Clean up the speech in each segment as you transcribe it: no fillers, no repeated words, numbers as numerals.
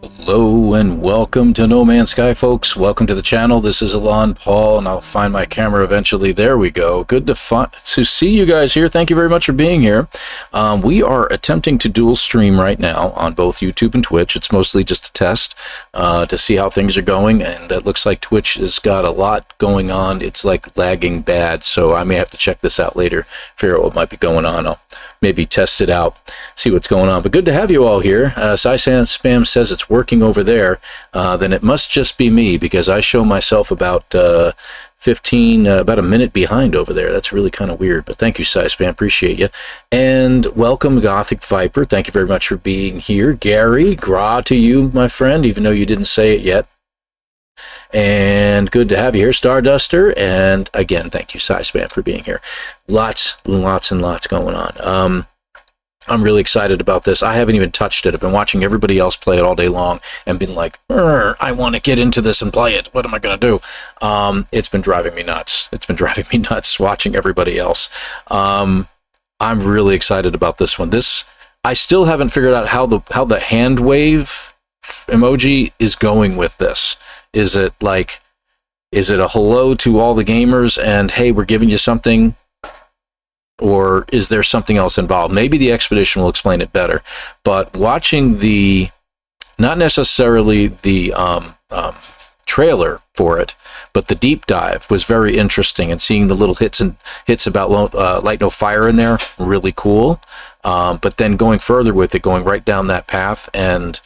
Hello and welcome to No Man's Sky, folks. Welcome to the channel. This is ElanPaul, and I'll find my camera eventually. There we go. Good to see you guys here. Thank you very much for being here. We are attempting to dual stream right now on both YouTube and Twitch. It's mostly just a test to see how things are going, and it looks like Twitch has got a lot going on. It's like lagging bad, so I may have to check this out later, figure out what might be going on. I'll maybe test it out, see what's going on. But good to have you all here. Spam says it's working over there. Then it must just be me, because I show myself about about a minute behind over there. That's really kind of weird. But thank you, Spam. Appreciate you. And welcome, Gothic Viper. Thank you very much for being here. Gary, gra to you, my friend, even though you didn't say it yet. And good to have you here, Starduster. And again, thank you, Spam, for being here. Lots and lots and lots going on. I'm really excited about this. I haven't even touched it. I've been watching everybody else play it all day long and been like, I want to get into this and play it. What am I going to do? It's been driving me nuts. It's been driving me nuts watching everybody else. I'm really excited about this one. I still haven't figured out how the hand wave emoji is going with this. Is it a hello to all the gamers and hey, we're giving you something? Or is there something else involved? Maybe the expedition will explain it better. But watching not necessarily the trailer for it, but the deep dive was very interesting, and seeing the little hits about Light No Fire in there, really cool. But then going further with it, going right down that path, and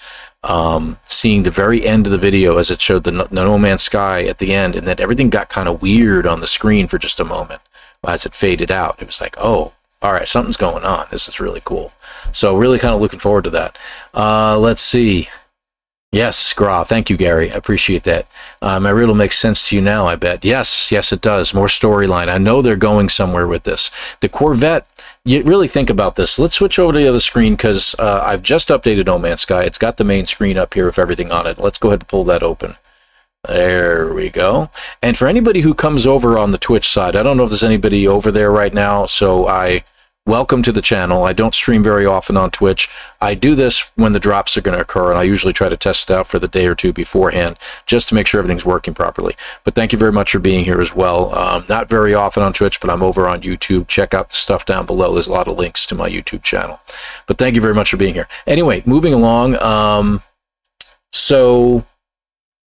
seeing the very end of the video as it showed the No Man's Sky at the end, and then everything got kind of weird on the screen for just a moment. As it faded out, it was like, oh, all right, something's going on. This is really cool. So really kind of looking forward to that. Let's see. Yes, Gra. Thank you, Gary. I appreciate that. My riddle makes sense to you now, I bet. Yes, it does. More storyline. I know they're going somewhere with this. The Corvette, you really think about this. Let's switch over to the other screen, because I've just updated No Man's Sky. It's got the main screen up here with everything on it. Let's go ahead and pull that open. There we go. And for anybody who comes over on the Twitch side, I don't know if there's anybody over there right now, so I welcome to the channel. I don't stream very often on Twitch. I do this when the drops are going to occur, and I usually try to test it out for the day or two beforehand, just to make sure everything's working properly. But thank you very much for being here as well. Not very often on Twitch, but I'm over on YouTube. Check out the stuff down below. There's a lot of links to my YouTube channel. But thank you very much for being here. Anyway, moving along. So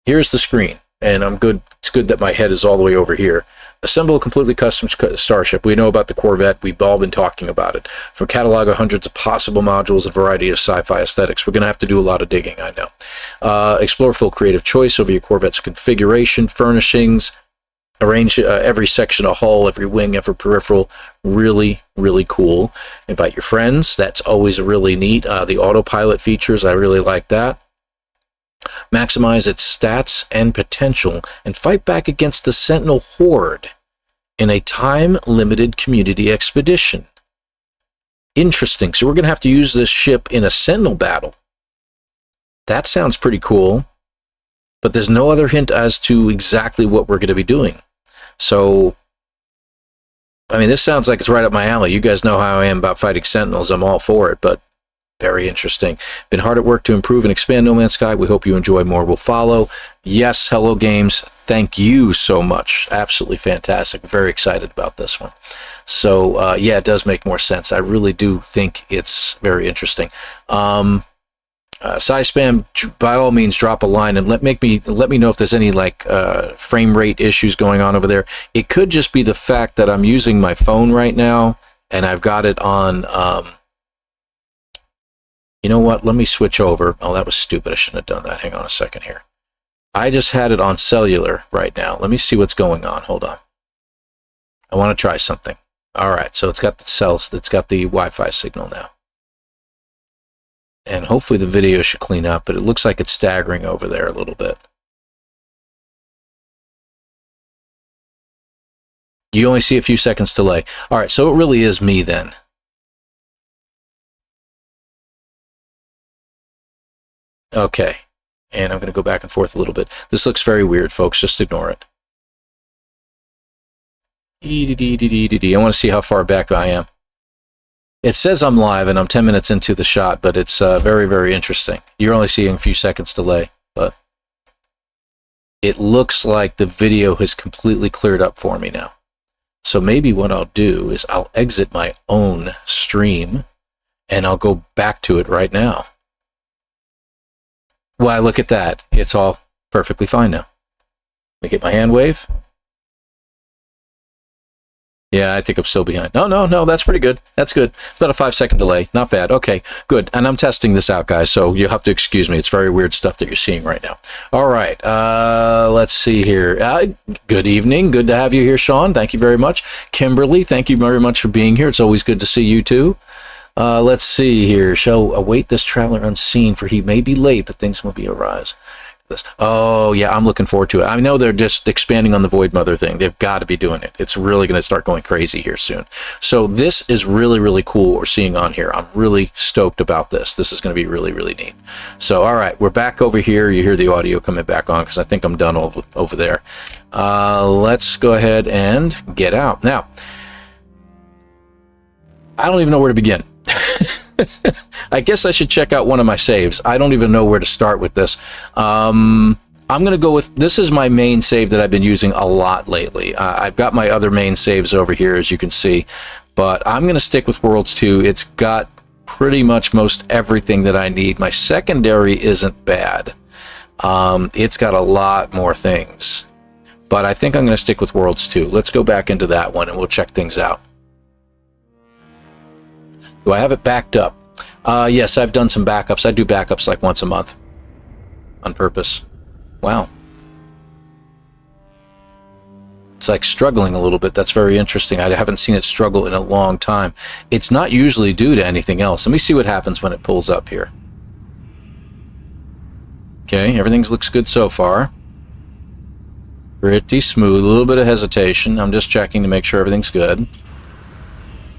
here's the screen, and I'm good. It's good that my head is all the way over here. Assemble a completely custom starship. We know about the Corvette. We've all been talking about it. From catalog of hundreds of possible modules, a variety of sci-fi aesthetics. We're going to have to do a lot of digging, I know. Explore full creative choice over your Corvette's configuration, furnishings, arrange every section of hull, every wing, every peripheral. Really, really cool. Invite your friends. That's always really neat. The autopilot features, I really like that. Maximize its stats and potential, and fight back against the Sentinel Horde in a time-limited community expedition. Interesting. So we're going to have to use this ship in a Sentinel battle. That sounds pretty cool, but there's no other hint as to exactly what we're going to be doing. So, I mean, this sounds like it's right up my alley. You guys know how I am about fighting Sentinels. I'm all for it, but very interesting. Been hard at work to improve and expand No Man's Sky. We hope you enjoy. More will follow. Yes, Hello Games, thank you so much. Absolutely fantastic. Very excited about this one. So, yeah, it does make more sense. I really do think it's very interesting. Spam, by all means, drop a line and let me know if there's any frame rate issues going on over there. It could just be the fact that I'm using my phone right now, and I've got it on... You know what? Let me switch over. Oh, that was stupid. I shouldn't have done that. Hang on a second here. I just had it on cellular right now. Let me see what's going on. Hold on. I want to try something. All right. So it's got the cells. It's got the Wi-Fi signal now. And hopefully the video should clean up, but it looks like it's staggering over there a little bit. You only see a few seconds delay. All right. So it really is me then. Okay, and I'm going to go back and forth a little bit. This looks very weird, folks. Just ignore it. I want to see how far back I am. It says I'm live and I'm 10 minutes into the shot, but it's very, very interesting. You're only seeing a few seconds delay, but it looks like the video has completely cleared up for me now. So maybe what I'll do is I'll exit my own stream and I'll go back to it right now. Why, look at that. It's all perfectly fine now. Let me get my hand wave. Yeah, I think I'm still behind. No, that's pretty good. That's good. It's about a 5-second delay. Not bad. Okay, good. And I'm testing this out, guys, so you'll have to excuse me. It's very weird stuff that you're seeing right now. All right, let's see here. Good evening. Good to have you here, Sean. Thank you very much. Kimberly, thank you very much for being here. It's always good to see you, too. Let's see here. Shall await this traveler unseen, for he may be late, but things will be arise. Oh, yeah, I'm looking forward to it. I know they're just expanding on the Void Mother thing. They've got to be doing it. It's really going to start going crazy here soon. So this is really, really cool what we're seeing on here. I'm really stoked about this. This is going to be really, really neat. So, all right, we're back over here. You hear the audio coming back on because I think I'm done over there. Let's go ahead and get out. Now, I don't even know where to begin. I guess I should check out one of my saves. I don't even know where to start with this. I'm going to go with, this is my main save that I've been using a lot lately. I've got my other main saves over here, as you can see, but I'm going to stick with Worlds 2. It's got pretty much most everything that I need. My secondary isn't bad. It's got a lot more things, but I think I'm going to stick with Worlds 2. Let's go back into that one and we'll check things out. Do I have it backed up? Yes, I've done some backups. I do backups like once a month. On purpose. Wow. It's like struggling a little bit. That's very interesting. I haven't seen it struggle in a long time. It's not usually due to anything else. Let me see what happens when it pulls up here. Okay, everything looks good so far. Pretty smooth. A little bit of hesitation. I'm just checking to make sure everything's good.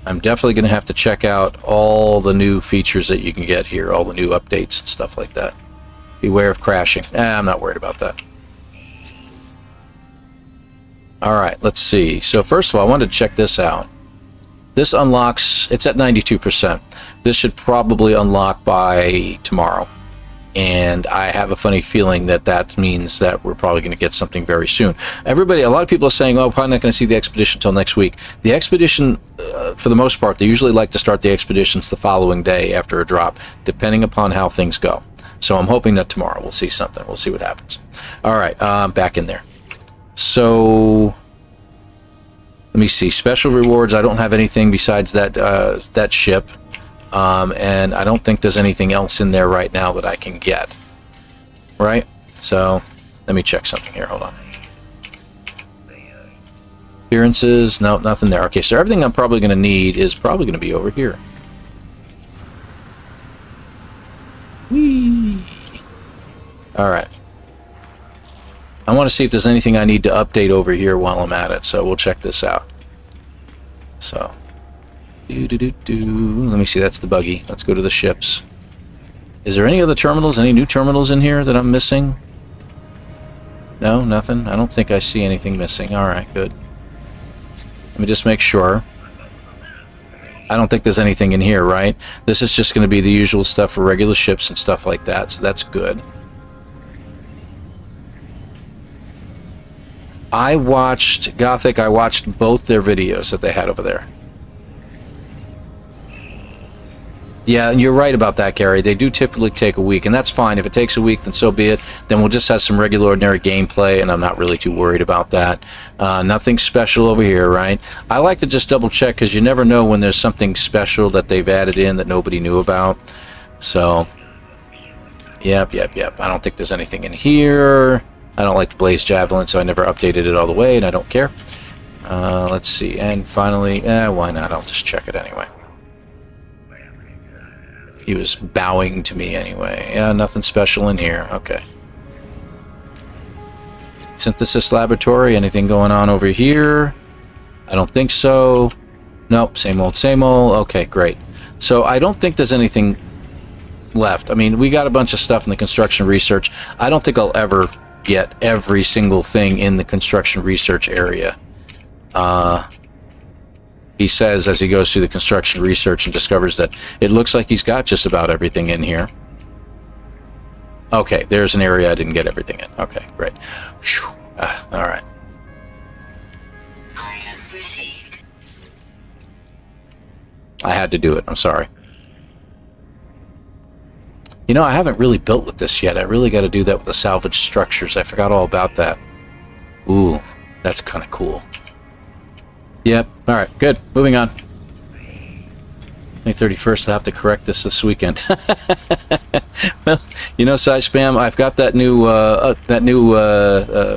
I'm definitely going to have to check out all the new features that you can get here, all the new updates and stuff like that. Beware of crashing. I'm not worried about that. All right, let's see. So first of all, I wanted to check this out. This unlocks, it's at 92%. This should probably unlock by tomorrow. And I have a funny feeling that that means that we're probably going to get something very soon. A lot of people are saying, oh, probably not going to see the expedition until next week. The expedition, for the most part, they usually like to start the expeditions the following day after a drop, depending upon how things go. So I'm hoping that tomorrow we'll see something. We'll see what happens. All right, back in there. So let me see. Special rewards, I don't have anything besides that ship. And I don't think there's anything else in there right now that I can get. Right? So, let me check something here. Hold on. Appearances. No, nothing there. Okay, so everything I'm probably going to need is probably going to be over here. Whee! Alright. I want to see if there's anything I need to update over here while I'm at it, so we'll check this out. So... Let me see, that's the buggy. Let's go to the ships. Is there any other terminals? Any new terminals in here that I'm missing? No, nothing? I don't think I see anything missing. Alright, good. Let me just make sure. I don't think there's anything in here, right? This is just going to be the usual stuff for regular ships and stuff like that, so that's good. I watched Gothic, I watched both their videos that they had over there. Yeah, and you're right about that, Gary. They do typically take a week, and that's fine. If it takes a week, then so be it. Then we'll just have some regular, ordinary gameplay, and I'm not really too worried about that. Nothing special over here, right? I like to just double-check, because you never know when there's something special that they've added in that nobody knew about. So, yep. I don't think there's anything in here. I don't like the Blaze Javelin, so I never updated it all the way, and I don't care. Let's see. And finally, why not? I'll just check it anyway. He was bowing to me anyway. Yeah, nothing special in here. Okay. Synthesis Laboratory. Anything going on over here? I don't think so. Nope. Same old, same old. Okay, great. So I don't think there's anything left. I mean, we got a bunch of stuff in the construction research. I don't think I'll ever get every single thing in the construction research area. he says as he goes through the construction research and discovers that it looks like he's got just about everything in here. Okay, there's an area I didn't get everything in. Okay, great. All right. I had to do it. I'm sorry. You know, I haven't really built with this yet. I really got to do that with the salvage structures. I forgot all about that. Ooh, that's kind of cool. Yep. All right, good. Moving on. May 31st, I'll have to correct this weekend. Well, you know, Side Spam, I've got that new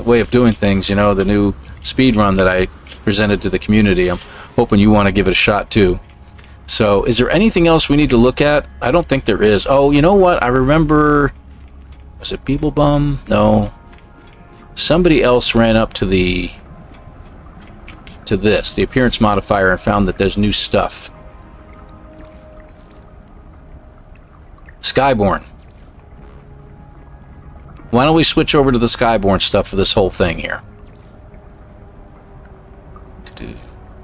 way of doing things, you know, the new speed run that I presented to the community. I'm hoping you want to give it a shot too. So, is there anything else we need to look at? I don't think there is. Oh, you know what? I remember... Was it Beeblebum? No. Somebody else ran up to the... the appearance modifier, and found that there's new stuff. Skyborn. Why don't we switch over to the Skyborn stuff for this whole thing here?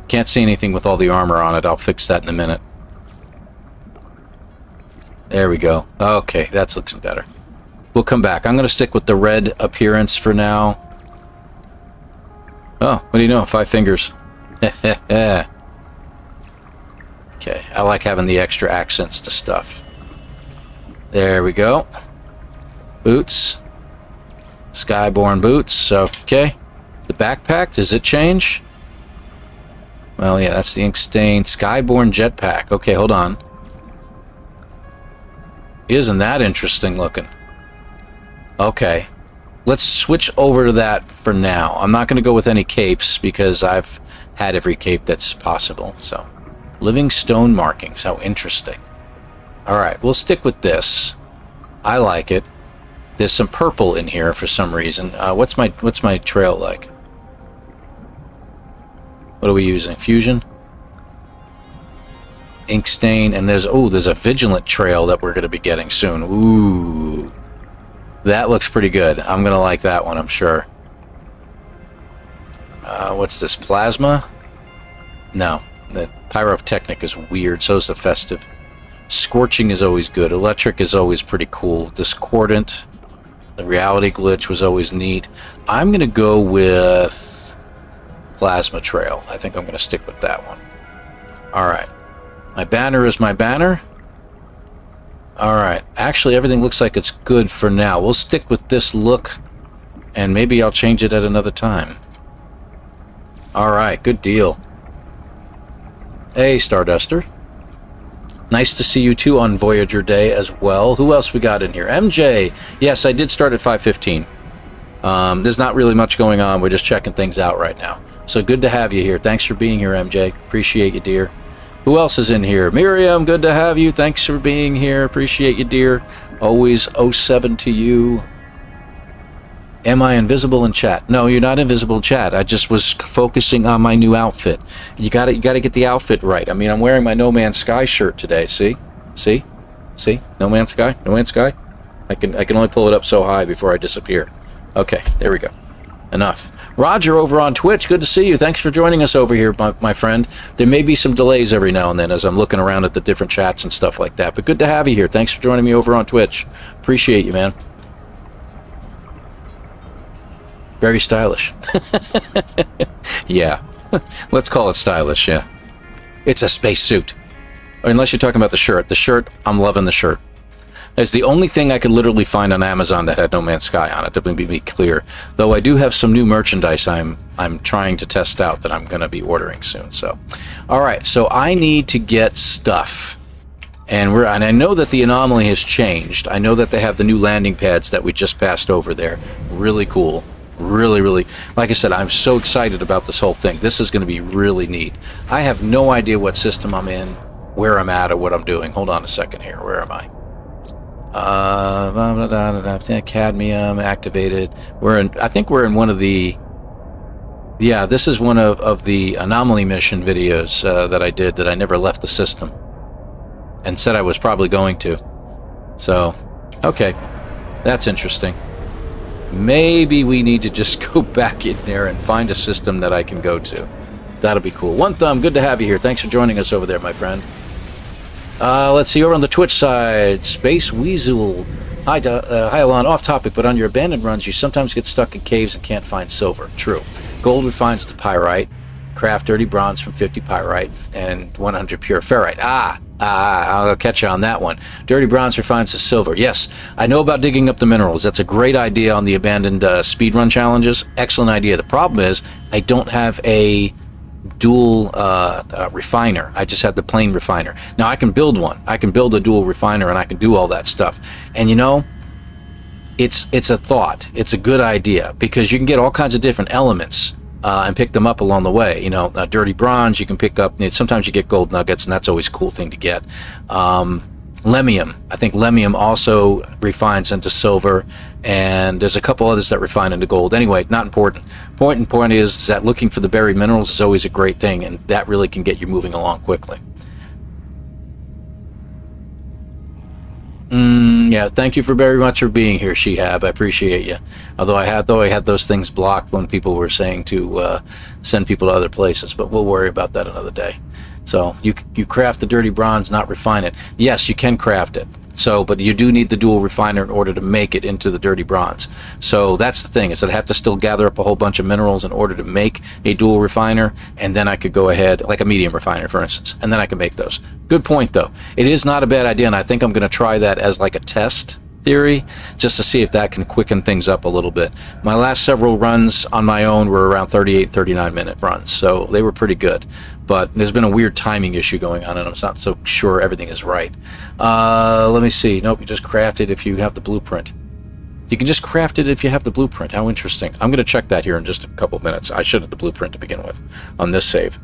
Can't see anything with all the armor on it. I'll fix that in a minute. There we go. Okay, that's looking better. We'll come back. I'm going to stick with the red appearance for now. Oh, what do you know? 5 fingers. Okay, I like having the extra accents to stuff. There we go. Boots. Skyborn boots. Okay. The backpack, does it change? Well, yeah, that's the ink stain. Skyborn jetpack. Okay, hold on. Isn't that interesting looking? Okay. Let's switch over to that for now. I'm not going to go with any capes because I've had every cape that's possible. So, living stone markings. How interesting. Alright, we'll stick with this. I like it. There's some purple in here for some reason. What's my trail like? What are we using? Fusion? Ink stain, and there's a vigilant trail that we're going to be getting soon. Ooh. That looks pretty good. I'm going to like that one, I'm sure. What's this? Plasma? No. The pyrotechnic is weird. So is the festive. Scorching is always good. Electric is always pretty cool. Discordant. The reality glitch was always neat. I'm going to go with Plasma Trail. I think I'm going to stick with that one. Alright. My banner is my banner. Alright. Actually, everything looks like it's good for now. We'll stick with this look, and maybe I'll change it at another time. Alright, good deal. Hey, Starduster. Nice to see you too on Voyager Day as well. Who else we got in here? MJ. Yes, I did start at 5:15. There's not really much going on. We're just checking things out right now. So good to have you here. Thanks for being here, MJ. Appreciate you, dear. Who else is in here? Miriam, good to have you. Thanks for being here. Appreciate you, dear. Always 07 to you. Am I invisible in chat? No, you're not invisible in chat. I just was focusing on my new outfit. You got to get the outfit right. I mean, I'm wearing my No Man's Sky shirt today. See? No Man's Sky. No Man's Sky. I can only pull it up so high before I disappear. Okay, there we go. Enough. Roger over on Twitch. Good to see you. Thanks for joining us over here, my friend. There may be some delays every now and then as I'm looking around at the different chats and stuff like that. But good to have you here. Thanks for joining me over on Twitch. Appreciate you, man. Very stylish. Yeah. Let's call it stylish, yeah. It's a space suit. Unless you're talking about the shirt. The shirt, I'm loving the shirt. It's the only thing I could literally find on Amazon that had No Man's Sky on it, to be clear. Though I do have some new merchandise I'm trying to test out that I'm going to be ordering soon. So, alright, so I need to get stuff. And I know that the anomaly has changed. I know that they have the new landing pads that we just passed over there. Really cool. Really, like I said, I'm so excited about this whole thing. This is going to be really neat. I have no idea what system I'm in, where I'm at, or what I'm doing. Hold on a second here. Where am I? Cadmium activated. I think we're in one of the... Yeah, this is one of the anomaly mission videos that I did that I never left the system. And said I was probably going to. So, okay. That's interesting. Maybe we need to just go back in there and find a system that I can go to. That'll be cool. One Thumb, good to have you here. Thanks for joining us over there, my friend. Let's see, over on the Twitch side, Space Weasel. Hi, Alon, off topic, but on your abandoned runs, you sometimes get stuck in caves and can't find silver. True. Gold refines to pyrite. Craft dirty bronze from 50 pyrite and 100 pure ferrite. I'll catch you on that one. Dirty bronze refines to silver. Yes, I know about digging up the minerals. That's a great idea on the abandoned speedrun challenges. Excellent idea. The problem is I don't have a dual refiner. I just have the plain refiner. Now I can build one. I can build a dual refiner and I can do all that stuff. And you know, it's a thought. It's a good idea because you can get all kinds of different elements and pick them up along the way. You know, dirty bronze you can pick up. Sometimes you get gold nuggets, and that's always a cool thing to get. Lemium. I think lemium also refines into silver, and there's a couple others that refine into gold. Anyway, not important. Point is that looking for the buried minerals is always a great thing, and that really can get you moving along quickly. Yeah, thank you very much for being here, Shehab. I appreciate you. Although I had those things blocked when people were saying to send people to other places, but we'll worry about that another day. So you craft the dirty bronze, not refine it. Yes, you can craft it. So, but you do need the dual refiner in order to make it into the dirty bronze. So that's the thing, is that I have to still gather up a whole bunch of minerals in order to make a dual refiner, and then I could go ahead, like a medium refiner, for instance, and then I can make those. Good point, though. It is not a bad idea, and I think I'm going to try that as like a test theory, just to see if that can quicken things up a little bit. My last several runs on my own were around 38, 39-minute runs, so they were pretty good. But there's been a weird timing issue going on, and I'm not so sure everything is right. Let me see. Nope, you just craft it if you have the blueprint. You can just craft it if you have the blueprint. How interesting. I'm going to check that here in just a couple minutes. I should have the blueprint to begin with on this save.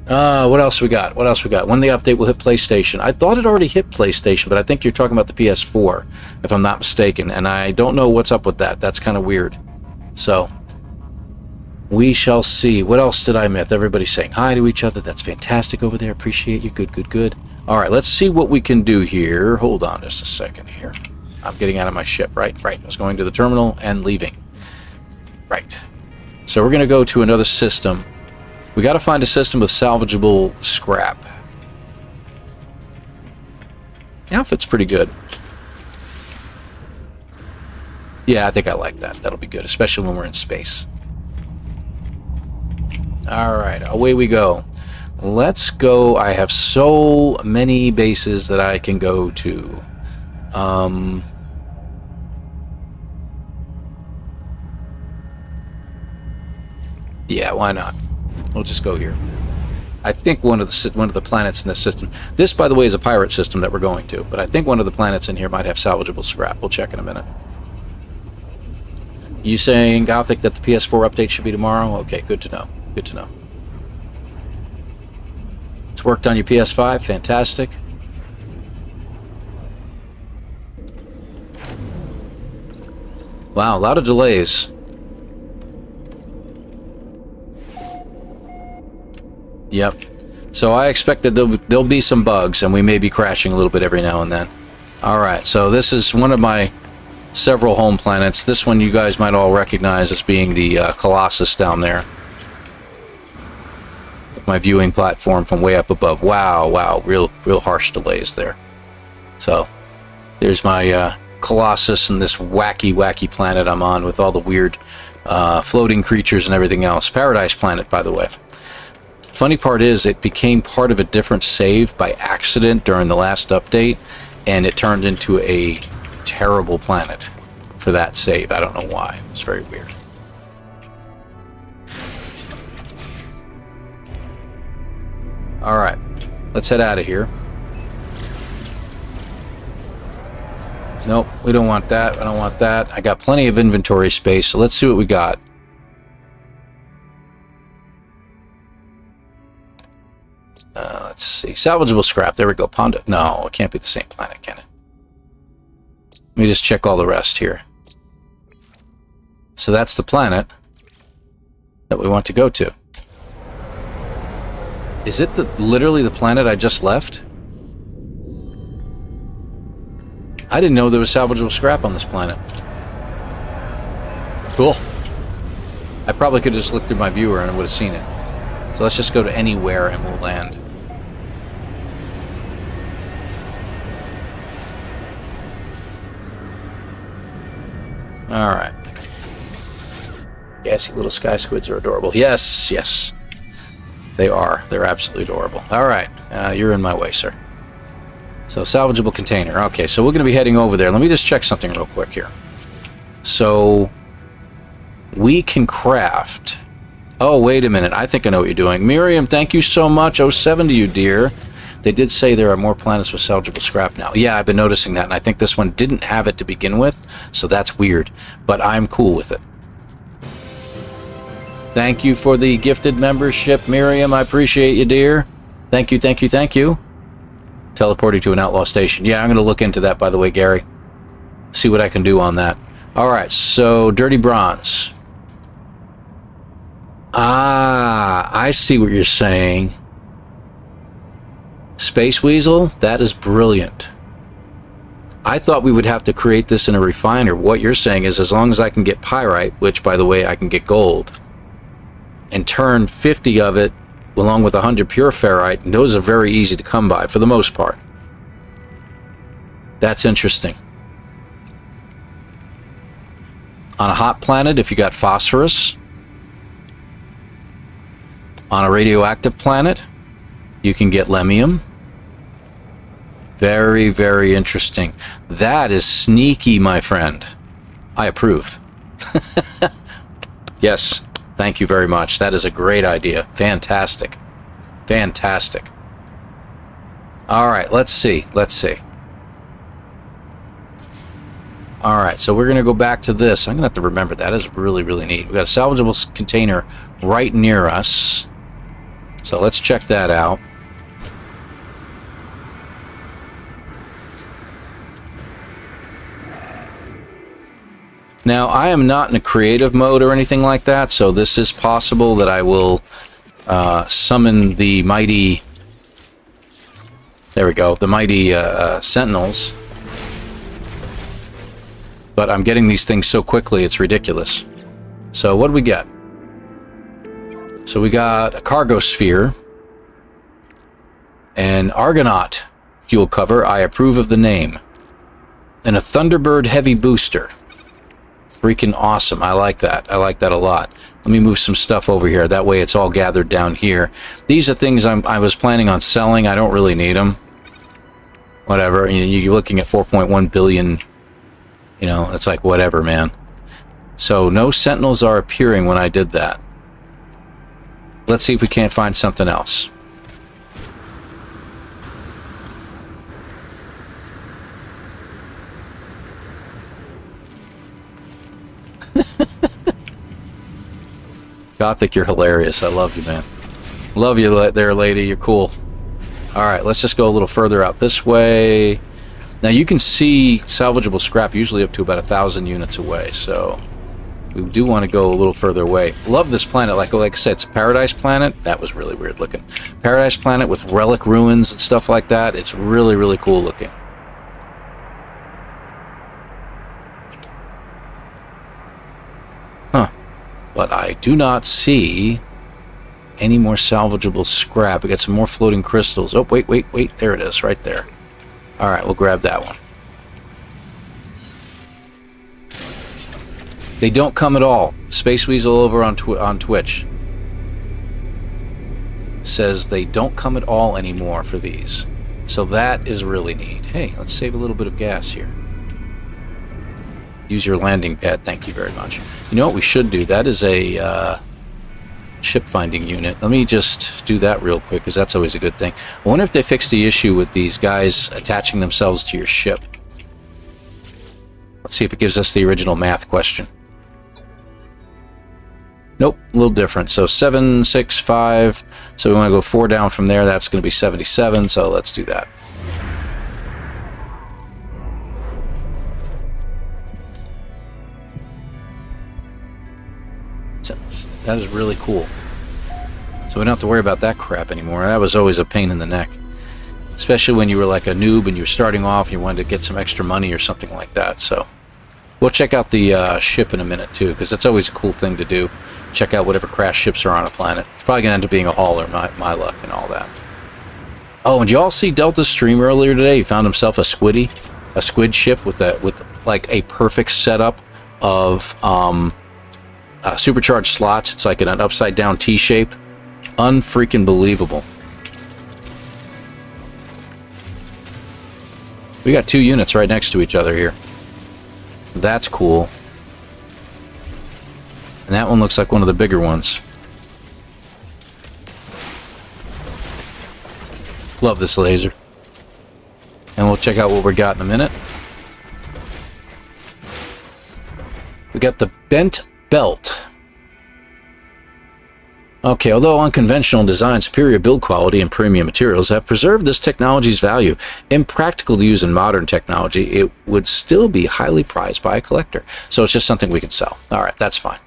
What else we got? When the update will hit PlayStation. I thought it already hit PlayStation, but I think you're talking about the PS4, if I'm not mistaken, and I don't know what's up with that. That's kind of weird. So we shall see. What else did I miss? Everybody's saying hi to each other. That's fantastic over there. Appreciate you. Good. All right, let's see what we can do here. Hold on just a second here. I'm getting out of my ship, right? I was going to the terminal and leaving. Right. So we're going to go to another system. We got to find a system with salvageable scrap. The outfit's pretty good. Yeah, I think I like that. That'll be good, especially when we're in space. Alright, away we go. Let's go. I have so many bases that I can go to. Yeah, why not? We'll just go here. I think one of the planets in this system. This, by the way, is a pirate system that we're going to, but I think one of the planets in here might have salvageable scrap. We'll check in a minute. You saying, Gothic, that the PS4 update should be tomorrow? Okay, good to know. Good to know. It's worked on your PS5. Fantastic. Wow, a lot of delays. Yep. So I expect that there'll be some bugs, and we may be crashing a little bit every now and then. Alright, so this is one of my several home planets. This one you guys might all recognize as being the Colossus down there. My viewing platform from way up above. Wow, real harsh delays there. So, there's my Colossus and this wacky planet I'm on with all the weird floating creatures and everything else. Paradise Planet, by the way. Funny part is, it became part of a different save by accident during the last update, and it turned into a terrible planet for that save. I don't know why. It's very weird. Alright, let's head out of here. Nope, we don't want that. I don't want that. I got plenty of inventory space, so let's see what we got. Let's see. Salvageable scrap. There we go. Ponda. No, it can't be the same planet, can it? Let me just check all the rest here. So that's the planet that we want to go to. Is it literally the planet I just left? I didn't know there was salvageable scrap on this planet. Cool. I probably could have just looked through my viewer and I would have seen it. So let's just go to anywhere and we'll land. Alright. Gassy little sky squids are adorable. Yes, yes. They are. They're absolutely adorable. Alright, you're in my way, sir. So, salvageable container. Okay, so we're going to be heading over there. Let me just check something real quick here. So, we can craft... Oh, wait a minute. I think I know what you're doing. Miriam, thank you so much. 07 to you, dear. They did say there are more planets with salvageable scrap now. Yeah, I've been noticing that, and I think this one didn't have it to begin with, so that's weird. But I'm cool with it. Thank you for the gifted membership, Miriam. I appreciate you, dear. Thank you, thank you, thank you. Teleporting to an outlaw station. Yeah, I'm going to look into that, by the way, Gary. See what I can do on that. Alright, so dirty bronze. Ah, I see what you're saying. Space Weasel? That is brilliant. I thought we would have to create this in a refiner. What you're saying is as long as I can get pyrite, which, by the way, I can get gold, and turn 50 of it along with 100 pure ferrite, and those are very easy to come by for the most part. That's interesting. On a hot planet, if you got phosphorus, on a radioactive planet, you can get lemium. Very, very interesting. That is sneaky, my friend. I approve. Yes, thank you very much. That is a great idea. Fantastic. Fantastic. Alright, let's see. Let's see. Alright, so we're going to go back to this. I'm going to have to remember that. That is really, really neat. We've got a salvageable container right near us. So let's check that out. Now, I am not in a creative mode or anything like that, so this is possible that I will summon the mighty... There we go, the mighty sentinels. But I'm getting these things so quickly, it's ridiculous. So what do we get? So we got a cargo sphere, an Argonaut fuel cover, I approve of the name, and a Thunderbird heavy booster. Freaking awesome. I like that. I like that a lot. Let me move some stuff over here. That way it's all gathered down here. These are things I was planning on selling. I don't really need them. Whatever. You're looking at 4.1 billion. You know, it's like whatever, man. So no sentinels are appearing when I did that. Let's see if we can't find something else. Gothic, you're hilarious. I love you, man. Love you there, lady. You're cool. Alright, let's just go a little further out this way. Now, you can see salvageable scrap usually up to about 1,000 units away, so we do want to go a little further away. Love this planet. Like I said, it's a paradise planet. That was really weird looking. Paradise planet with relic ruins and stuff like that. It's really, really cool looking. Huh. But I do not see any more salvageable scrap. We got some more floating crystals. Oh, wait, wait, wait. There it is, right there. Alright, we'll grab that one. They don't come at all. Space Weasel over on Twitch says they don't come at all anymore for these. So that is really neat. Hey, let's save a little bit of gas here. Use your landing pad. Thank you very much. You know what we should do? That is a ship finding unit. Let me just do that real quick, because that's always a good thing. I wonder if they fixed the issue with these guys attaching themselves to your ship. Let's see if it gives us the original math question. Nope, a little different. So 7, 6, 5. So we want to go 4 down from there. That's going to be 77. So let's do that. That is really cool. So we don't have to worry about that crap anymore. That was always a pain in the neck. Especially when you were like a noob and you were starting off and you wanted to get some extra money or something like that. So we'll check out the ship in a minute too, because that's always a cool thing to do. Let's see if we can find anything else. Nope, check out whatever crashed ships are on a planet. It's probably going to end up being a hauler, my luck and all that. Oh, and you all see Delta's stream earlier today? He found himself a squid ship with like a perfect setup of supercharged slots. It's like an upside down T shape. Unfreaking believable. We got 2 units right next to each other here. That's cool. And that one looks like one of the bigger ones. Love this laser. And we'll check out what we got in a minute. We got the bent belt. Okay, although unconventional design, superior build quality, and premium materials have preserved this technology's value, impractical to use in modern technology, it would still be highly prized by a collector. So it's just something we can sell. All right, that's fine.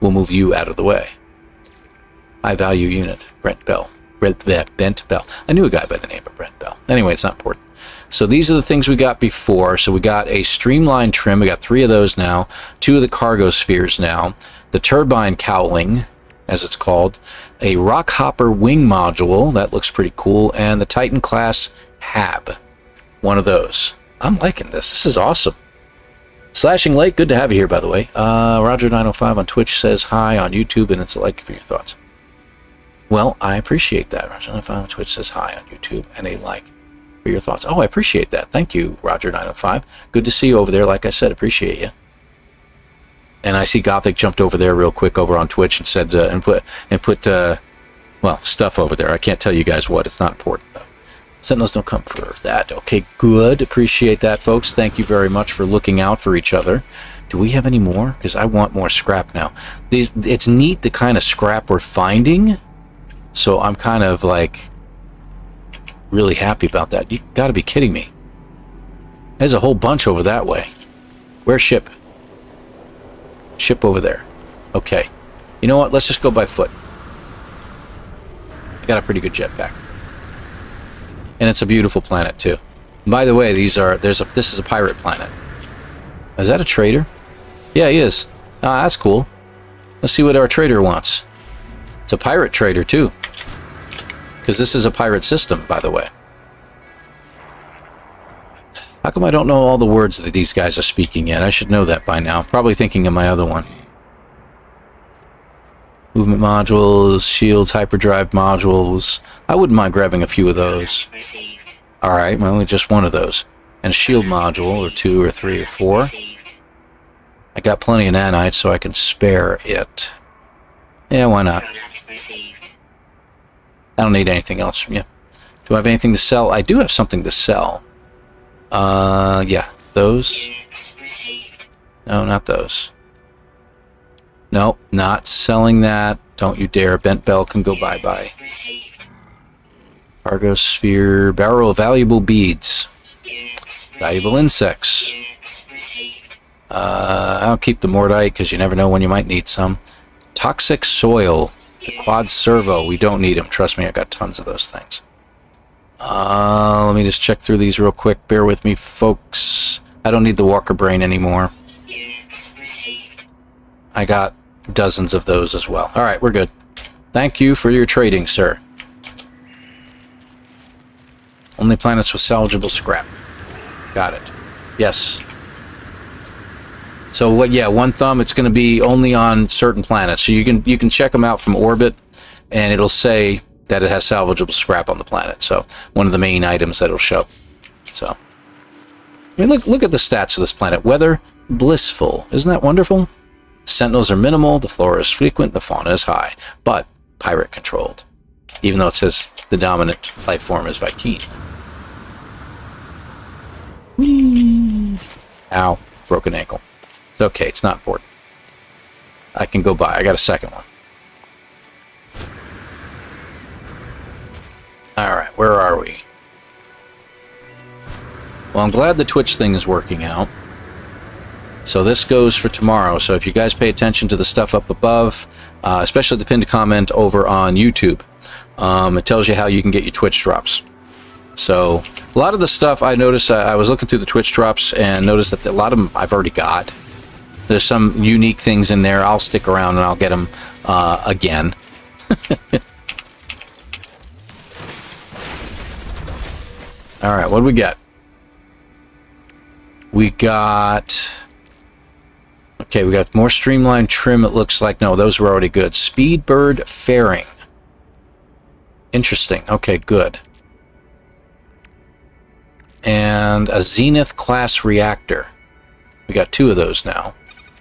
We'll move you out of the way. High value unit, Brent Bell. Bent Bell. I knew a guy by the name of Brent Bell. Anyway, it's not important. So these are the things we got before. So we got a streamlined trim. We got 3 of those now. 2 of the cargo spheres now. The turbine cowling, as it's called. A rock hopper wing module. That looks pretty cool. And the Titan class HAB. One of those. I'm liking this. This is awesome. Slashing Lake, good to have you here, by the way. Roger905 on Twitch says hi on YouTube, and it's a like for your thoughts. Well, I appreciate that. Roger905 on Twitch says hi on YouTube, and a like for your thoughts. Oh, I appreciate that. Thank you, Roger905. Good to see you over there. Like I said, appreciate you. And I see Gothic jumped over there real quick over on Twitch and said, well, stuff over there. I can't tell you guys what. It's not important, though. Sentinels don't come for that. Okay, good. Appreciate that, folks. Thank you very much for looking out for each other. Do we have any more? Because I want more scrap now. It's neat the kind of scrap we're finding. So I'm kind of like really happy about that. You got to be kidding me. There's a whole bunch over that way. Where's ship? Ship over there. Okay. You know what? Let's just go by foot. I got a pretty good jetpack. And it's a beautiful planet too. And by the way, this is a pirate planet. Is that a trader? Yeah, he is. Ah, that's cool. Let's see what our trader wants. It's a pirate trader too. Because this is a pirate system, by the way. How come I don't know all the words that these guys are speaking yet? I should know that by now. Probably thinking of my other one. Movement modules, shields, hyperdrive modules. I wouldn't mind grabbing a few of those. Alright, well, just one of those. And a shield module, or 2 or 3 or 4. I got plenty of nanites, so I can spare it. Yeah, why not? I don't need anything else from you. Do I have anything to sell? I do have something to sell. Yeah. Those? No, not those. Nope, not selling that. Don't you dare. Bent Bell can go bye-bye. Cargo sphere. Barrel of valuable beads. Valuable insects. I'll keep the Mordite because you never know when you might need some. Toxic soil. The quad servo. We don't need them. Trust me, I got tons of those things. Let me just check through these real quick. Bear with me, folks. I don't need the Walker Brain anymore. I got dozens of those as well. Alright, we're good. Thank you for your trading, sir. Only planets with salvageable scrap. Got it. Yes. So what? Yeah, one thumb. It's going to be only on certain planets. So you can check them out from orbit, and it'll say that it has salvageable scrap on the planet. So one of the main items that it'll show. So I mean, look at the stats of this planet. Weather blissful. Isn't that wonderful? Sentinels are minimal. The flora is frequent. The fauna is high, but pirate controlled. Even though it says the dominant life form is Viking. Whee! Ow! Broken ankle. It's okay, it's not important. I can go by. I got a second one. Alright, where are we? Well, I'm glad the Twitch thing is working out. So this goes for tomorrow. So if you guys pay attention to the stuff up above, especially the pinned comment over on YouTube, it tells you how you can get your Twitch drops. So a lot of the stuff I noticed, I was looking through the Twitch drops and noticed that a lot of them I've already got. There's some unique things in there. I'll stick around and I'll get them again. All right, what do we got? We got... Okay, we got more streamlined trim, it looks like. No, those were already good. Speedbird fairing. Interesting. Okay, good. And a Zenith class reactor. We got 2 of those now,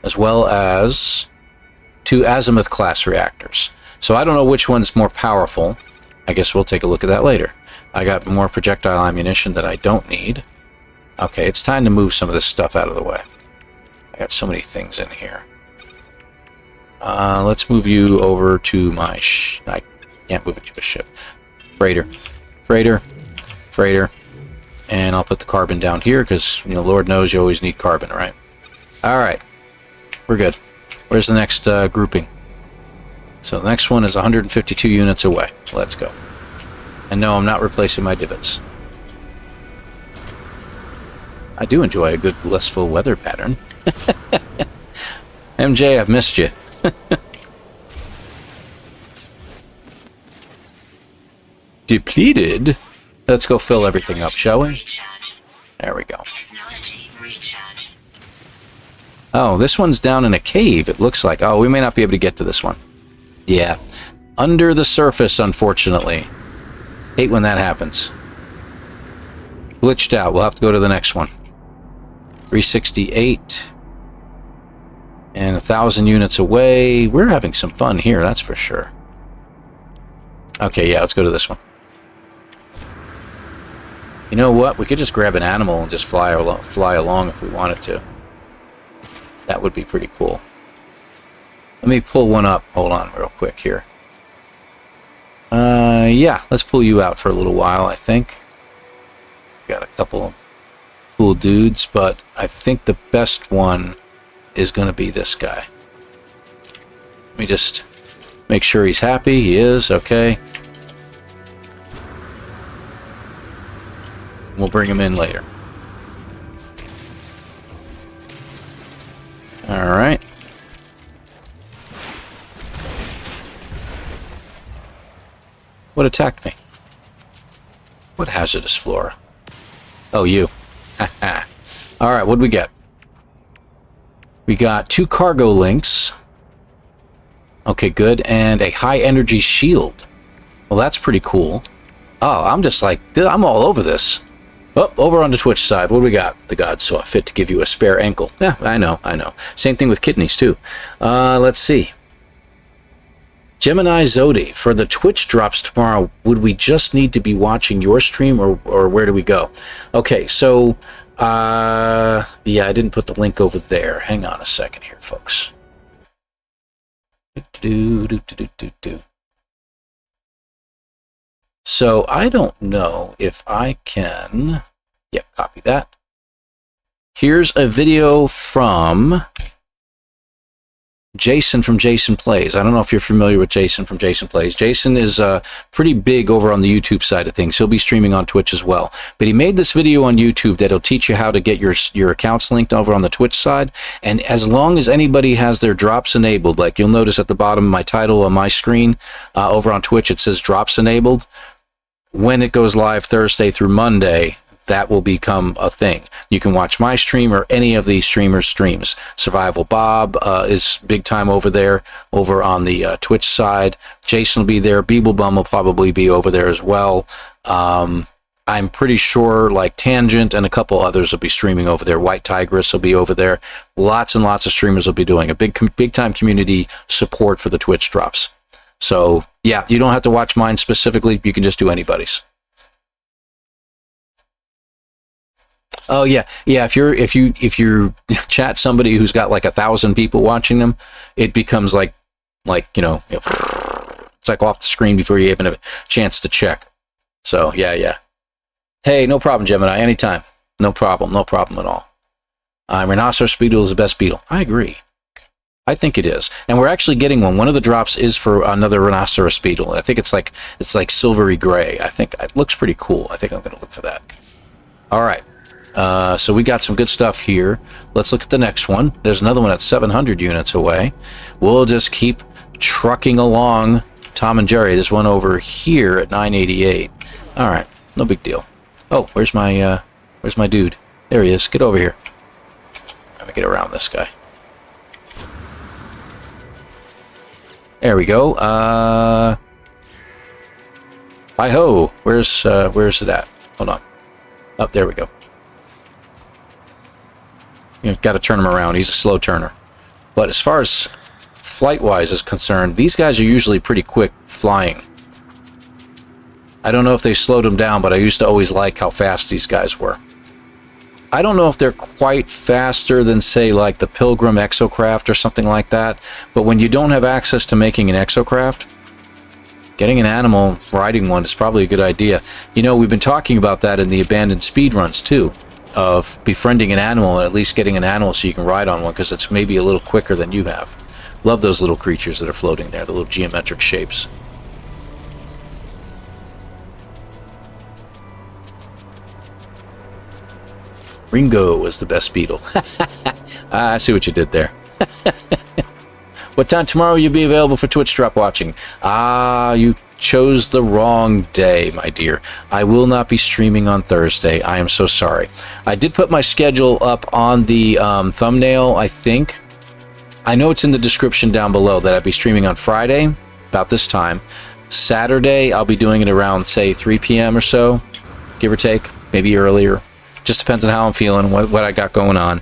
as well as 2 Azimuth class reactors. So I don't know which one's more powerful. I guess we'll take a look at that later. I got more projectile ammunition that I don't need. Okay, it's time to move some of this stuff out of the way. I got so many things in here. Let's move you over to my I can't move it to a ship. Freighter. Freighter. Freighter. And I'll put the carbon down here because, you know, Lord knows you always need carbon, right? Alright. We're good. Where's the next grouping? So the next one is 152 units away. Let's go. And no, I'm not replacing my divots. I do enjoy a good blissful weather pattern. MJ, I've missed you. Depleted? Let's go fill everything up, shall we? There we go. Oh, this one's down in a cave, it looks like. Oh, we may not be able to get to this one. Yeah. Under the surface, unfortunately. Hate when that happens. Glitched out. We'll have to go to the next one. 368. And 1,000 units away. We're having some fun here, that's for sure. Okay, yeah, let's go to this one. You know what? We could just grab an animal and just fly along if we wanted to. That would be pretty cool. Let me pull one up. Hold on real quick here. Yeah, let's pull you out for a little while, I think. Got a couple of cool dudes, but I think the best one is going to be this guy. Let me just make sure he's happy. He is, okay. We'll bring him in later. Alright. What attacked me? What hazardous flora? Oh, you. Alright, what do we get? We got 2 cargo links. Okay, good. And a high energy shield. Well, that's pretty cool. Oh, I'm just like, dude, I'm all over this. Oh, over on the Twitch side, what do we got? The gods saw fit to give you a spare ankle. Yeah, I know. Same thing with kidneys, too. Let's see. Gemini Zodi, for the Twitch drops tomorrow, would we just need to be watching your stream, or where do we go? Okay, so, yeah, I didn't put the link over there. Hang on a second here, folks. So, I don't know if I can... Yep, copy that. Here's a video from Jason from Jason Plays. I don't know if you're familiar with Jason from Jason Plays. Jason is pretty big over on the YouTube side of things. He'll be streaming on Twitch as well. But he made this video on YouTube that'll teach you how to get your accounts linked over on the Twitch side. And as long as anybody has their drops enabled, like you'll notice at the bottom of my title on my screen over on Twitch, it says drops enabled. When it goes live Thursday through Monday, that will become a thing. You can watch my stream or any of these streamers' streams. Survival Bob is big time over there, over on the Twitch side. Jason will be there. Beeblebum will probably be over there as well. I'm pretty sure like Tangent and a couple others will be streaming over there. White Tigress will be over there. Lots and lots of streamers will be doing a big time community support for the Twitch drops. So yeah, you don't have to watch mine specifically. You can just do anybody's. Oh yeah, yeah. If you chat somebody who's got like 1,000 people watching them, it becomes like you know, it's like off the screen before you even have a chance to check. So yeah. Hey, no problem, Gemini. Anytime. No problem at all. Rhinoceros beetle is the best beetle. I agree. I think it is, and we're actually getting one. One of the drops is for another rhinoceros beetle. I think it's like silvery gray. I think it looks pretty cool. I think I'm going to look for that. All right. So we got some good stuff here. Let's look at the next one. There's another one at 700 units away. We'll just keep trucking along Tom and Jerry. There's one over here at 988. All right, no big deal. Oh, where's my dude? There he is. Get over here. Let me get around this guy. There we go. Hi-ho. Where's it at? Hold on. Oh, there we go. You've got to turn him around. He's a slow turner. But as far as flight-wise is concerned, these guys are usually pretty quick flying. I don't know if they slowed them down, but I used to always like how fast these guys were. I don't know if they're quite faster than, say, like the Pilgrim exocraft or something like that, but when you don't have access to making an exocraft, getting an animal, riding one is probably a good idea. You know, we've been talking about that in the abandoned speedruns, too, of befriending an animal and at least getting an animal so you can ride on one, because it's maybe a little quicker than you have. Love those little creatures that are floating there, the little geometric shapes. Ringo was the best beetle. I see what you did there. What time tomorrow will you be available for Twitch drop watching? You chose the wrong day, my dear. I will not be streaming on Thursday. I am so sorry. I did put my schedule up on the thumbnail, I think. I know it's in the description down below that I'll be streaming on Friday, about this time. Saturday, I'll be doing it around, say, 3 p.m. or so, give or take, maybe earlier. Just depends on how I'm feeling, what I got going on.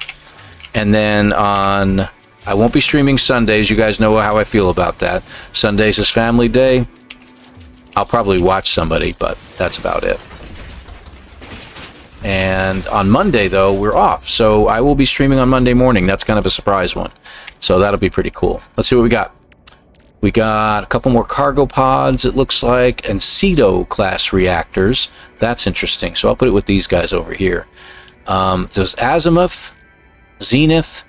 And then I won't be streaming Sundays. You guys know how I feel about that. Sundays is family day. I'll probably watch somebody, but that's about it. And on Monday, though, we're off. So I will be streaming on Monday morning. That's kind of a surprise one. So that'll be pretty cool. Let's see what we got. We got a couple more cargo pods, it looks like, and Cedo class reactors. That's interesting. So I'll put it with these guys over here. There's Azimuth, Zenith,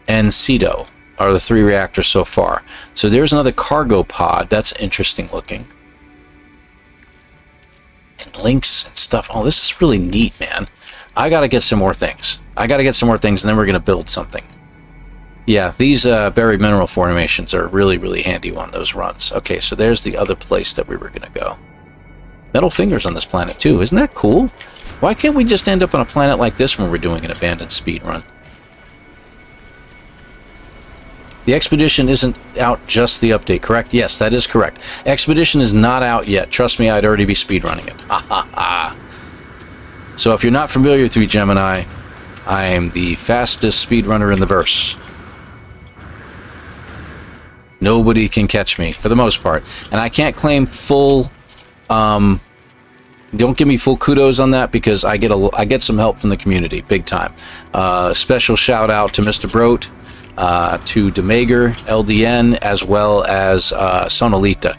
and Cedo are the 3 reactors so far. So there's another cargo pod. That's interesting looking. And links and stuff. Oh, this is really neat, man. I got to get some more things. And then we're going to build something. Yeah, these buried mineral formations are really, really handy on those runs. Okay, so there's the other place that we were going to go. Metal fingers on this planet, too. Isn't that cool? Why can't we just end up on a planet like this when we're doing an abandoned speedrun? The Expedition isn't out, just the update, correct? Yes, that is correct. Expedition is not out yet. Trust me, I'd already be speedrunning it. Ha ha ha. So if you're not familiar with me, Gemini, I am the fastest speedrunner in the verse. Nobody can catch me, for the most part. And I can't claim full... don't give me full kudos on that, because I get some help from the community, big time. Special shout out to Mr. Brote, to Demager, LDN, as well as Sonolita.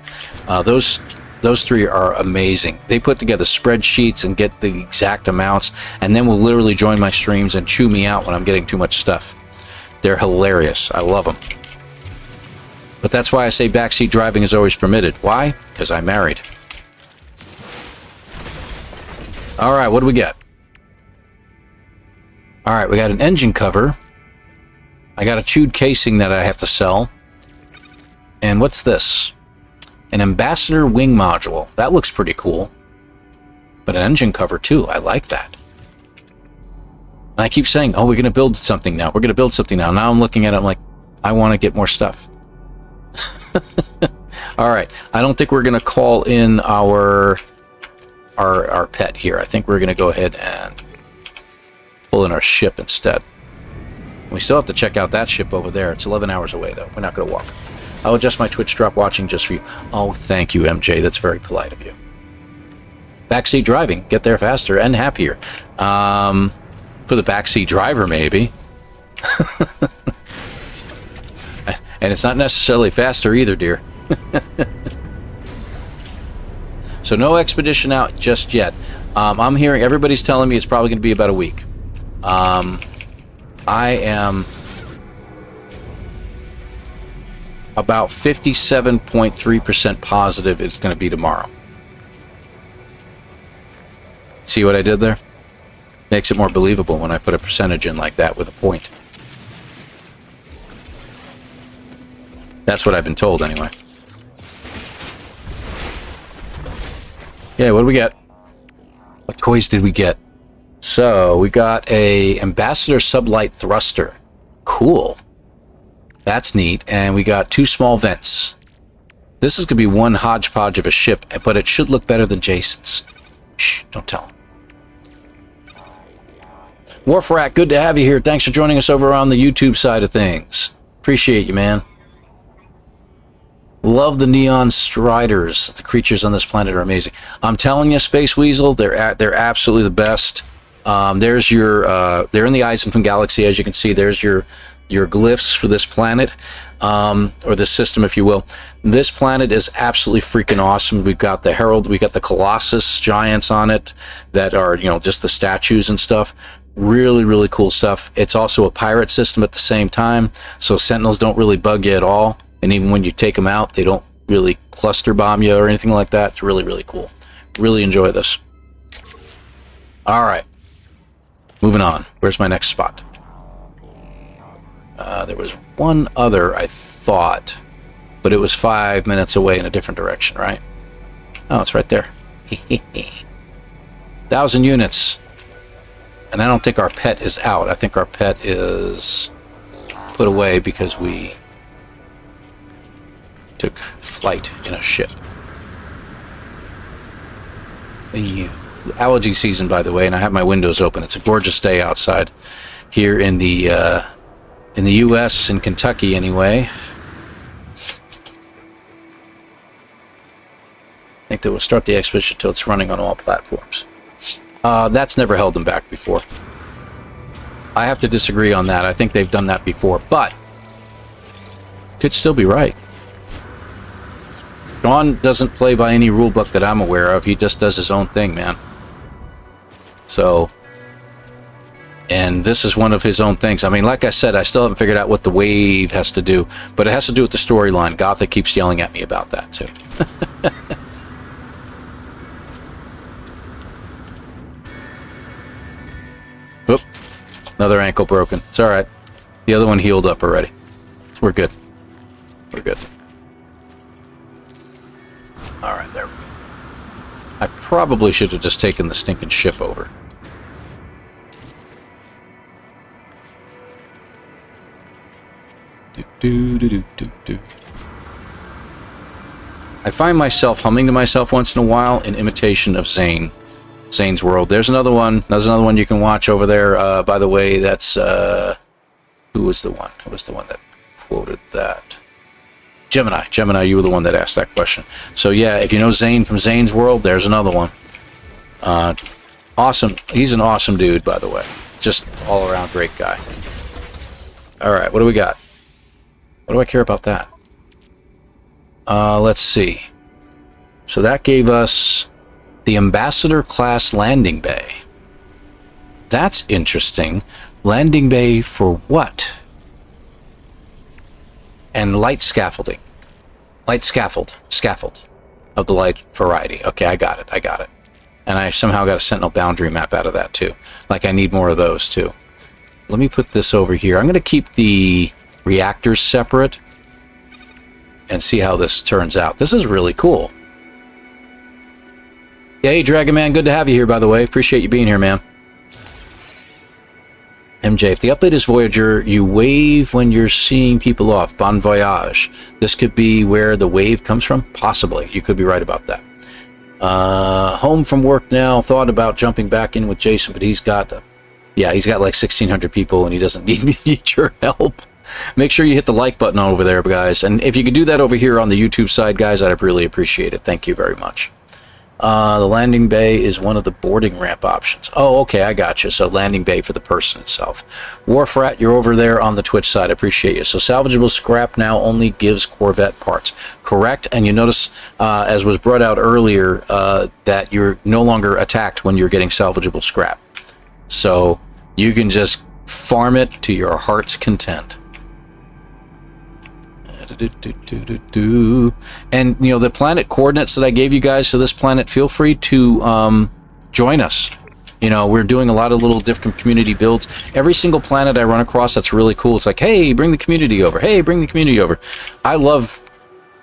Those 3 are amazing. They put together spreadsheets and get the exact amounts, and then will literally join my streams and chew me out when I'm getting too much stuff. They're hilarious. I love them. But that's why I say backseat driving is always permitted. Why? Because I'm married. Alright, what do we get? Alright, we got an engine cover. I got a chewed casing that I have to sell. And what's this? An ambassador wing module. That looks pretty cool. But an engine cover too. I like that. And I keep saying, oh, we're going to build something now. We're going to build something now. Now I'm looking at it, I'm like, I want to get more stuff. Alright, I don't think we're going to call in our pet here. I think we're going to go ahead and pull in our ship instead. We still have to check out that ship over there. It's 11 hours away, though. We're not going to walk. I'll adjust my Twitch drop watching just for you. Oh, thank you, MJ. That's very polite of you. Backseat driving. Get there faster and happier. For the backseat driver, maybe. And it's not necessarily faster either, dear. So no expedition out just yet. I'm hearing, everybody's telling me it's probably going to be about a week. I am about 57.3% positive it's going to be tomorrow. See what I did there? Makes it more believable when I put a percentage in like that with a point. That's what I've been told, anyway. Yeah, what do we get? What toys did we get? So, we got a Ambassador Sublight Thruster. Cool. That's neat. And we got 2 small vents. This is going to be one hodgepodge of a ship, but it should look better than Jason's. Shh, don't tell him. Warfrat, good to have you here. Thanks for joining us over on the YouTube side of things. Appreciate you, man. Love the neon striders. The creatures on this planet are amazing. I'm telling you, Space Weasel, they're absolutely the best. There's your they're in the Eisenman Galaxy, as you can see. There's your glyphs for this planet, or this system, if you will. This planet is absolutely freaking awesome. We've got the Herald, we got the Colossus giants on it that are, you know, just the statues and stuff. Really, really cool stuff. It's also a pirate system at the same time, so Sentinels don't really bug you at all. And even when you take them out, they don't really cluster bomb you or anything like that. It's really, really cool. Really enjoy this. All right. Moving on. Where's my next spot? There was one other, I thought, but it was 5 minutes away in a different direction, right? Oh, it's right there. 1,000 units. And I don't think our pet is out. I think our pet is put away because we took flight in a ship. The allergy season, by the way, and I have my windows open. It's a gorgeous day outside here in the U.S. in Kentucky, anyway. I think they will start the expedition until it's running on all platforms. That's never held them back before. I have to disagree on that. I think they've done that before, but could still be right. Sean doesn't play by any rule book that I'm aware of. He just does his own thing, man. So, and this is one of his own things. I mean, like I said, I still haven't figured out what the wave has to do, but it has to do with the storyline. Gothic keeps yelling at me about that, too. Oop, another ankle broken. It's all right. The other one healed up already. We're good. We're good. All right, there we go. I probably should have just taken the stinking ship over. I find myself humming to myself once in a while in imitation of Zane. Zane's World. There's another one. There's another one you can watch over there. By the way, that's who was the one? Who was the one that quoted that? Gemini. Gemini, you were the one that asked that question. So yeah, if you know Zane from Zane's World, there's another one. Awesome. He's an awesome dude, by the way. Just all around great guy. All right, what do we got? What do I care about that? Let's see. So that gave us the Ambassador class landing bay. That's interesting. Landing bay for what? And light scaffolding. Light scaffold. Scaffold. Of the light variety. Okay, I got it. I got it. And I somehow got a Sentinel boundary map out of that, too. Like, I need more of those, too. Let me put this over here. I'm going to keep the reactors separate and see how this turns out. This is really cool. Hey, Dragon Man, good to have you here, by the way. Appreciate you being here, man. MJ, if the update is Voyager, you wave when you're seeing people off. Bon voyage. This could be where the wave comes from? Possibly. You could be right about that. Home from work now. Thought about jumping back in with Jason, but he's got... yeah, he's got like 1,600 people, and he doesn't need your help. Make sure you hit the like button over there, guys. And if you could do that over here on the YouTube side, guys, I'd really appreciate it. Thank you very much. The landing bay is one of the boarding ramp options. Oh, okay, I got you. So landing bay for the person itself. Warfrat, you're over there on the Twitch side. I appreciate you. So salvageable scrap now only gives Corvette parts. Correct. And you notice, as was brought out earlier, that you're no longer attacked when you're getting salvageable scrap. So you can just farm it to your heart's content. And, you know, the planet coordinates that I gave you guys to this planet, feel free to join us. You know, we're doing a lot of little different community builds. Every single planet I run across that's really cool, it's like, hey, bring the community over. Hey, bring the community over. I love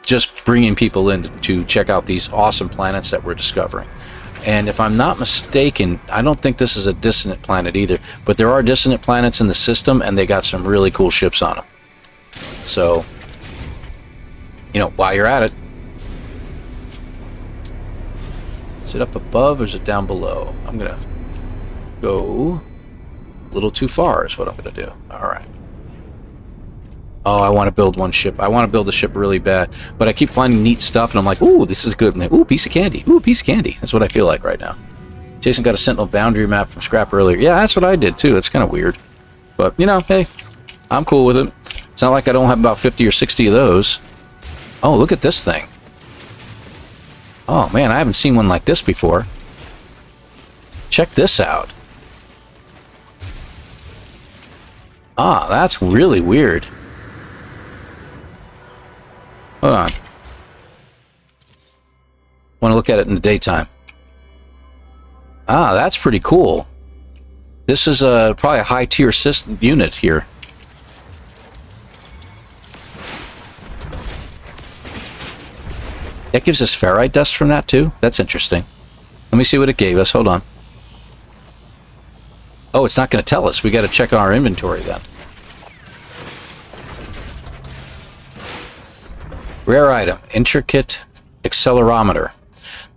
just bringing people in to check out these awesome planets that we're discovering. And if I'm not mistaken, I don't think this is a dissonant planet either, but there are dissonant planets in the system, and they got some really cool ships on them. So, you know, while you're at it, is it up above or is it down below? I'm going to go a little too far is what I'm going to do. All right. Oh, I want to build one ship. I want to build a ship really bad, but I keep finding neat stuff, and I'm like, ooh, this is good. And then, ooh, piece of candy. Ooh, piece of candy. That's what I feel like right now. Jason got a Sentinel boundary map from Scrap earlier. Yeah, that's what I did, too. It's kind of weird. But, you know, hey, I'm cool with it. It's not like I don't have about 50 or 60 of those. Oh, look at this thing. Oh, man, I haven't seen one like this before. Check this out. Ah, that's really weird. Hold on. Want to look at it in the daytime. Ah, that's pretty cool. This is probably a high-tier unit here. That gives us ferrite dust from that, too? That's interesting. Let me see what it gave us. Hold on. Oh, it's not going to tell us. We got to check on our inventory then. Rare item. Intricate accelerometer.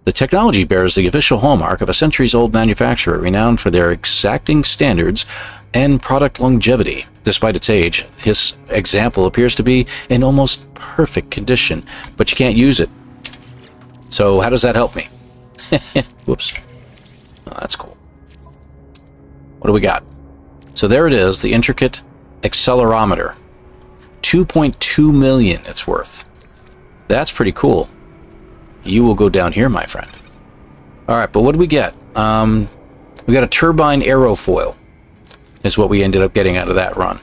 The technology bears the official hallmark of a centuries-old manufacturer renowned for their exacting standards and product longevity. Despite its age, this example appears to be in almost perfect condition, but you can't use it. So how does that help me? Whoops. Oh, that's cool. What do we got? So there it is, the intricate accelerometer. 2.2 million it's worth. That's pretty cool. You will go down here, my friend. Alright, but what do we get? We got a turbine aerofoil is what we ended up getting out of that run.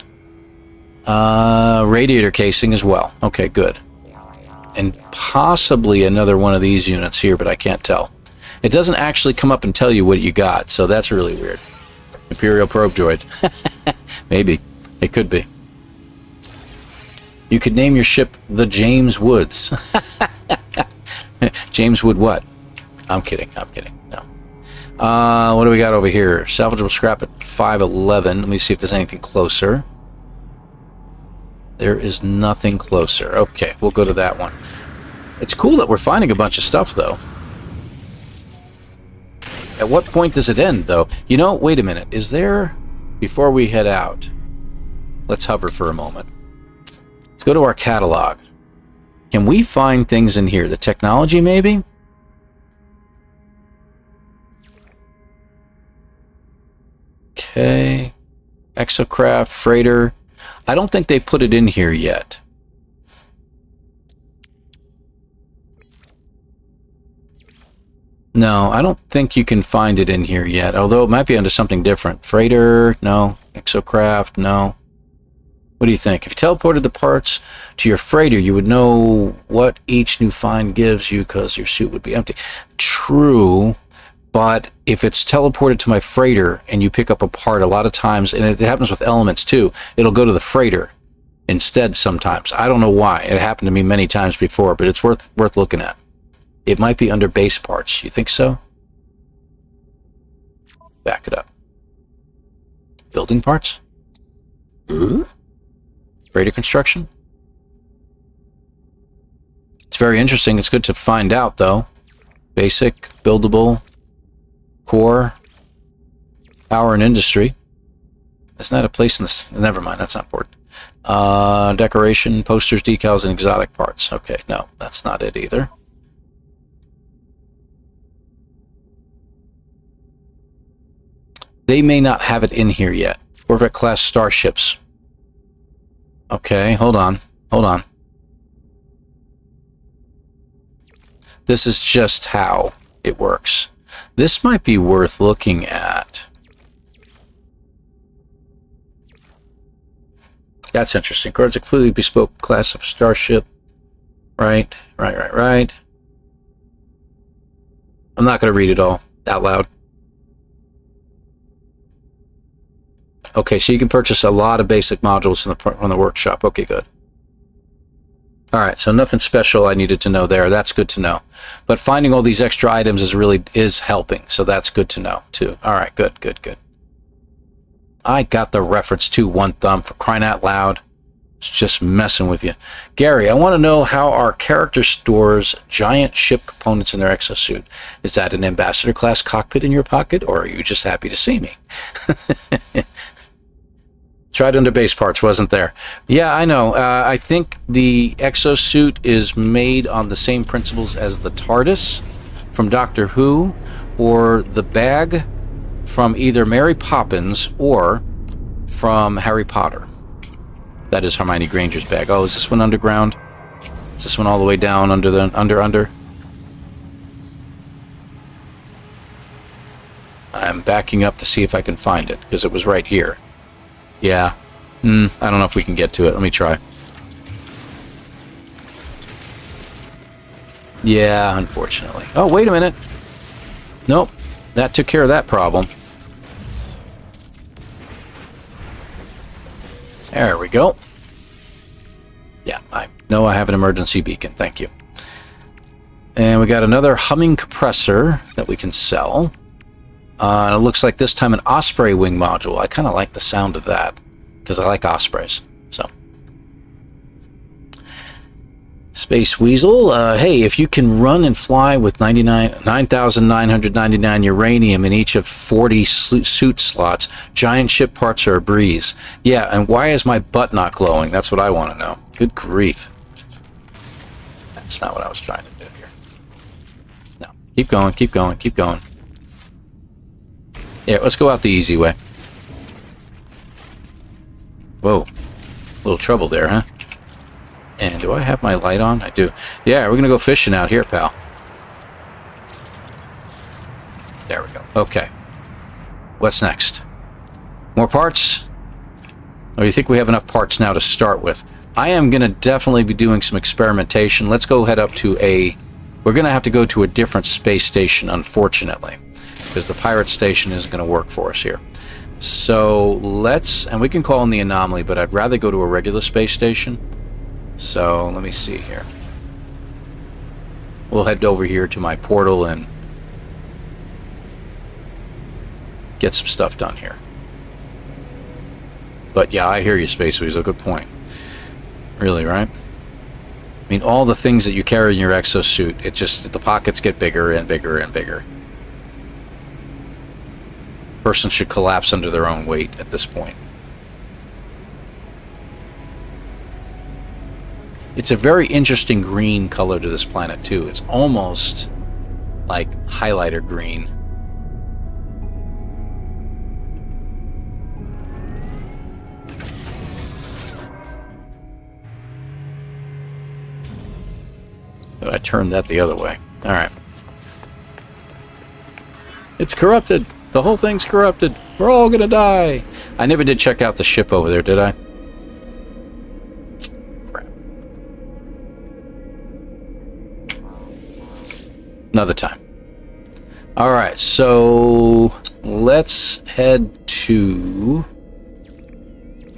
Radiator casing as well. Okay, good. And possibly another one of these units here, but I can't tell. It doesn't actually come up and tell you what you got, so that's really weird. Imperial probe droid. Maybe. It could be. You could name your ship the James Woods. James Wood what? I'm kidding. I'm kidding. No. What do we got over here? Salvageable scrap at 511. Let me see if there's anything closer. There is nothing closer. Okay, we'll go to that one. It's cool that we're finding a bunch of stuff, though. At what point does it end, though? You know, wait a minute. Is there... Before we head out, let's hover for a moment. Let's go to our catalog. Can we find things in here? The technology, maybe? Okay. Exocraft, freighter. I don't think they put it in here yet. No, I don't think you can find it in here yet, although it might be under something different. Freighter, no. Exocraft, no. What do you think? If you teleported the parts to your freighter, you would know what each new find gives you because your suit would be empty. True, but if it's teleported to my freighter and you pick up a part a lot of times, and it happens with elements too, it'll go to the freighter instead sometimes. I don't know why. It happened to me many times before, but it's worth looking at. It might be under base parts. You think so? Back it up. Building parts? Freighter construction? It's very interesting. It's good to find out, though. Basic, buildable, core, power and industry. Isn't that a place in this? Never mind, that's not important. Decoration, posters, decals, and exotic parts. Okay, no, that's not it either. They may not have it in here yet. Corvette class starships. Okay, hold on. Hold on. This is just how it works. This might be worth looking at. That's interesting. Cards a completely bespoke class of starship. Right. I'm not going to read it all out loud. Okay, so you can purchase a lot of basic modules from the workshop. Okay, good. All right, so nothing special I needed to know there. That's good to know. But finding all these extra items is helping, so that's good to know too. All right, good, good, good. I got the reference to One Thumb, for crying out loud. It's just messing with you. Gary, I want to know how our character stores giant ship components in their exosuit. Is that an ambassador class cockpit in your pocket, or are you just happy to see me? Tried under base parts, wasn't there? Yeah, I know. I think the exosuit is made on the same principles as the TARDIS from Doctor Who, or the bag from either Mary Poppins or from Harry Potter. That is Hermione Granger's bag. Oh, is this one underground? Is this one all the way down under the under? I'm backing up to see if I can find it, because it was right here. Yeah. I don't know if we can get to it. Let me try. Yeah, unfortunately. Oh, wait a minute. Nope. That took care of that problem. There we go. Yeah, I know I have an emergency beacon. Thank you. And we got another humming compressor that we can sell. And it looks like this time an Osprey wing module. I kind of like the sound of that, because I like Ospreys. So, Space Weasel. Hey, if you can run and fly with 9,999 uranium in each of 40 suit slots, giant ship parts are a breeze. Yeah, and why is my butt not glowing? That's what I want to know. Good grief. That's not what I was trying to do here. No, keep going, keep going, keep going. Yeah, let's go out the easy way. Whoa. A little trouble there, huh? And do I have my light on? I do. Yeah, we're going to go fishing out here, pal. There we go. Okay. What's next? More parts? Or do you think we have enough parts now to start with? I am going to definitely be doing some experimentation. Let's go head up to a... We're going to have to go to a different space station, unfortunately, because the pirate station isn't going to work for us here. So let's... And we can call in the anomaly, but I'd rather go to a regular space station. So let me see here. We'll head over here to my portal and get some stuff done here. But yeah, I hear you, Space Weasel. Good point. Really, right? I mean, all the things that you carry in your exosuit, it just, the pockets get bigger and bigger and bigger. Person should collapse under their own weight at this point. It's a very interesting green color to this planet, too. It's almost like highlighter green. But I turned that the other way. Alright. It's corrupted! The whole thing's corrupted! We're all gonna die! I never did check out the ship over there, did I? Another time. Alright, so let's head to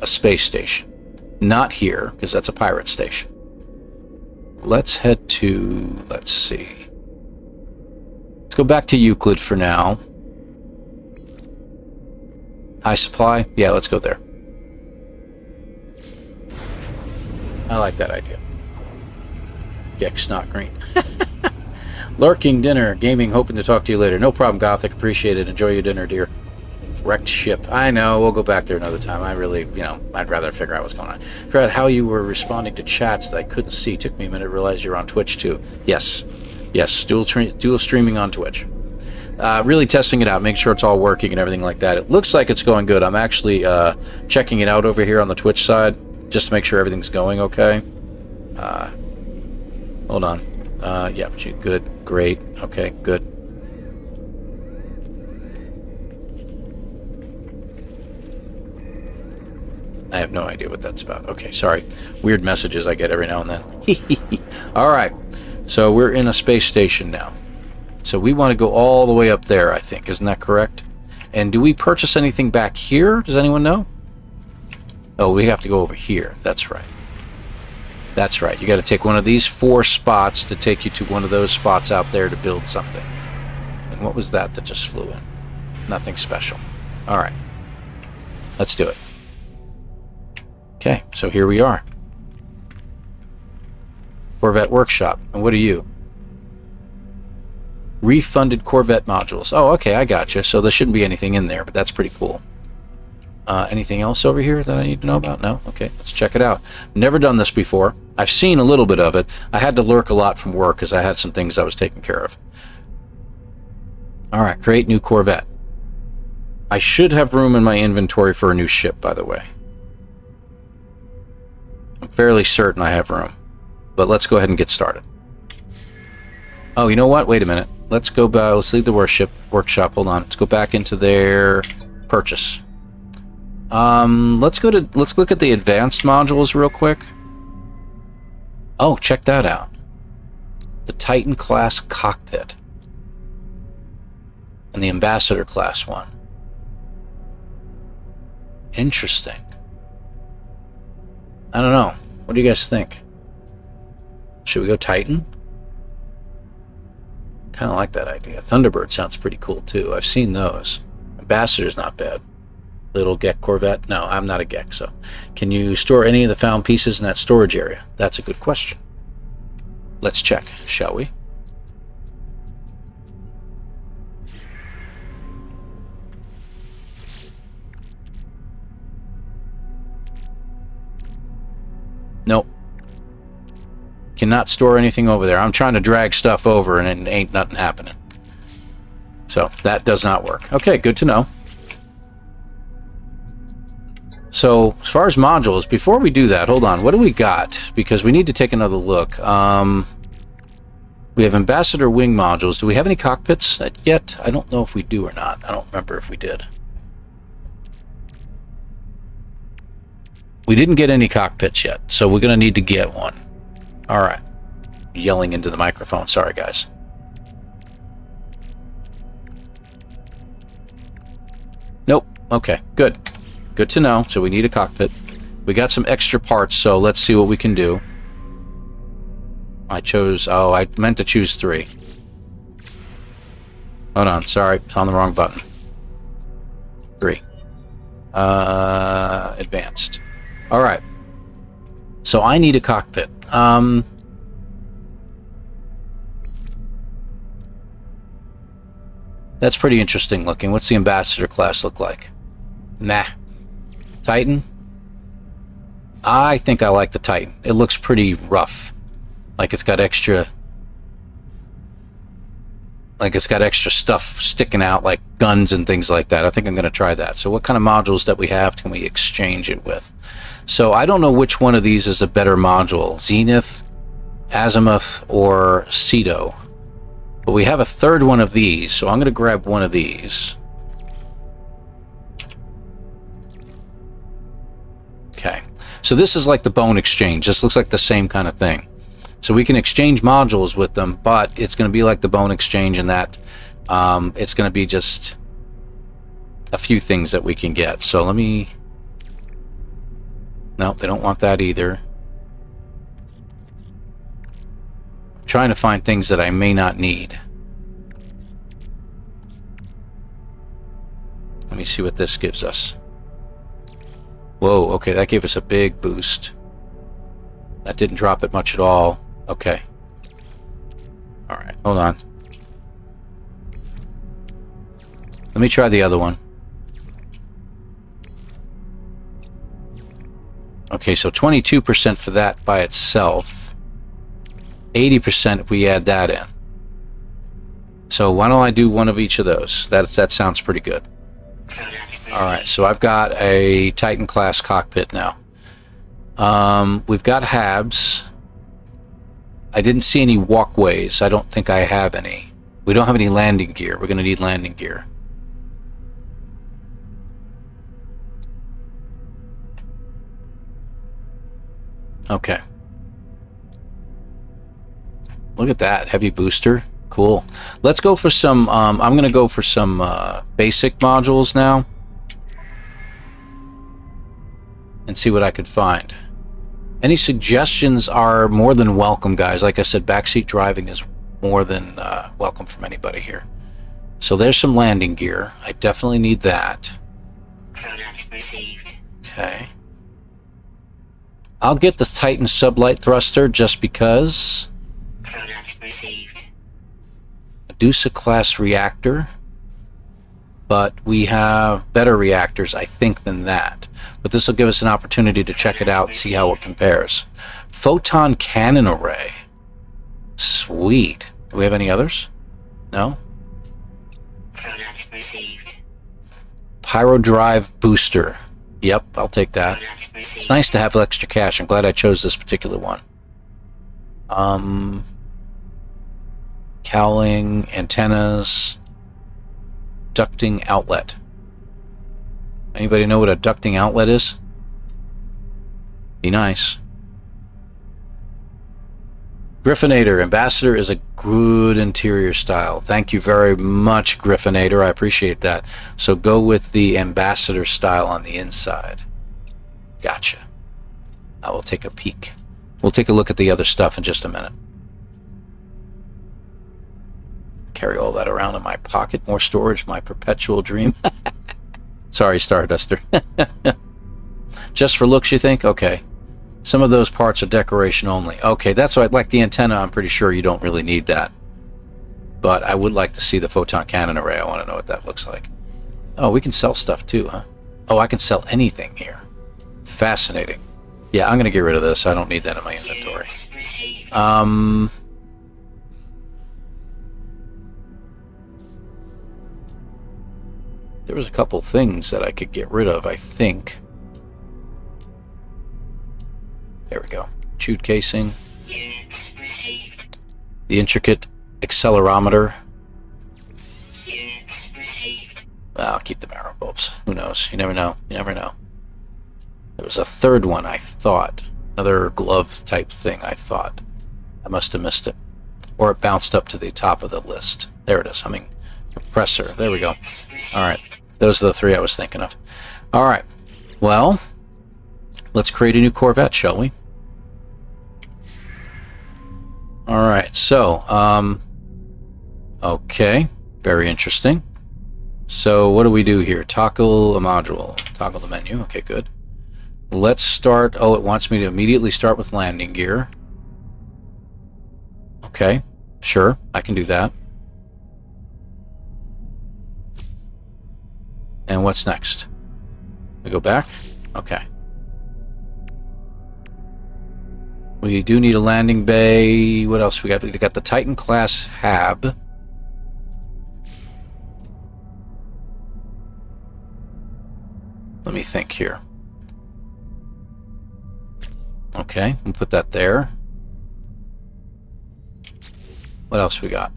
a space station. Not here, because that's a pirate station. Let's head to, let's see. Let's go back to Euclid for now. High supply? Yeah, let's go there. I like that idea. Gex not green. Lurking dinner, gaming, hoping to talk to you later. No problem, Gothic. Appreciate it. Enjoy your dinner, dear. Wrecked ship. I know. We'll go back there another time. I really, I'd rather figure out what's going on. Figured out how you were responding to chats that I couldn't see. Took me a minute to realize you're on Twitch, too. Yes. Yes. Dual streaming on Twitch. Really testing it out. Make sure it's all working and everything like that. It looks like it's going good. I'm actually checking it out over here on the Twitch side just to make sure everything's going okay. Hold on. Yeah, good, great, okay, good. I have no idea what that's about. Okay, sorry. Weird messages I get every now and then. Alright, so we're in a space station now. So we want to go all the way up there, I think. Isn't that correct? And do we purchase anything back here? Does anyone know? Oh, we have to go over here. That's right. That's right. You got to take one of these 4 spots to take you to one of those spots out there to build something. And what was that just flew in? Nothing special. All right. Let's do it. Okay, so here we are. Corvette Workshop. And what are you? Refunded Corvette modules. Oh, okay, I gotcha. So there shouldn't be anything in there, but that's pretty cool. Anything else over here that I need to know about? No? Okay, let's check it out. Never done this before. I've seen a little bit of it. I had to lurk a lot from work because I had some things I was taking care of. All right, create new Corvette. I should have room in my inventory for a new ship, by the way. I'm fairly certain I have room. But let's go ahead and get started. Oh, you know what? Wait a minute. Let's go back. Let's leave the workshop. Hold on. Let's go back into their purchase. Let's look at the advanced modules real quick. Oh, check that out. The Titan class cockpit. And the Ambassador class one. Interesting. I don't know. What do you guys think? Should we go Titan? Kind of like that idea. Thunderbird sounds pretty cool too. I've seen those. Ambassador's not bad. Little Gek Corvette? No, I'm not a Gek, so. Can you store any of the found pieces in that storage area? That's a good question. Let's check, shall we? Nope. Cannot store anything over there. I'm trying to drag stuff over and it ain't nothing happening. So, that does not work. Okay, good to know. So, as far as modules, before we do that, hold on. What do we got? Because we need to take another look. We have Ambassador Wing modules. Do we have any cockpits yet? I don't know if we do or not. I don't remember if we did. We didn't get any cockpits yet, so we're going to need to get one. All right. Yelling into the microphone. Sorry, guys. Nope. Okay, good. Good to know. So we need a cockpit. We got some extra parts, so let's see what we can do. I chose... Oh, I meant to choose 3. Hold on. Sorry. It's on the wrong button. 3. Advanced. All right. So I need a cockpit. That's pretty interesting looking. What's the Ambassador class look like? Nah. Titan? I think I like the Titan. It looks pretty rough. Like it's got extra... Like it's got extra stuff sticking out, like guns and things like that. I think I'm going to try that. So what kind of modules that we have can we exchange it with? So I don't know which one of these is a better module. Zenith, Azimuth, or Cedo. But we have a third one of these, so I'm going to grab one of these. Okay. So this is like the bone exchange. This looks like the same kind of thing. So we can exchange modules with them, but it's going to be like the bone exchange in that it's going to be just a few things that we can get. So let me... No, they don't want that either. I'm trying to find things that I may not need. Let me see what this gives us. Whoa, okay, that gave us a big boost. That didn't drop it much at all. Okay. Alright, hold on. Let me try the other one. Okay, so 22% for that by itself. 80% if we add that in. So why don't I do one of each of those? That sounds pretty good. Alright, so I've got a Titan class cockpit now. We've got HABs. I didn't see any walkways. I don't think I have any. We don't have any landing gear. We're going to need landing gear. Okay. Look at that. Heavy booster. Cool. Let's go for some, I'm going to go for some basic modules now. And see what I could find. Any suggestions are more than welcome, guys. Like I said, backseat driving is more than welcome from anybody here. So there's some landing gear. I definitely need that. Okay. I'll get the Titan sublight thruster just because. Medusa class reactor. But we have better reactors, I think, than that. But this will give us an opportunity to check it out and see how it compares. Photon cannon array. Sweet. Do we have any others? No? Pyro drive booster. Yep, I'll take that. It's nice to have extra cash. I'm glad I chose this particular one. Cowling, antennas, ducting outlet. Anybody know what a ducting outlet is? Be nice. Griffinator. Ambassador is a good interior style. Thank you very much, Griffinator. I appreciate that. So go with the Ambassador style on the inside. Gotcha. I will take a peek. We'll take a look at the other stuff in just a minute. Carry all that around in my pocket. More storage, my perpetual dream. Sorry, Starduster. Just for looks, you think? Okay. Some of those parts are decoration only. Okay, that's why, like the antenna, I'm pretty sure you don't really need that. But I would like to see the photon cannon array. I want to know what that looks like. Oh, we can sell stuff too, huh? Oh, I can sell anything here. Fascinating. Yeah, I'm going to get rid of this. I don't need that in my inventory. There was a couple things that I could get rid of, I think. There we go. Chewed casing. The intricate accelerometer. I'll keep the marrow bulbs. Who knows? You never know. You never know. There was a third one, I thought. Another glove type thing, I thought. I must have missed it. Or it bounced up to the top of the list. There it is. Humming compressor. There we go. Alright. Those are the three I was thinking of. Alright. Well, let's create a new Corvette, shall we? Alright, so, okay. Very interesting. So, what do we do here? Toggle a module. Toggle the menu. Okay, good. Let's start. Oh, it wants me to immediately start with landing gear. Okay, sure. I can do that. And what's next? We go back? Okay. We do need a landing bay. What else we got? We got the Titan class hab. Let me think here. Okay, we'll put that there. What else we got?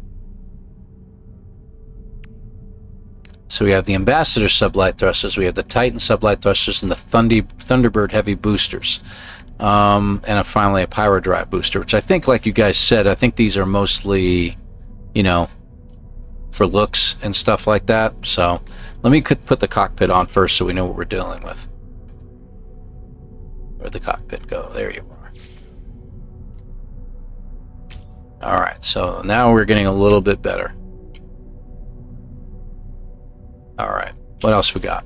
So we have the Ambassador sublight thrusters, we have the Titan sublight thrusters, and the Thunderbird heavy boosters. And finally a Pyro Drive booster, which I think, like you guys said, I think these are mostly, you know, for looks and stuff like that. So let me put the cockpit on first so we know what we're dealing with. Where'd the cockpit go? There you are. Alright, so now we're getting a little bit better. Alright, what else we got?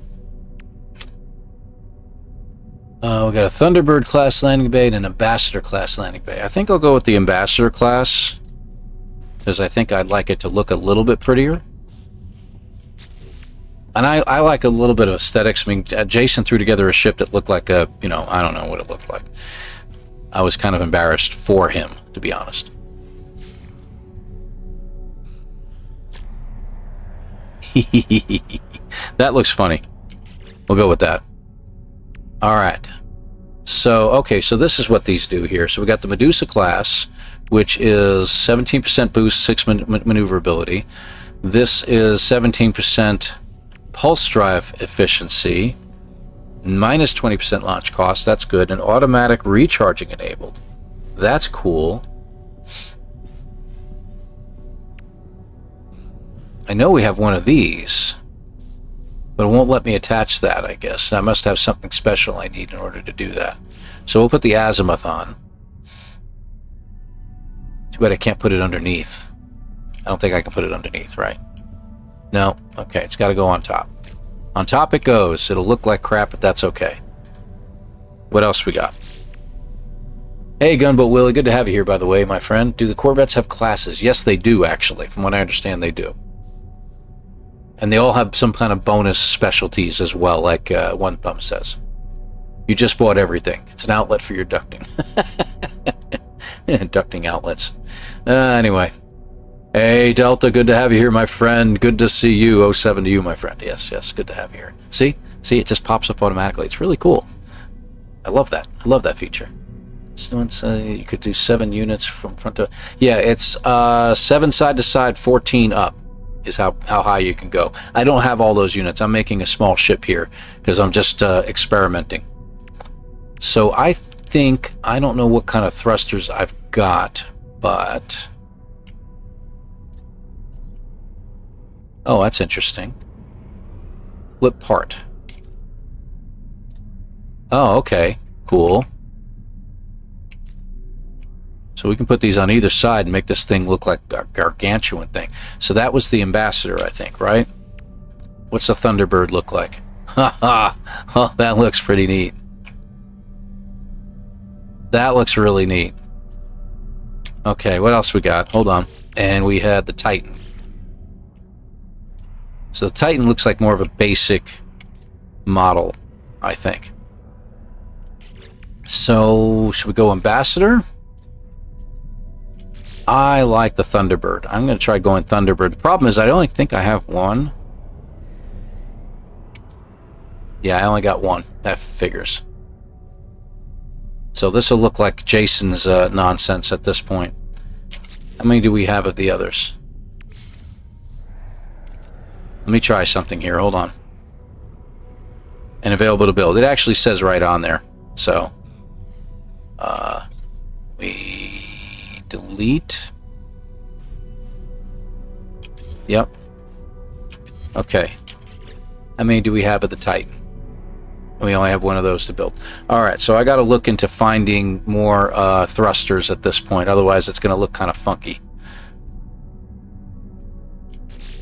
We got a Thunderbird class landing bay and an Ambassador class landing bay. I think I'll go with the Ambassador class because I think I'd like it to look a little bit prettier. And I like a little bit of aesthetics. I mean, Jason threw together a ship that looked like a, you know, I don't know what it looked like. I was kind of embarrassed for him, to be honest. That looks funny. We'll go with that. Alright. So, okay, so this is what these do here. So we got the Medusa class, which is 17% boost, 6 maneuverability. This is 17% pulse drive efficiency, minus 20% launch cost. That's good. And automatic recharging enabled. That's cool. I know we have one of these, but it won't let me attach that, I guess. I must have something special I need in order to do that. So we'll put the azimuth on. Too bad I can't put it underneath. I don't think I can put it underneath, right? No. Okay, it's got to go on top. On top it goes. It'll look like crap, but that's okay. What else we got? Hey, Gunboat Willie, good to have you here, by the way, my friend. Do the Corvettes have classes? Yes, they do, actually. From what I understand, they do. And they all have some kind of bonus specialties as well, like One Thumb says. You just bought everything. It's an outlet for your ducting. Ducting outlets. Anyway. Hey, Delta, good to have you here, my friend. Good to see you. 07 to you, my friend. Yes, yes, good to have you here. See? See, it just pops up automatically. It's really cool. I love that. I love that feature. So you could do 7 units from front to... Yeah, it's 7 side to side, 14 up is how high you can go. I don't have all those units. I'm making a small ship here because I'm just experimenting. So I think... I don't know what kind of thrusters I've got, but... Oh, that's interesting. Flip part. Oh, okay. Cool. So we can put these on either side and make this thing look like a gargantuan thing. So that was the ambassador, I think, right? What's the Thunderbird look like? Ha ha! Oh, that looks pretty neat. That looks really neat. Okay, what else we got? Hold on. And we had the Titan. So the Titan looks like more of a basic model, I think. So, should we go Ambassador? I like the Thunderbird. I'm going to try going Thunderbird. The problem is I only think I have one. Yeah, I only got one. That figures. So this will look like Jason's nonsense at this point. How many do we have of the others? Let me try something here. Hold on. And available to build. It actually says right on there. So, we delete. Yep. Okay. How many do we have of the Titan? We only have one of those to build. Alright, so I got to look into finding more thrusters at this point. Otherwise, it's going to look kind of funky.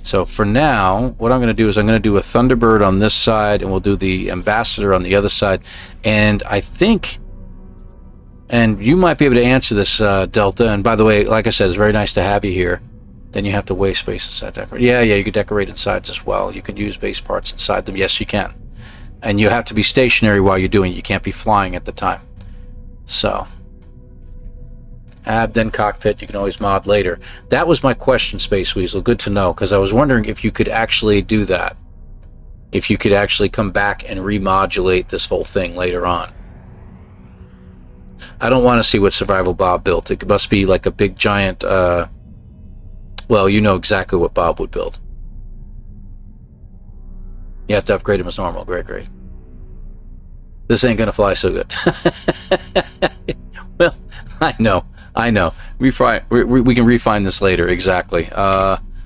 So for now, what I'm going to do is I'm going to do a Thunderbird on this side, and we'll do the Ambassador on the other side. And I think, and you might be able to answer this, Delta, and by the way, like I said, it's very nice to have you here. Then you have to waste space inside decorate. Yeah, you can decorate insides as well. You can use base parts inside them. Yes, you can. And you have to be stationary while you're doing it. You can't be flying at the time. So, then cockpit, you can always mod later. That was my question, Space Weasel. Good to know, because I was wondering if you could actually do that. If you could actually come back and remodulate this whole thing later on. I don't want to see what Survival Bob built. It must be like a big giant, well, you know exactly what Bob would build. You have to upgrade him as normal. Great, great. This ain't gonna fly so good. Well, I know. We can refine this later, exactly.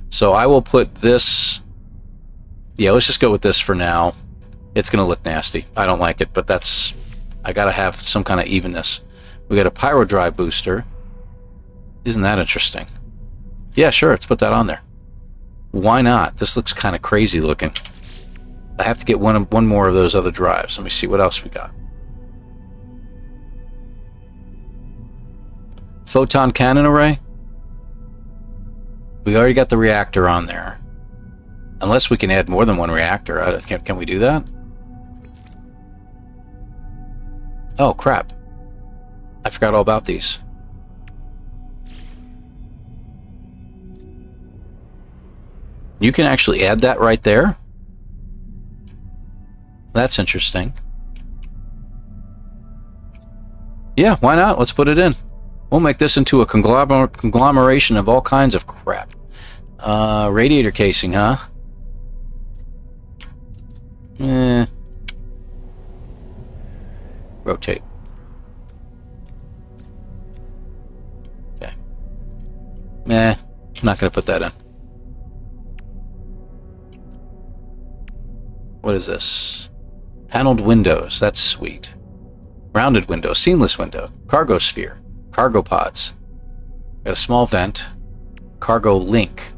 So I will put this... Yeah, let's just go with this for now. It's going to look nasty. I don't like it, but that's... I got to have some kind of evenness. We got a Pyro Drive booster. Isn't that interesting? Yeah, sure, let's put that on there. Why not? This looks kind of crazy looking. I have to get one more of those other drives. Let me see what else we got. Photon cannon array? We already got the reactor on there. Unless we can add more than one reactor. Can we do that? Oh, crap. I forgot all about these. You can actually add that right there? That's interesting. Yeah, why not? Let's put it in. We'll make this into a conglomeration of all kinds of crap. Radiator casing, huh? Rotate. Okay. I'm not going to put that in. What is this? Paneled windows. That's sweet. Rounded window. Seamless window. Cargo sphere. Cargo pods. Got a small vent. Cargo link.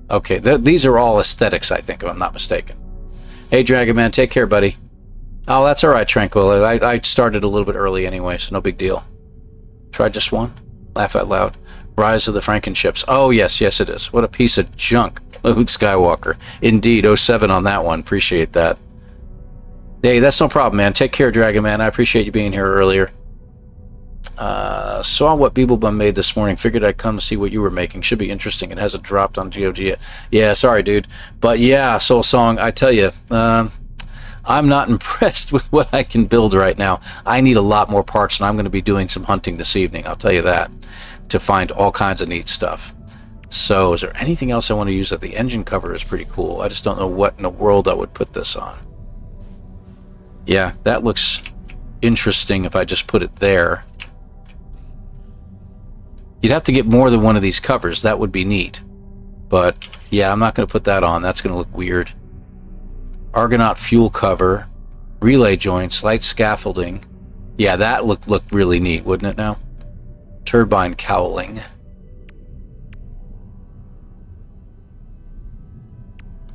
Okay, these are all aesthetics, I think, if I'm not mistaken. Hey, Dragon Man, take care, buddy. Oh, that's all right, Tranquil. I started a little bit early anyway, so no big deal. Try just one. Laugh out loud. Rise of the Frankenships. Oh, yes, yes, it is. What a piece of junk. Luke Skywalker. Indeed, 07 on that one. Appreciate that. Hey, that's no problem, man. Take care, Dragon Man. I appreciate you being here earlier. Saw what Beeblebum made this morning. Figured I'd come to see what you were making. Should be interesting. It hasn't dropped on GOG yet. Yeah, sorry, dude. But yeah, Soul Song, I tell you, I'm not impressed with what I can build right now. I need a lot more parts, and I'm going to be doing some hunting this evening. I'll tell you that, to find all kinds of neat stuff. So, is there anything else I want to use? That the engine cover is pretty cool. I just don't know what in the world I would put this on. Yeah, that looks interesting if I just put it there. You'd have to get more than one of these covers. That would be neat. But, yeah, I'm not going to put that on. That's going to look weird. Argonaut fuel cover. Relay joints. Light scaffolding. Yeah, that looked really neat, wouldn't it now? Turbine cowling.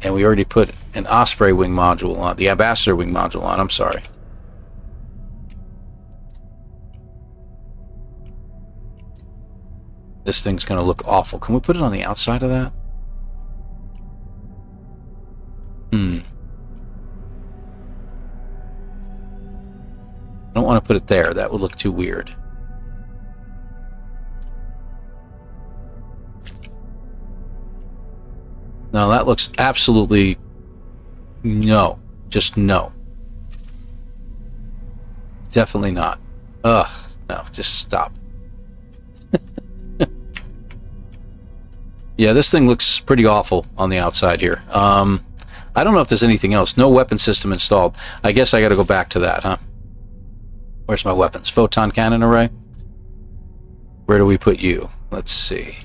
And we already put an Osprey wing module on. The Ambassador wing module on. I'm sorry. This thing's going to look awful. Can we put it on the outside of that? I don't want to put it there. That would look too weird. No, that looks absolutely... no. Just no. Definitely not. Ugh. No, just stop. Yeah, this thing looks pretty awful on the outside here. I don't know if there's anything else. No weapon system installed. I guess I got to go back to that, huh? Where's my weapons? Photon cannon array? Where do we put you? Let's see.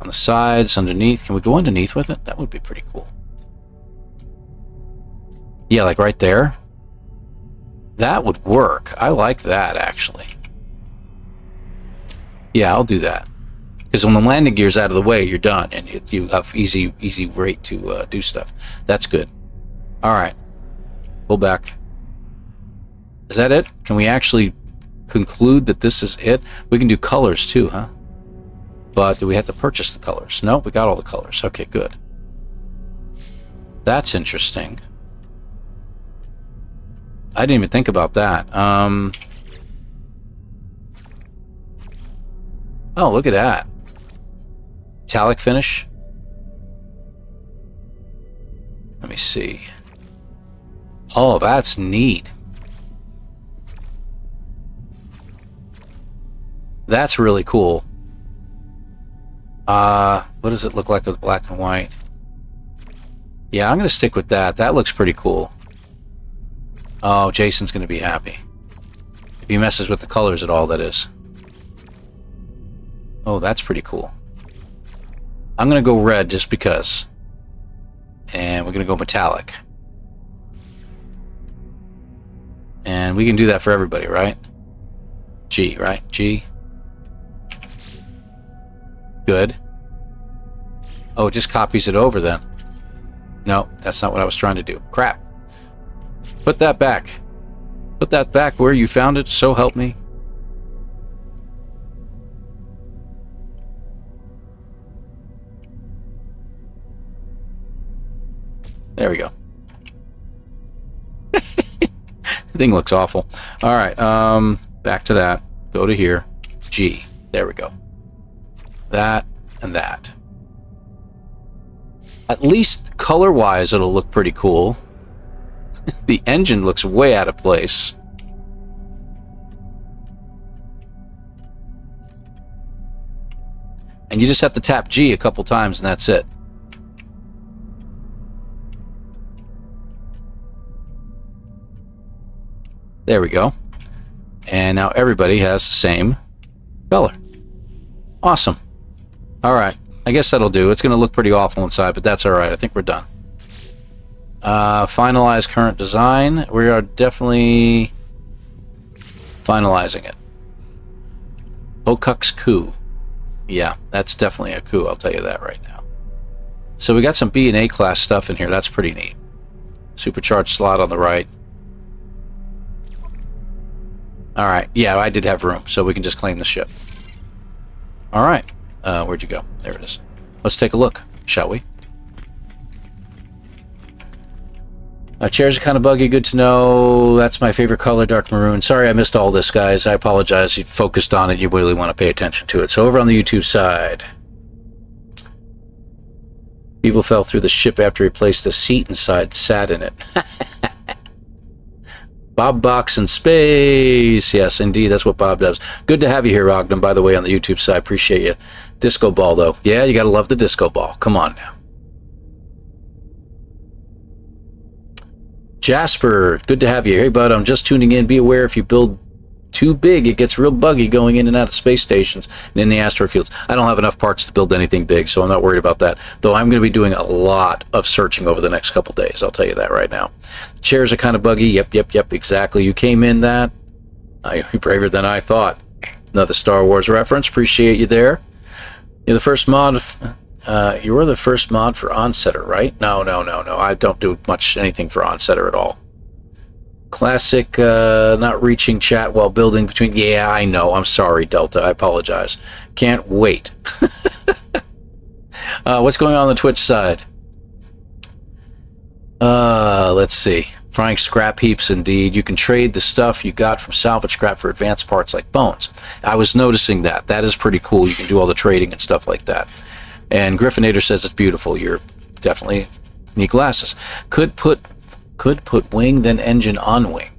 On the sides, underneath. Can we go underneath with it? That would be pretty cool. Yeah, like right there. That would work. I like that, actually. Yeah, I'll do that. Because when the landing gear's out of the way, you're done, and you have easy rate to do stuff. That's good. All right. Pull back. Is that it? Can we actually conclude that this is it? We can do colors too, huh? But do we have to purchase the colors? No, we got all the colors. Okay, good. That's interesting. I didn't even think about that. Oh, look at that. Metallic finish. Let me see. Oh, that's neat. That's really cool. What does it look like with black and white? Yeah, I'm going to stick with that. That looks pretty cool. Oh, Jason's going to be happy. If he messes with the colors at all, that is. Oh, that's pretty cool. I'm going to go red just because. And we're going to go metallic. And we can do that for everybody, right? G, right? G. Good. Oh, it just copies it over then. No, that's not what I was trying to do. Crap. Put that back. Put that back where you found it, so help me. There we go. The thing looks awful. All right, back to that. Go to here. G. There we go. That and that. At least color-wise, it'll look pretty cool. The engine looks way out of place. And you just have to tap G a couple times and that's it. There we go. And now everybody has the same color. Awesome. Alright. I guess that'll do. It's going to look pretty awful inside, but that's alright. I think we're done. Finalize current design. We are definitely finalizing it. Okuk's coup. Yeah, that's definitely a coup, I'll tell you that right now. So we got some B and A class stuff in here. That's pretty neat. Supercharged slot on the right. Alright, yeah, I did have room, so we can just claim the ship. Alright, where'd you go? There it is. Let's take a look, shall we? Chairs are kind of buggy, good to know. That's my favorite color, dark maroon. Sorry I missed all this, guys. I apologize. You focused on it. You really want to pay attention to it. So over on the YouTube side, people fell through the ship after he placed a seat inside, sat in it. Bob Box in space. Yes, indeed. That's what Bob does. Good to have you here, Ogden, by the way, on the YouTube side. Appreciate you. Disco ball, though. Yeah, you got to love the disco ball. Come on now. Jasper, good to have you. Hey, bud, I'm just tuning in. Be aware if you build too big, it gets real buggy going in and out of space stations and in the asteroid fields. I don't have enough parts to build anything big, so I'm not worried about that. Though I'm going to be doing a lot of searching over the next couple days. I'll tell you that right now. Chairs are kind of buggy. Yep, exactly. You came in that. You're braver than I thought. Another Star Wars reference. Appreciate you there. You're the first mod. You were the first mod for Onsetter, right? No. I don't do much anything for Onsetter at all. Classic, not reaching chat while building between... Yeah, I know. I'm sorry, Delta. I apologize. Can't wait. What's going on the Twitch side? Let's see. Frying scrap heaps, indeed. You can trade the stuff you got from salvage scrap for advanced parts like bones. I was noticing that. That is pretty cool. You can do all the trading and stuff like that. And Griffinator says it's beautiful. You're definitely need glasses. Could put wing then engine on wing.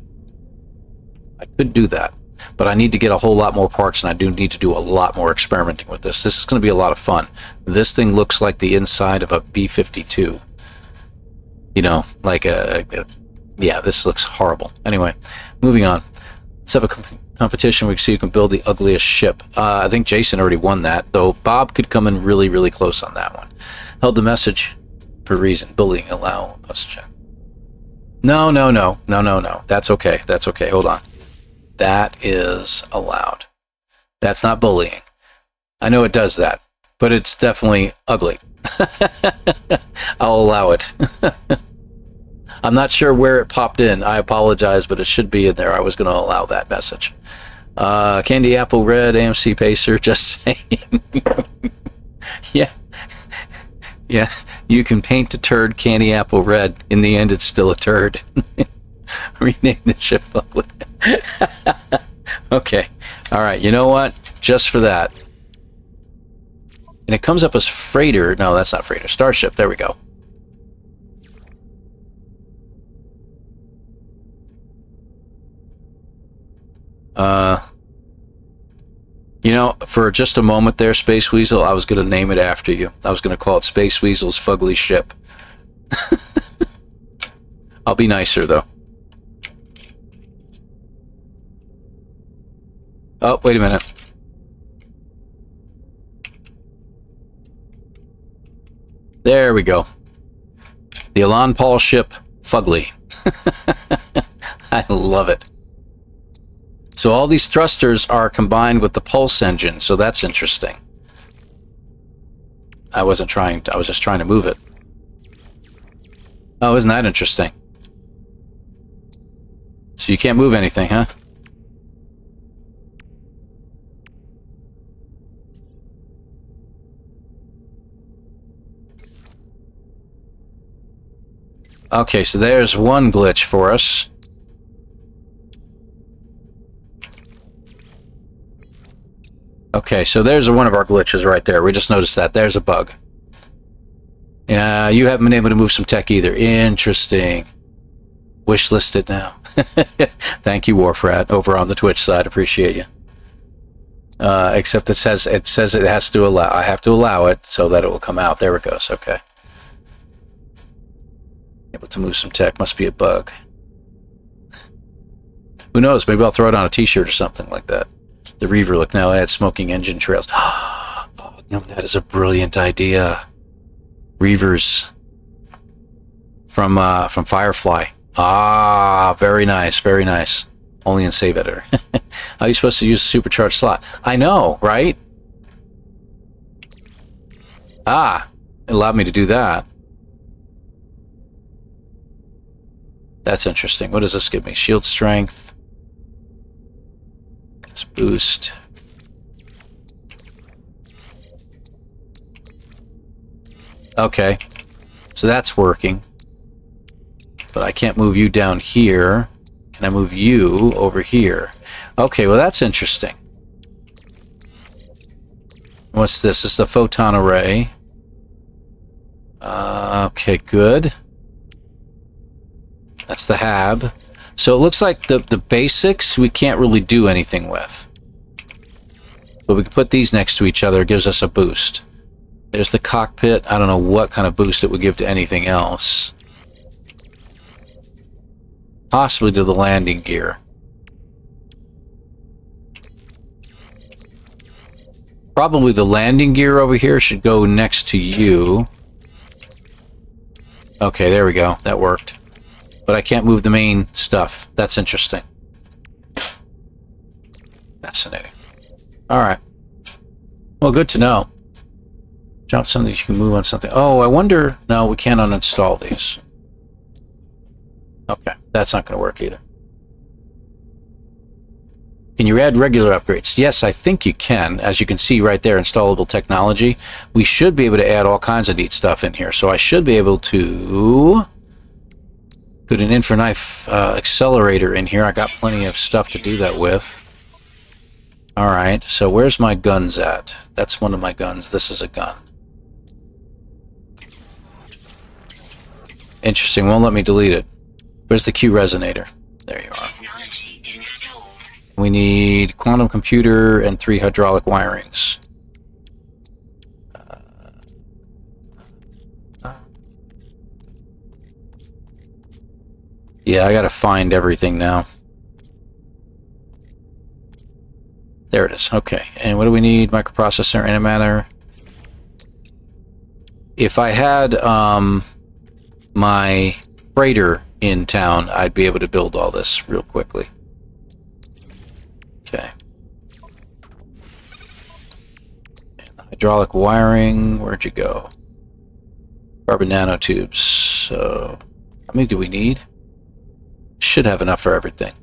I could do that, but I need to get a whole lot more parts, and I do need to do a lot more experimenting with this. This is going to be a lot of fun. This thing looks like the inside of a B-52. You know, like yeah, this looks horrible. Anyway, moving on. Let's have a competition where you can build the ugliest ship. I think Jason already won that, though Bob could come in really, really close on that one. Held the message for reason. Bullying allow us check. No. That's okay. That's okay. Hold on. That is allowed. That's not bullying. I know it does that, but it's definitely ugly. I'll allow it. I'm not sure where it popped in. I apologize, but it should be in there. I was going to allow that message. Candy Apple Red, AMC Pacer, just saying. Yeah, you can paint a turd Candy Apple Red. In the end, it's still a turd. Rename the ship ugly. Okay, all right, you know what? Just for that. And it comes up as freighter. No, that's not freighter. Starship, there we go. You know, for just a moment there, Space Weasel, I was going to name it after you. I was going to call it Space Weasel's Fugly Ship. I'll be nicer, though. Oh, wait a minute. There we go. The ElanPaul ship, Fugly. I love it. So all these thrusters are combined with the pulse engine, so that's interesting. I was just trying to move it. Oh, isn't that interesting? So you can't move anything, huh? Okay, so there's one glitch for us. Okay, so there's one of our glitches right there. We just noticed that. There's a bug. You haven't been able to move some tech either. Interesting. Wish listed now. Thank you, Warfrat, over on the Twitch side. Appreciate you. Except it says it has to allow. I have to allow it so that it will come out. There it goes. Okay. Able to move some tech. Must be a bug. Who knows? Maybe I'll throw it on a t-shirt or something like that. The Reaver look now adds smoking engine trails. Oh, no, that is a brilliant idea. Reavers. from Firefly. Ah, very nice, very nice. Only in save editor. How are you supposed to use a supercharged slot? I know, right? Ah, it allowed me to do that. That's interesting. What does this give me? Shield strength. Let's boost. Okay, so that's working. But I can't move you down here. Can I move you over here? Okay, well that's interesting. What's this? This is the photon array. Okay, good. That's the hab. So it looks like the basics we can't really do anything with. But we can put these next to each other. It gives us a boost. There's the cockpit. I don't know what kind of boost it would give to anything else. Possibly to the landing gear. Probably the landing gear over here should go next to you. Okay, there we go. That worked. But I can't move the main stuff. That's interesting. Fascinating. Alright. Well, good to know. Jump something you can move on something. Oh, I wonder... No, we can't uninstall these. Okay, that's not going to work either. Can you add regular upgrades? Yes, I think you can. As you can see right there, installable technology. We should be able to add all kinds of neat stuff in here. So I should be able to put an Infraknife accelerator in here. I got plenty of stuff to do that with. Alright, so where's my guns at? That's one of my guns. This is a gun. Interesting, won't let me delete it. Where's the Q resonator? There you are. We need quantum computer and 3 hydraulic wirings. Yeah, I gotta find everything now. There it is. Okay, and what do we need? Microprocessor, antimatter. If I had my freighter in town, I'd be able to build all this real quickly. Okay. Hydraulic wiring, where'd you go? Carbon nanotubes. So, how many do we need? Should have enough for everything.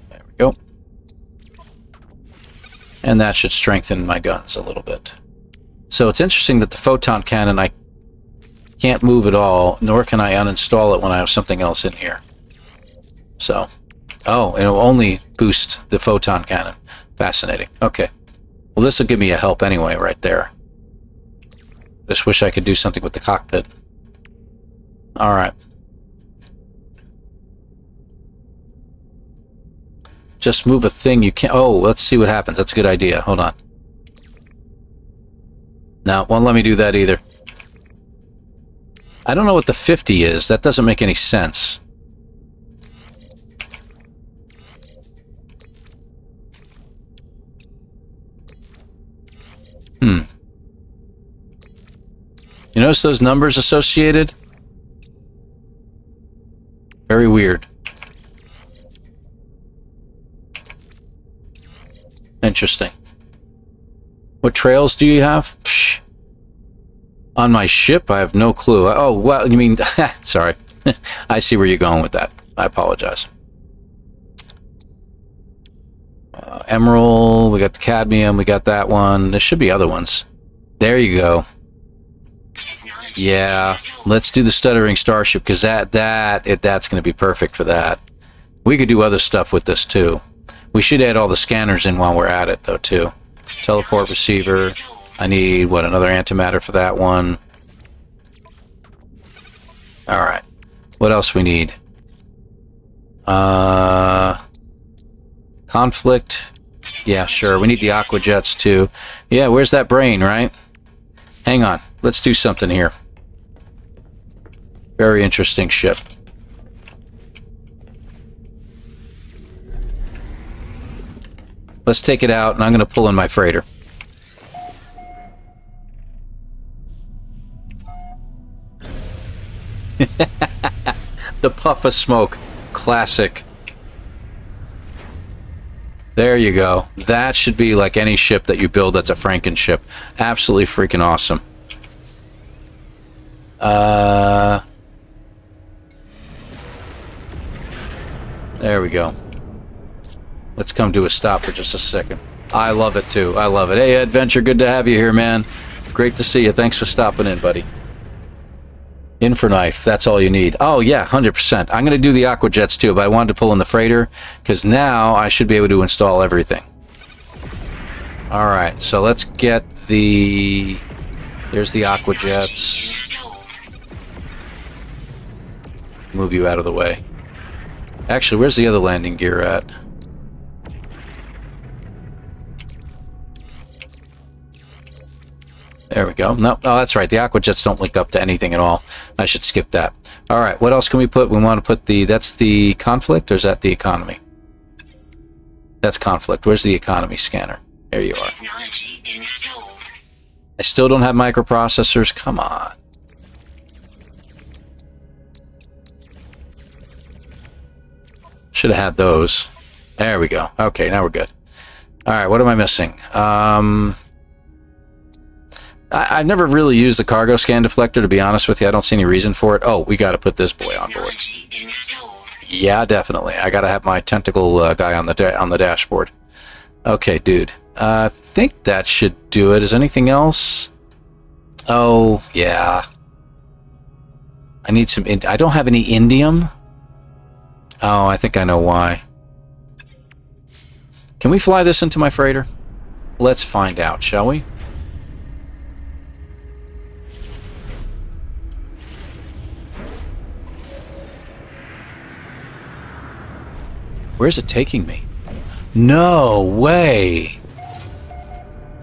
There we go. And that should strengthen my guns a little bit. So it's interesting that the photon cannon I can't move at all, nor can I uninstall it when I have something else in here. So, oh, it'll only boost the photon cannon. Fascinating. Okay. Well, this will give me a help anyway right there. Just wish I could do something with the cockpit. Alright. Just move a thing you can't... Oh, let's see what happens. That's a good idea. Hold on. No, won't let me do that either. I don't know what the 50 is. That doesn't make any sense. You notice those numbers associated? Very weird. Interesting. What trails do you have? Psh. On my ship, I have no clue. Oh, well, you mean... Sorry. I see where you're going with that. I apologize. Emerald, we got the cadmium, we got that one. There should be other ones. There you go. Yeah, let's do the stuttering starship, because that's going to be perfect for that. We could do other stuff with this, too. We should add all the scanners in while we're at it, though, too. Teleport receiver. I need, what, another antimatter for that one. Alright. What else we need? Conflict. Yeah, sure. We need the aqua jets, too. Yeah, where's that brain, right? Hang on. Let's do something here. Very interesting ship. Let's take it out, and I'm going to pull in my freighter. The puff of smoke. Classic. There you go. That should be like any ship that you build that's a Franken ship. Absolutely freaking awesome. There we go. Let's come to a stop for just a second. I love it too. I love it. Hey, Adventure, good to have you here, man. Great to see you. Thanks for stopping in, buddy. Infra knife, that's all you need. Oh yeah, 100%. I'm going to do the aqua jets too, but I wanted to pull in the freighter because now I should be able to install everything. All right, so let's get the... There's the aqua jets. Move you out of the way. Actually, where's the other landing gear at? There we go. No, oh, that's right. The aqua jets don't link up to anything at all. I should skip that. All right, what else can we put? We want to put the... That's the conflict, or is that the economy? That's conflict. Where's the economy scanner? There you are. I still don't have microprocessors. Come on. Should have had those. There we go. Okay, now we're good. All right, what am I missing? I've never really used the cargo scan deflector, to be honest with you. I don't see any reason for it. Oh, we got to put this boy on board. Yeah, definitely. I got to have my tentacle guy on the dashboard. Okay, dude. I think that should do it. Is anything else? Oh, yeah. I need some... I don't have any indium. Oh, I think I know why. Can we fly this into my freighter? Let's find out, shall we? Where's it taking me? No way!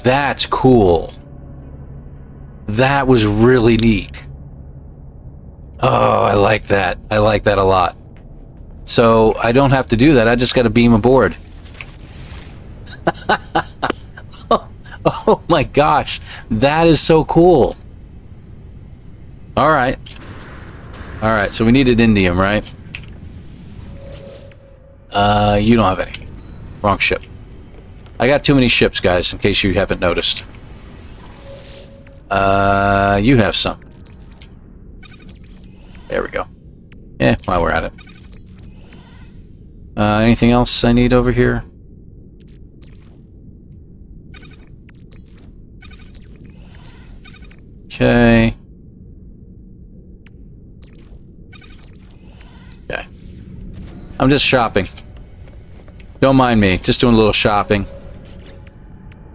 That's cool. That was really neat. Oh, I like that. I like that a lot. So, I don't have to do that. I just got to beam aboard. Oh my gosh. That is so cool. Alright. Alright, so we needed indium, right? You don't have any. Wrong ship. I got too many ships, guys, in case you haven't noticed. You have some. There we go. Yeah, while we're at it. Anything else I need over here? Okay. Okay. I'm just shopping. Don't mind me. Just doing a little shopping.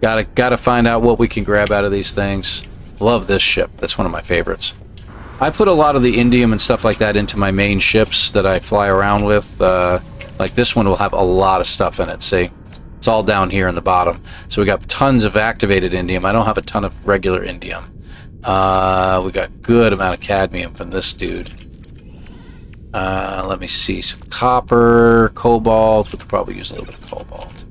Gotta find out what we can grab out of these things. Love this ship. That's one of my favorites. I put a lot of the indium and stuff like that into my main ships that I fly around with. Like this one will have a lot of stuff in it, see? It's all down here in the bottom. So we got tons of activated indium. I don't have a ton of regular indium. We got good amount of cadmium from this dude. Let me see. Some copper, cobalt. We could probably use a little bit of cobalt.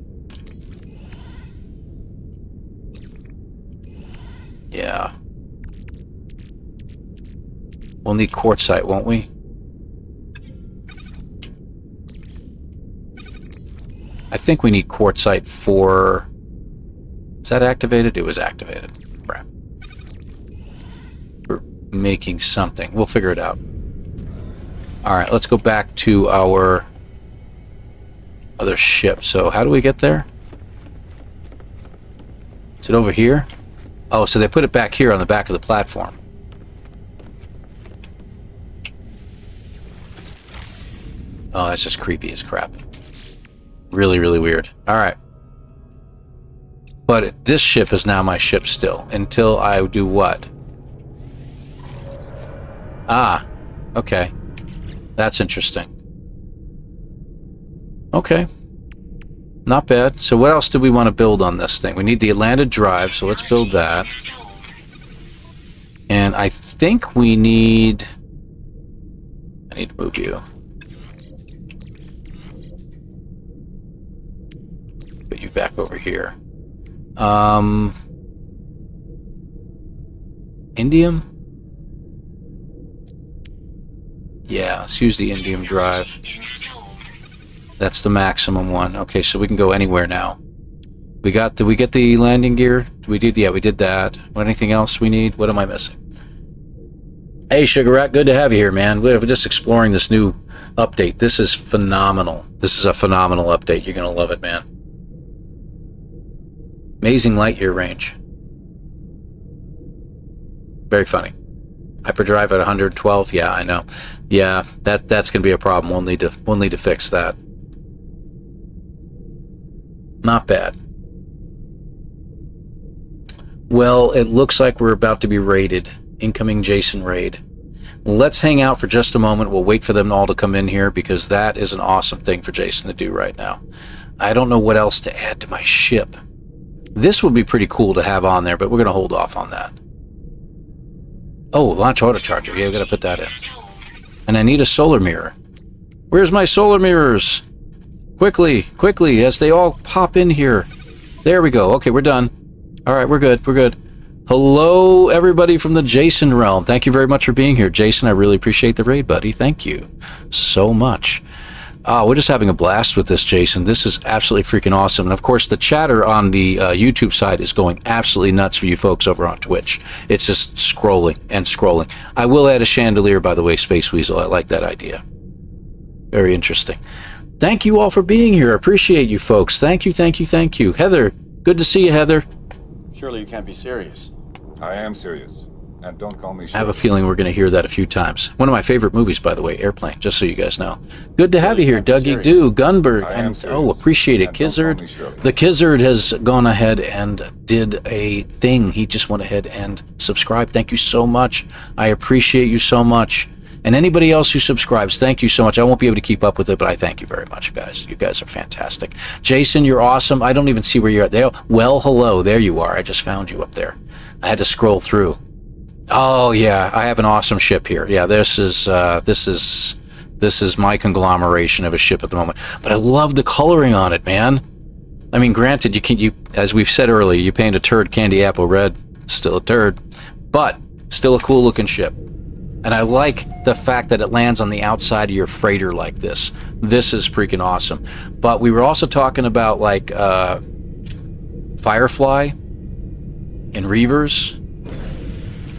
Yeah. We'll need quartzite, won't we? I think we need quartzite for... Is that activated? It was activated. Crap. We're making something. We'll figure it out. Alright, let's go back to our other ship. So, how do we get there? Is it over here? Oh, so they put it back here on the back of the platform. Oh, that's just creepy as crap. Really, really weird. Alright. But this ship is now my ship still. Until I do what? Ah. Okay. That's interesting. Okay. Not bad. So what else do we want to build on this thing? We need the Atlanta drive, so let's build that. And I think we need... I need to move you. Put you back over here. Indium? Yeah, let's use the indium drive. That's the maximum one. Okay, so we can go anywhere now. Did we get the landing gear? Yeah, we did that. Anything else we need? What am I missing? Hey, Sugar Rat, good to have you here, man. We're just exploring this new update. This is phenomenal. This is a phenomenal update. You're going to love it, man. Amazing light year range. Very funny. Hyperdrive at 112. Yeah, I know. Yeah, that's going to be a problem. We'll need to fix that. Not bad. Well, it looks like we're about to be raided. Incoming Jason raid. Let's hang out for just a moment. We'll wait for them all to come in here because that is an awesome thing for Jason to do right now. I don't know what else to add to my ship. This would be pretty cool to have on there, but we're going to hold off on that. Oh, launch auto charger. Yeah, we've got to put that in. And I need a solar mirror. Where's my solar mirrors? Quickly, quickly, as they all pop in here. There we go. Okay, we're done. All right, we're good. We're good. Hello, everybody from the Jason realm. Thank you very much for being here. Jason, I really appreciate the raid, buddy. Thank you so much. We're just having a blast with this, Jason. This is absolutely freaking awesome. And, of course, the chatter on the YouTube side is going absolutely nuts for you folks over on Twitch. It's just scrolling and scrolling. I will add a chandelier, by the way, Space Weasel. I like that idea. Very interesting. Thank you all for being here. I appreciate you folks. Thank you, thank you, thank you. Heather, good to see you, Heather. Surely you can't be serious. I am serious. And don't call me I have a feeling we're going to hear that a few times. One of my favorite movies, by the way, Airplane, just so you guys know. Good to have you here, Dougie Doo, Gunberg, and appreciate it, Kizzard. The Kizzard has gone ahead and did a thing. He just went ahead and subscribed. Thank you so much. I appreciate you so much. And anybody else who subscribes, thank you so much. I won't be able to keep up with it, but I thank you very much, guys. You guys are fantastic. Jason, you're awesome. I don't even see where you're at. There. Well, hello. There you are. I just found you up there. I had to scroll through. Oh yeah, I have an awesome ship here. Yeah, this is my conglomeration of a ship at the moment. But I love the coloring on it, man. I mean, granted, you as we've said earlier, you paint a turd candy apple red, still a turd, but still a cool looking ship. And I like the fact that it lands on the outside of your freighter like this. This is freaking awesome. But we were also talking about like Firefly and Reavers.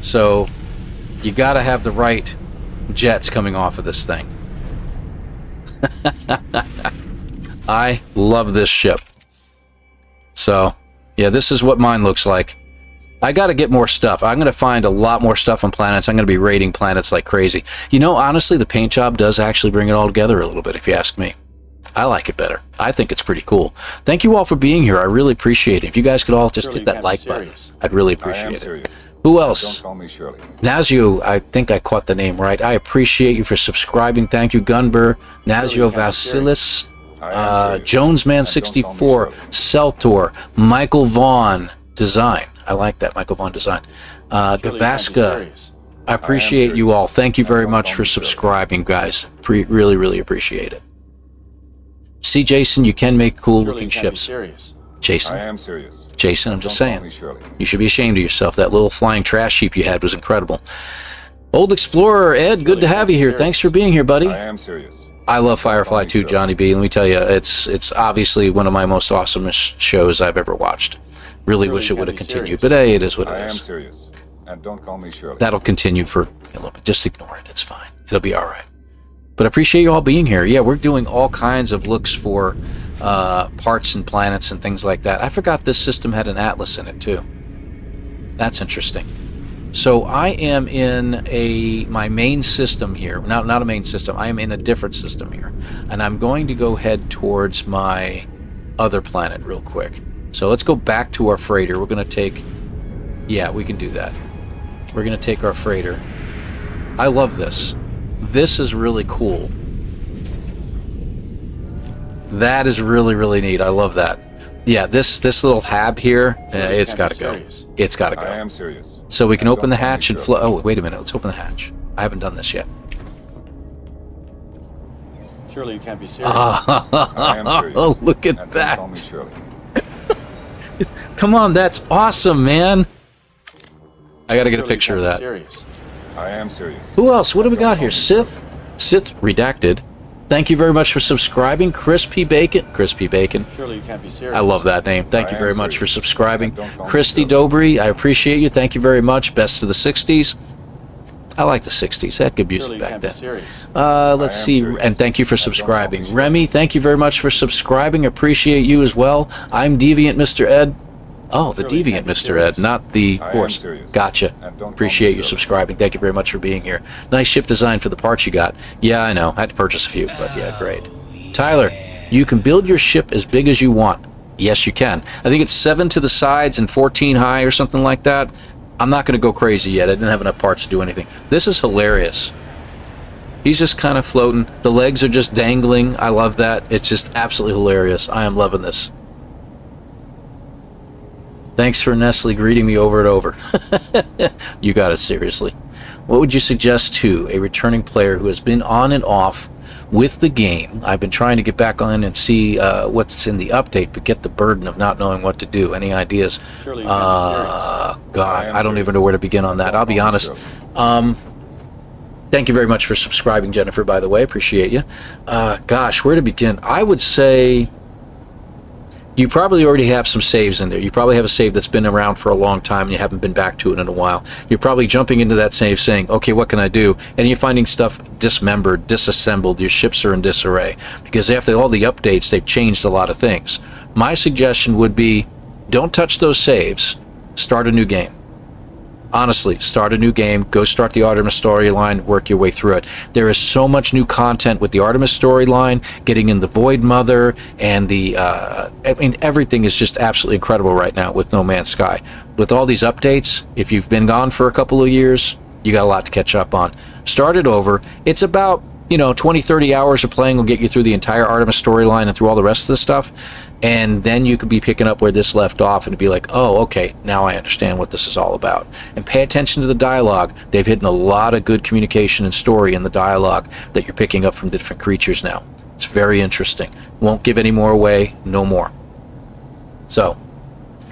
So you got to have the right jets coming off of this thing. I love this ship. So yeah, this is what mine looks like. I got to get more stuff. I'm going to find a lot more stuff on planets. I'm going to be raiding planets like crazy. You know, honestly, the paint job does actually bring it all together a little bit, if you ask me. I like it better. I think it's pretty cool. Thank you all for being here. I really appreciate it. If you guys could all just hit that like button, I'd really appreciate it. Who else? Don't call me Shirley. Nazio, I think I caught the name right. I appreciate you for subscribing. Thank you, Gunber, Nazio Vasilis, Jonesman64, Celtor, Michael Vaughn Design. I like that, Michael Vaughn Design. Gavaska, I appreciate you all. Thank you very much for subscribing, guys. Really, really appreciate it. See, Jason, you can make cool-looking ships. Jason, I am serious. Jason, I'm just saying. You should be ashamed of yourself. That little flying trash heap you had was incredible. Old Explorer, Ed, good to have you here. Thanks for being here, buddy. I am serious. I love Firefly too, Johnny B. Let me tell you, it's obviously one of my most awesomest shows I've ever watched. Really wish it would have continued, but hey, it is what it is. I am serious. And don't call me Shirley. That'll continue for a little bit. Just ignore it. It's fine. It'll be all right. But I appreciate you all being here. Yeah, we're doing all kinds of looks for parts and planets and things like that. I forgot this system had an atlas in it too. That's interesting. So I am in my main system here. Not a main system. I am in a different system here. And I'm going to go head towards my other planet real quick. So let's go back to our freighter. We're going to take... Yeah, we can do that. We're going to take our freighter. I love this. This is really cool. That is really, really neat. I love that. Yeah, this little hab here, it's got to go. It's got to go. I am serious. So we can open the hatch and flow. Oh, wait a minute. Let's open the hatch. I haven't done this yet. Surely you can't be serious. I am serious. Oh, look at And that. don't call me Shirley. Come on, that's awesome, man. I got to get a picture of that. I am serious. Who else? What do we got here? Sith? Sith Redacted. Thank you very much for subscribing. Crispy Bacon. Crispy Bacon. Surely you can't be serious. I love that name. Thank you I very am much for serious. subscribing. Don't call me Christy Shirley. Dobry, I appreciate you. Thank you very much. Best of the 60s. I like the 60s. They had good music Surely you back can't be then. serious. Let's I am see. serious. And thank you for And don't call me subscribing. Shirley. Remy, thank you very much for subscribing. Appreciate you as well. I'm Deviant Mr. Ed. Oh, the Surely you Deviant can't be Mr. serious. Ed, not the I am horse. serious. Gotcha. And don't call me Appreciate you Shirley. subscribing. Thank you very much for being here. Nice ship design for the parts you got. Yeah, I know. I had to purchase a few, but yeah, great. Tyler, you can build your ship as big as you want. Yes, you can. I think it's 7 to the sides and 14 high or something like that. I'm not going to go crazy yet. I didn't have enough parts to do anything. This is hilarious. He's just kind of floating. The legs are just dangling. I love that. It's just absolutely hilarious. I am loving this. Thanks for Nestle greeting me over and over. You got it, seriously. What would you suggest to a returning player who has been on and off with the game? I've been trying to get back on and see what's in the update, but get the burden of not knowing what to do. Any ideas? Surely you can't be serious. God, am I don't even serious. know where to begin on that. I'll be honest. Thank you very much for subscribing, Jennifer, by the way. Appreciate you. Gosh, where to begin? I would say you probably already have some saves in there. You probably have a save that's been around for a long time and you haven't been back to it in a while. You're probably jumping into that save saying, okay, what can I do? And you're finding stuff dismembered, disassembled. Your ships are in disarray. Because after all the updates, they've changed a lot of things. My suggestion would be, don't touch those saves. Start a new game. Honestly, start a new game, go start the Artemis storyline, work your way through it. There is so much new content with the Artemis storyline, getting in the Void Mother, and everything is just absolutely incredible right now with No Man's Sky. With all these updates, if you've been gone for a couple of years, you got a lot to catch up on. Start it over. It's about, 20, 30 hours of playing will get you through the entire Artemis storyline and through all the rest of the stuff. And then you could be picking up where this left off and be like, oh, okay, now I understand what this is all about. And pay attention to the dialogue. They've hidden a lot of good communication and story in the dialogue that you're picking up from the different creatures now. It's very interesting. Won't give any more away, no more. So,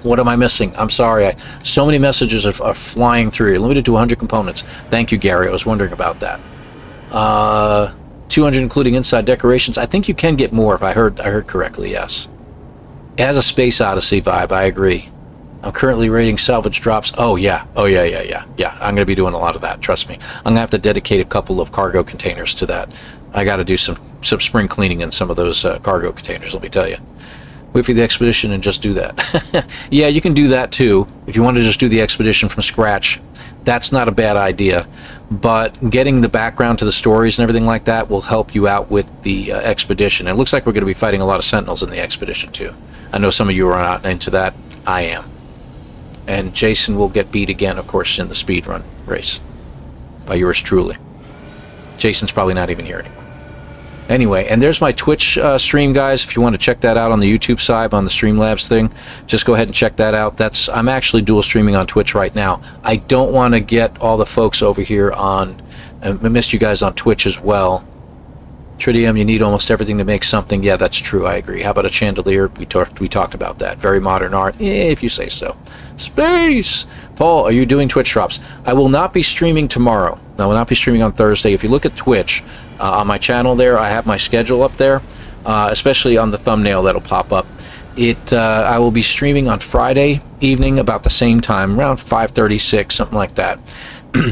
what am I missing? I'm sorry. So many messages are flying through. You're limited to 100 components. Thank you, Gary. I was wondering about that. 200 including inside decorations. I think you can get more if I heard correctly, yes. It has a Space Odyssey vibe, I agree. I'm currently rating salvage drops. Oh, yeah. Yeah, I'm going to be doing a lot of that, trust me. I'm going to have to dedicate a couple of cargo containers to that. I got to do some spring cleaning in some of those cargo containers, let me tell you. Wait for the expedition and just do that. Yeah, you can do that too. If you want to just do the expedition from scratch, that's not a bad idea. But getting the background to the stories and everything like that will help you out with the expedition. It looks like we're going to be fighting a lot of Sentinels in the expedition too. I know some of you are not into that. I am. And Jason will get beat again, of course, in the speedrun race by yours truly. Jason's probably not even here anymore. Anyway, and there's my Twitch stream, guys. If you want to check that out on the YouTube side, on the Streamlabs thing, just go ahead and check that out. I'm actually dual streaming on Twitch right now. I don't want to get all the folks over here on... I missed you guys on Twitch as well. Tritium, you need almost everything to make something. Yeah, that's true. I agree. How about a chandelier? We talked about that. Very modern art. If you say so. Space! Paul, are you doing Twitch drops? I will not be streaming tomorrow. I will not be streaming on Thursday. If you look at Twitch, on my channel there, I have my schedule up there, especially on the thumbnail that'll pop up. I will be streaming on Friday evening about the same time, around 5:36, something like that.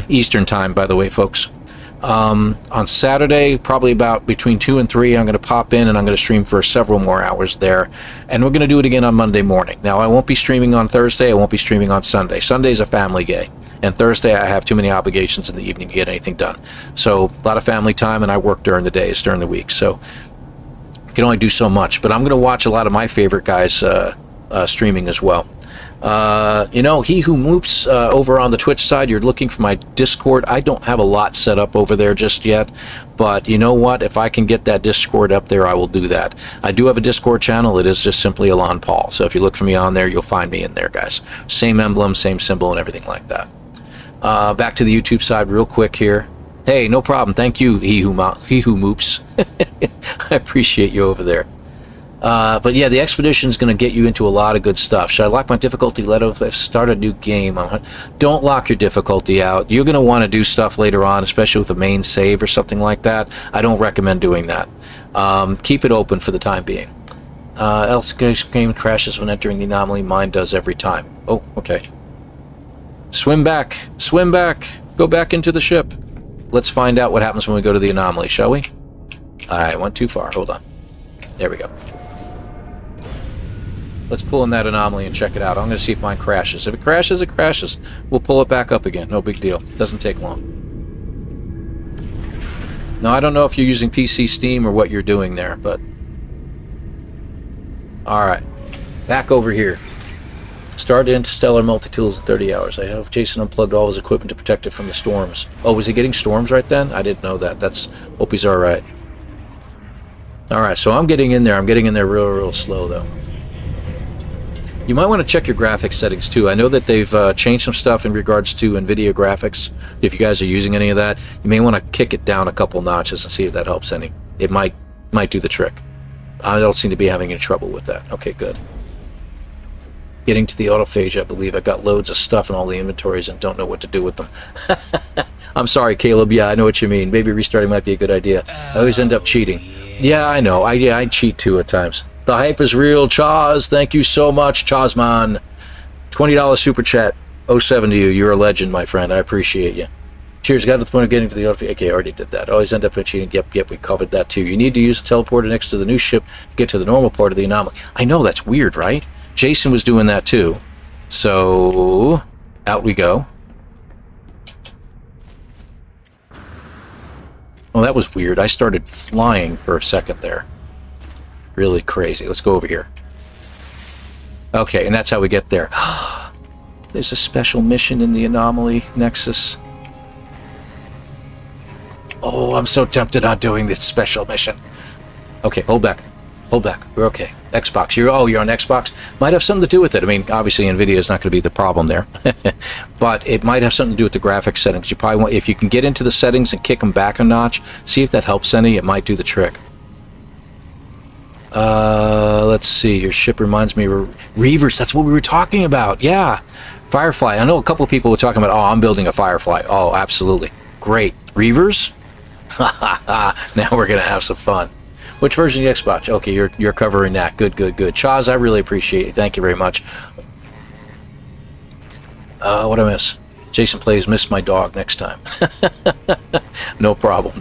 Eastern time, by the way, folks. On Saturday, probably about between 2 and 3, I'm going to pop in and I'm going to stream for several more hours there. And we're going to do it again on Monday morning. Now, I won't be streaming on Thursday. I won't be streaming on Sunday. Sunday's a family day. And Thursday, I have too many obligations in the evening to get anything done. So, a lot of family time, and I work during the days, during the week. So, I can only do so much. But I'm going to watch a lot of my favorite guys streaming as well. He who moops over on the Twitch side, you're looking for my Discord. I don't have a lot set up over there just yet, but you know what? If I can get that Discord up there, I will do that. I do have a Discord channel. It is just simply ElanPaul. So if you look for me on there, you'll find me in there, guys. Same emblem, same symbol, and everything like that. Back to the YouTube side real quick here. Hey, no problem. Thank you, he who moops. I appreciate you over there. But yeah, the expedition is going to get you into a lot of good stuff. Should I lock my difficulty? If I start a new game. Don't lock your difficulty out. You're going to want to do stuff later on, especially with a main save or something like that. I don't recommend doing that. Keep it open for the time being. Else game crashes when entering the anomaly. Mine does every time. Oh, okay. Swim back. Swim back. Go back into the ship. Let's find out what happens when we go to the anomaly, shall we? I went too far. Hold on. There we go. Let's pull in that anomaly and check it out. I'm going to see if mine crashes. If it crashes, it crashes. We'll pull it back up again. No big deal. Doesn't take long. Now, I don't know if you're using PC Steam or what you're doing there, but... Alright. Back over here. Start interstellar multi-tools in 30 hours. I have Jason unplugged all his equipment to protect it from the storms. Oh, was he getting storms right then? I didn't know that. Hope he's alright. Alright, so I'm getting in there. I'm getting in there real slow, though. You might want to check your graphics settings too. I know that they've changed some stuff in regards to NVIDIA graphics. If you guys are using any of that, you may want to kick it down a couple notches and see if that helps any. It might do the trick. I don't seem to be having any trouble with that. Okay, good. Getting to the autophage, I believe. I've got loads of stuff in all the inventories and don't know what to do with them. I'm sorry, Caleb. Yeah, I know what you mean. Maybe restarting might be a good idea. I always end up cheating. Yeah, I know. I cheat too at times. The hype is real. Chaz, thank you so much, Chazman. $20 super chat. 07 to you. You're a legend, my friend. I appreciate you. Cheers. Got to the point of getting to the... Okay, I already did that. Always end up cheating. Yep, we covered that too. You need to use the teleporter next to the new ship to get to the normal part of the anomaly. I know, that's weird, right? Jason was doing that too. So, out we go. Oh, that was weird. I started flying for a second there. Really crazy. Let's go over here. Okay, and that's how we get there. There's a special mission in the anomaly nexus. Oh, I'm so tempted on doing this special mission. Okay, hold back. Hold back. We're okay. Xbox. You're on Xbox? Might have something to do with it. I mean, obviously NVIDIA is not going to be the problem there. But it might have something to do with the graphics settings. You probably want, if you can get into the settings and kick them back a notch, see if that helps any. It might do the trick. Let's see. Your ship reminds me of Reavers. That's what we were talking about. Yeah. Firefly. I know a couple of people were talking about, oh, I'm building a Firefly. Oh, absolutely. Great. Reavers? Now we're going to have some fun. Which version of the Xbox? Okay, you're covering that. Good. Chaz, I really appreciate it. Thank you very much. What I miss? Jason plays Miss My Dog next time. No problem.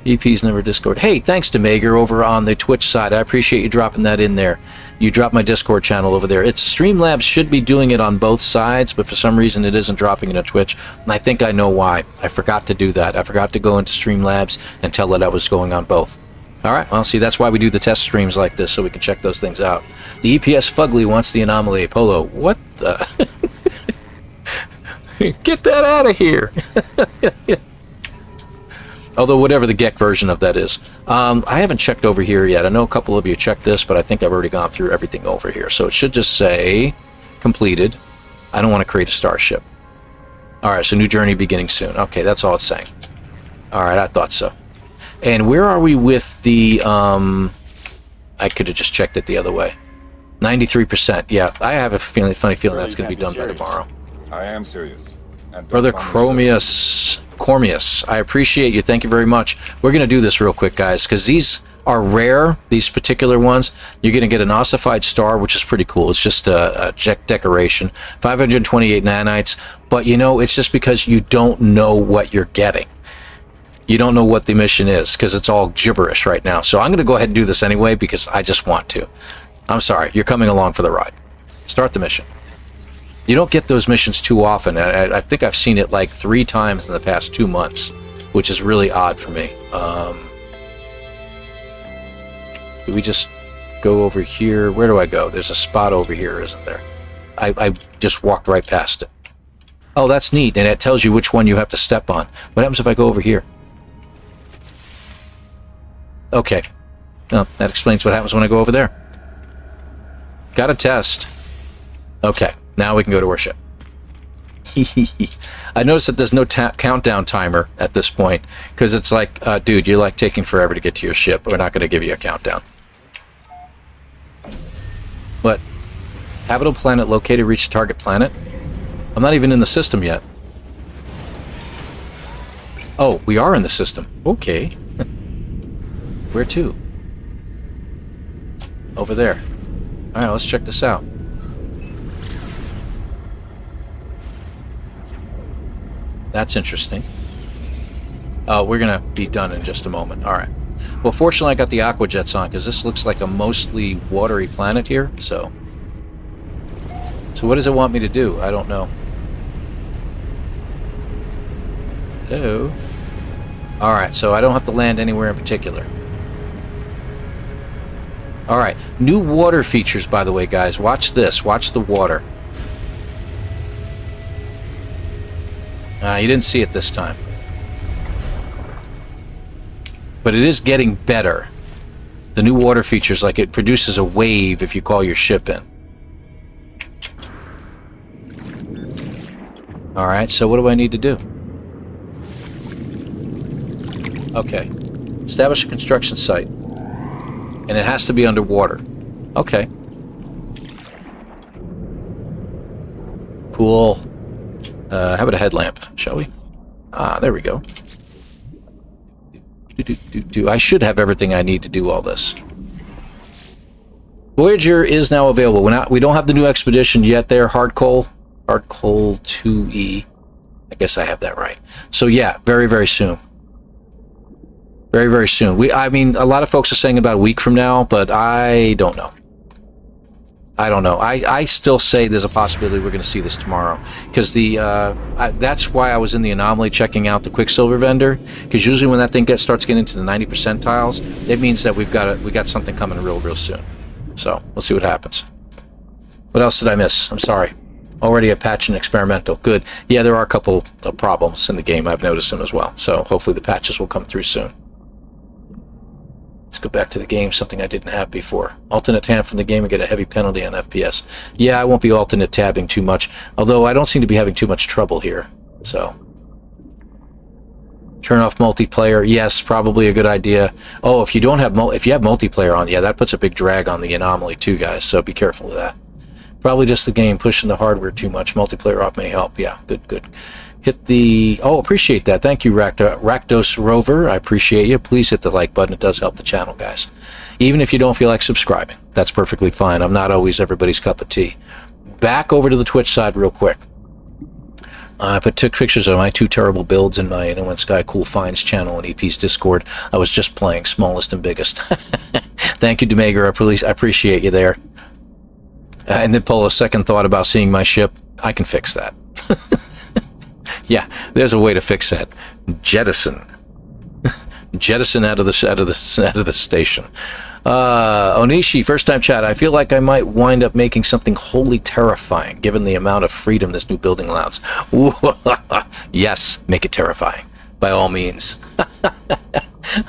EP's never Discord. Hey, thanks to Mager over on the Twitch side. I appreciate you dropping that in there. You dropped my Discord channel over there. Streamlabs should be doing it on both sides, but for some reason it isn't dropping into Twitch. And I think I know why. I forgot to do that. I forgot to go into Streamlabs and tell it I was going on both. Alright, well, see, that's why we do the test streams like this, so we can check those things out. The EPS Fugly wants the anomaly. Polo, what the... Get that out of here! Although, whatever the GEC version of that is. I haven't checked over here yet. I know a couple of you checked this, but I think I've already gone through everything over here. So it should just say, completed. I don't want to create a starship. Alright, so new journey beginning soon. Okay, that's all it's saying. Alright, I thought so. And where are we with the, I could have just checked it the other way. 93%, yeah. I have a funny feeling that's going to be done by tomorrow. I am serious. And Brother don't call me Cormius, I appreciate you. Thank you very much. We're going to do this real quick, guys, because these are rare, these particular ones. You're going to get an ossified star, which is pretty cool. It's just a decoration. 528 nanites. But, you know, it's just because you don't know what you're getting. You don't know what the mission is, because it's all gibberish right now. So I'm going to go ahead and do this anyway, because I just want to. I'm sorry. You're coming along for the ride. Start the mission. You don't get those missions too often. I think I've seen it like 3 times in the past 2 months, which is really odd for me. Do we just go over here? Where do I go? There's a spot over here, isn't there? I just walked right past it. Oh, that's neat, and it tells you which one you have to step on. What happens if I go over here? Okay. Well, that explains what happens when I go over there. Got a test. Okay. Now we can go to our ship. I noticed that there's no countdown timer at this point, because it's like, dude, you're like taking forever to get to your ship. We're not going to give you a countdown. Habitable planet located. Reach the target planet. I'm not even in the system yet. Oh, we are in the system. Okay. Where to? Over there. Alright, let's check this out. That's interesting. We're going to be done in just a moment. Alright. Well, fortunately I got the aqua jets on, because this looks like a mostly watery planet here, so what does it want me to do? I don't know. Hello? Alright, so I don't have to land anywhere in particular. Alright, new water features, by the way, guys. Watch this. Watch the water. You didn't see it this time. But it is getting better. The new water features, like it produces a wave if you call your ship in. Alright, so what do I need to do? Okay. Establish a construction site. And it has to be underwater. Okay. Cool. How about a headlamp, shall we? Ah, there we go. I should have everything I need to do all this. Voyager is now available. We don't have the new expedition yet there, Hardcoal 2E. I guess I have that right. So yeah, very, very soon. Very, very soon. I mean, a lot of folks are saying about a week from now, but I don't know. I don't know. I still say there's a possibility we're going to see this tomorrow, because that's why I was in the anomaly checking out the Quicksilver vendor, because usually when that thing starts getting into the 90 percentiles, it means that we got something coming real soon. So we'll see what happens. What else did I miss? I'm sorry. Already a patch and experimental. Good. Yeah, there are a couple of problems in the game. I've noticed them as well. So hopefully the patches will come through soon. Let's go back to the game, something I didn't have before. Alternate tab from the game and get a heavy penalty on FPS. Yeah, I won't be alternate tabbing too much, although I don't seem to be having too much trouble here. So, turn off multiplayer. Yes, probably a good idea. Oh, if you don't have if you have multiplayer on, yeah, that puts a big drag on the anomaly too, guys. So be careful of that. Probably just the game pushing the hardware too much. Multiplayer off may help. Yeah, good. Hit the... Oh, appreciate that. Thank you, Rakdos Rover. I appreciate you. Please hit the like button. It does help the channel, guys. Even if you don't feel like subscribing. That's perfectly fine. I'm not always everybody's cup of tea. Back over to the Twitch side real quick. I took pictures of my 2 terrible builds in my nomanssky Cool Finds channel and EP's Discord. I was just playing smallest and biggest. Thank you, Demager. I appreciate you there. And then pull a second thought about seeing my ship. I can fix that. Yeah, there's a way to fix that. Jettison. Jettison out of the station. Onishi, first time chat. I feel like I might wind up making something wholly terrifying, given the amount of freedom this new building allows. Yes, make it terrifying, by all means.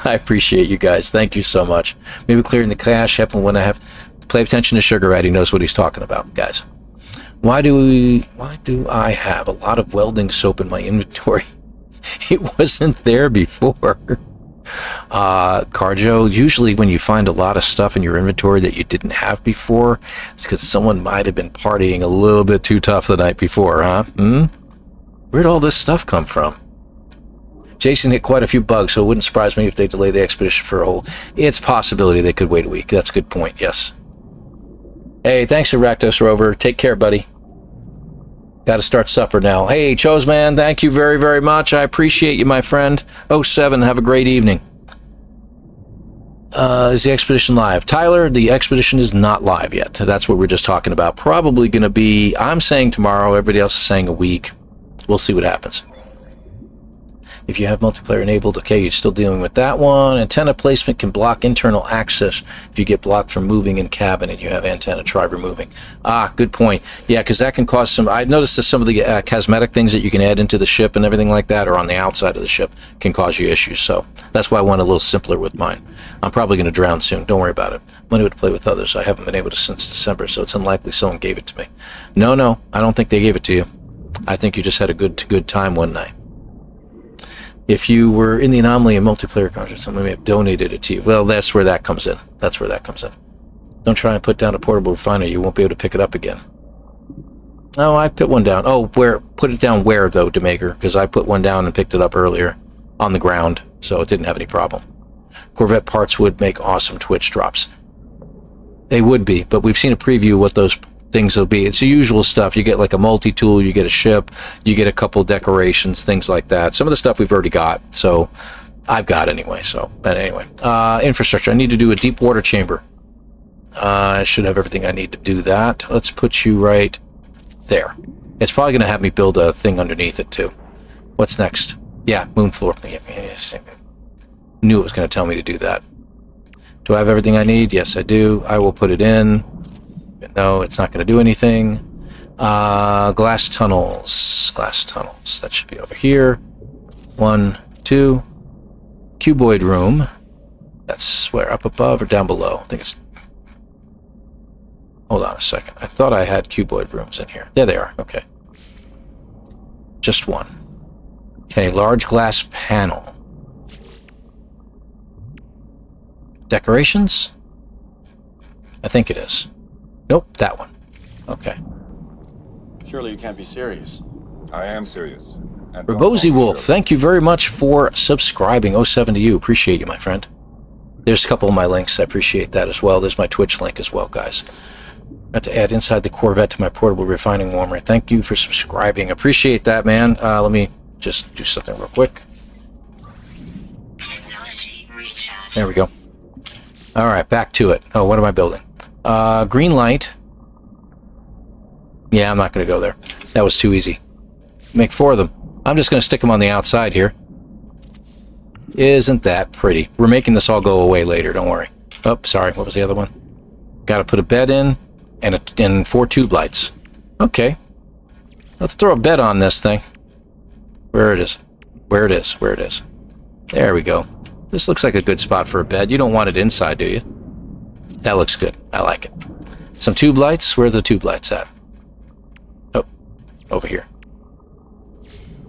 I appreciate you guys. Thank you so much. Maybe clearing the cache happen when I have to pay attention to Sugar Rat. He knows what he's talking about, guys. Why do I have a lot of welding soap in my inventory? It wasn't there before. Carjo, usually when you find a lot of stuff in your inventory that you didn't have before, it's because someone might have been partying a little bit too tough the night before, huh? Where'd all this stuff come from? Jason hit quite a few bugs, so it wouldn't surprise me if they delay the expedition for a whole... It's a possibility they could wait a week. That's a good point, yes. Hey, thanks to Rakdos Rover. Take care, buddy. Got to start supper now. Hey, Choseman, thank you very, very much. I appreciate you, my friend. 07, have a great evening. Is the expedition live? Tyler, the expedition is not live yet. That's what we're just talking about. Probably going to be, I'm saying tomorrow, everybody else is saying a week. We'll see what happens. If you have multiplayer enabled, okay, you're still dealing with that one. Antenna placement can block internal access if you get blocked from moving in cabin and you have antenna, try removing. Ah, good point. Yeah, because that can cause some... I noticed that some of the cosmetic things that you can add into the ship and everything like that, or on the outside of the ship, can cause you issues. So that's why I went a little simpler with mine. I'm probably going to drown soon. Don't worry about it. I'm going to play with others. I haven't been able to since December, so it's unlikely someone gave it to me. No, I don't think they gave it to you. I think you just had a good time one night. If you were in the anomaly and multiplayer conference, someone may have donated it to you. Well, that's where that comes in. That's where that comes in. Don't try and put down a portable refinery. You won't be able to pick it up again. Oh, I put one down. Oh, where? Put it down where, though, Demaker? Because I put one down and picked it up earlier on the ground, so it didn't have any problem. Corvette parts would make awesome Twitch drops. They would be, but we've seen a preview of what those things will be. It's the usual stuff. You get like a multi-tool, you get a ship, you get a couple decorations, things like that. Some of the stuff we've already got, so I've got anyway. So, but anyway, infrastructure. I need to do a deep water chamber. I should have everything I need to do that. Let's put you right there. It's probably going to have me build a thing underneath it too. What's next? Yeah, moon floor. Knew it was going to tell me to do that. Do I have everything I need? Yes, I do. I will put it in. No, it's not going to do anything. Glass tunnels. Glass tunnels. That should be over here. 1, 2. Cuboid room. That's where, up above or down below? I think it's... Hold on a second. I thought I had cuboid rooms in here. There they are. Okay. Just one. Okay, large glass panel. Decorations? I think it is. Nope, that one. Okay. Surely you can't be serious. I am serious. And don't Rabozy call me Wolf, Shirley. thank you very much for subscribing. 07 to you. Appreciate you, my friend. There's a couple of my links. I appreciate that as well. There's my Twitch link as well, guys. Got to add inside the Corvette to my portable refining warmer. Thank you for subscribing. Appreciate that, man. Let me just do something real quick. There we go. All right, back to it. Oh, what am I building? Green light. Yeah, I'm not going to go there. That was too easy. Make 4 of them. I'm just going to stick them on the outside here. Isn't that pretty? We're making this all go away later, don't worry. Oh, sorry, what was the other one? Got to put a bed in and 4 tube lights. Okay. Let's throw a bed on this thing. Where it is. Where it is. Where it is. There we go. This looks like a good spot for a bed. You don't want it inside, do you? That looks good. I like it. Some tube lights. Where's the tube lights at? Oh, over here.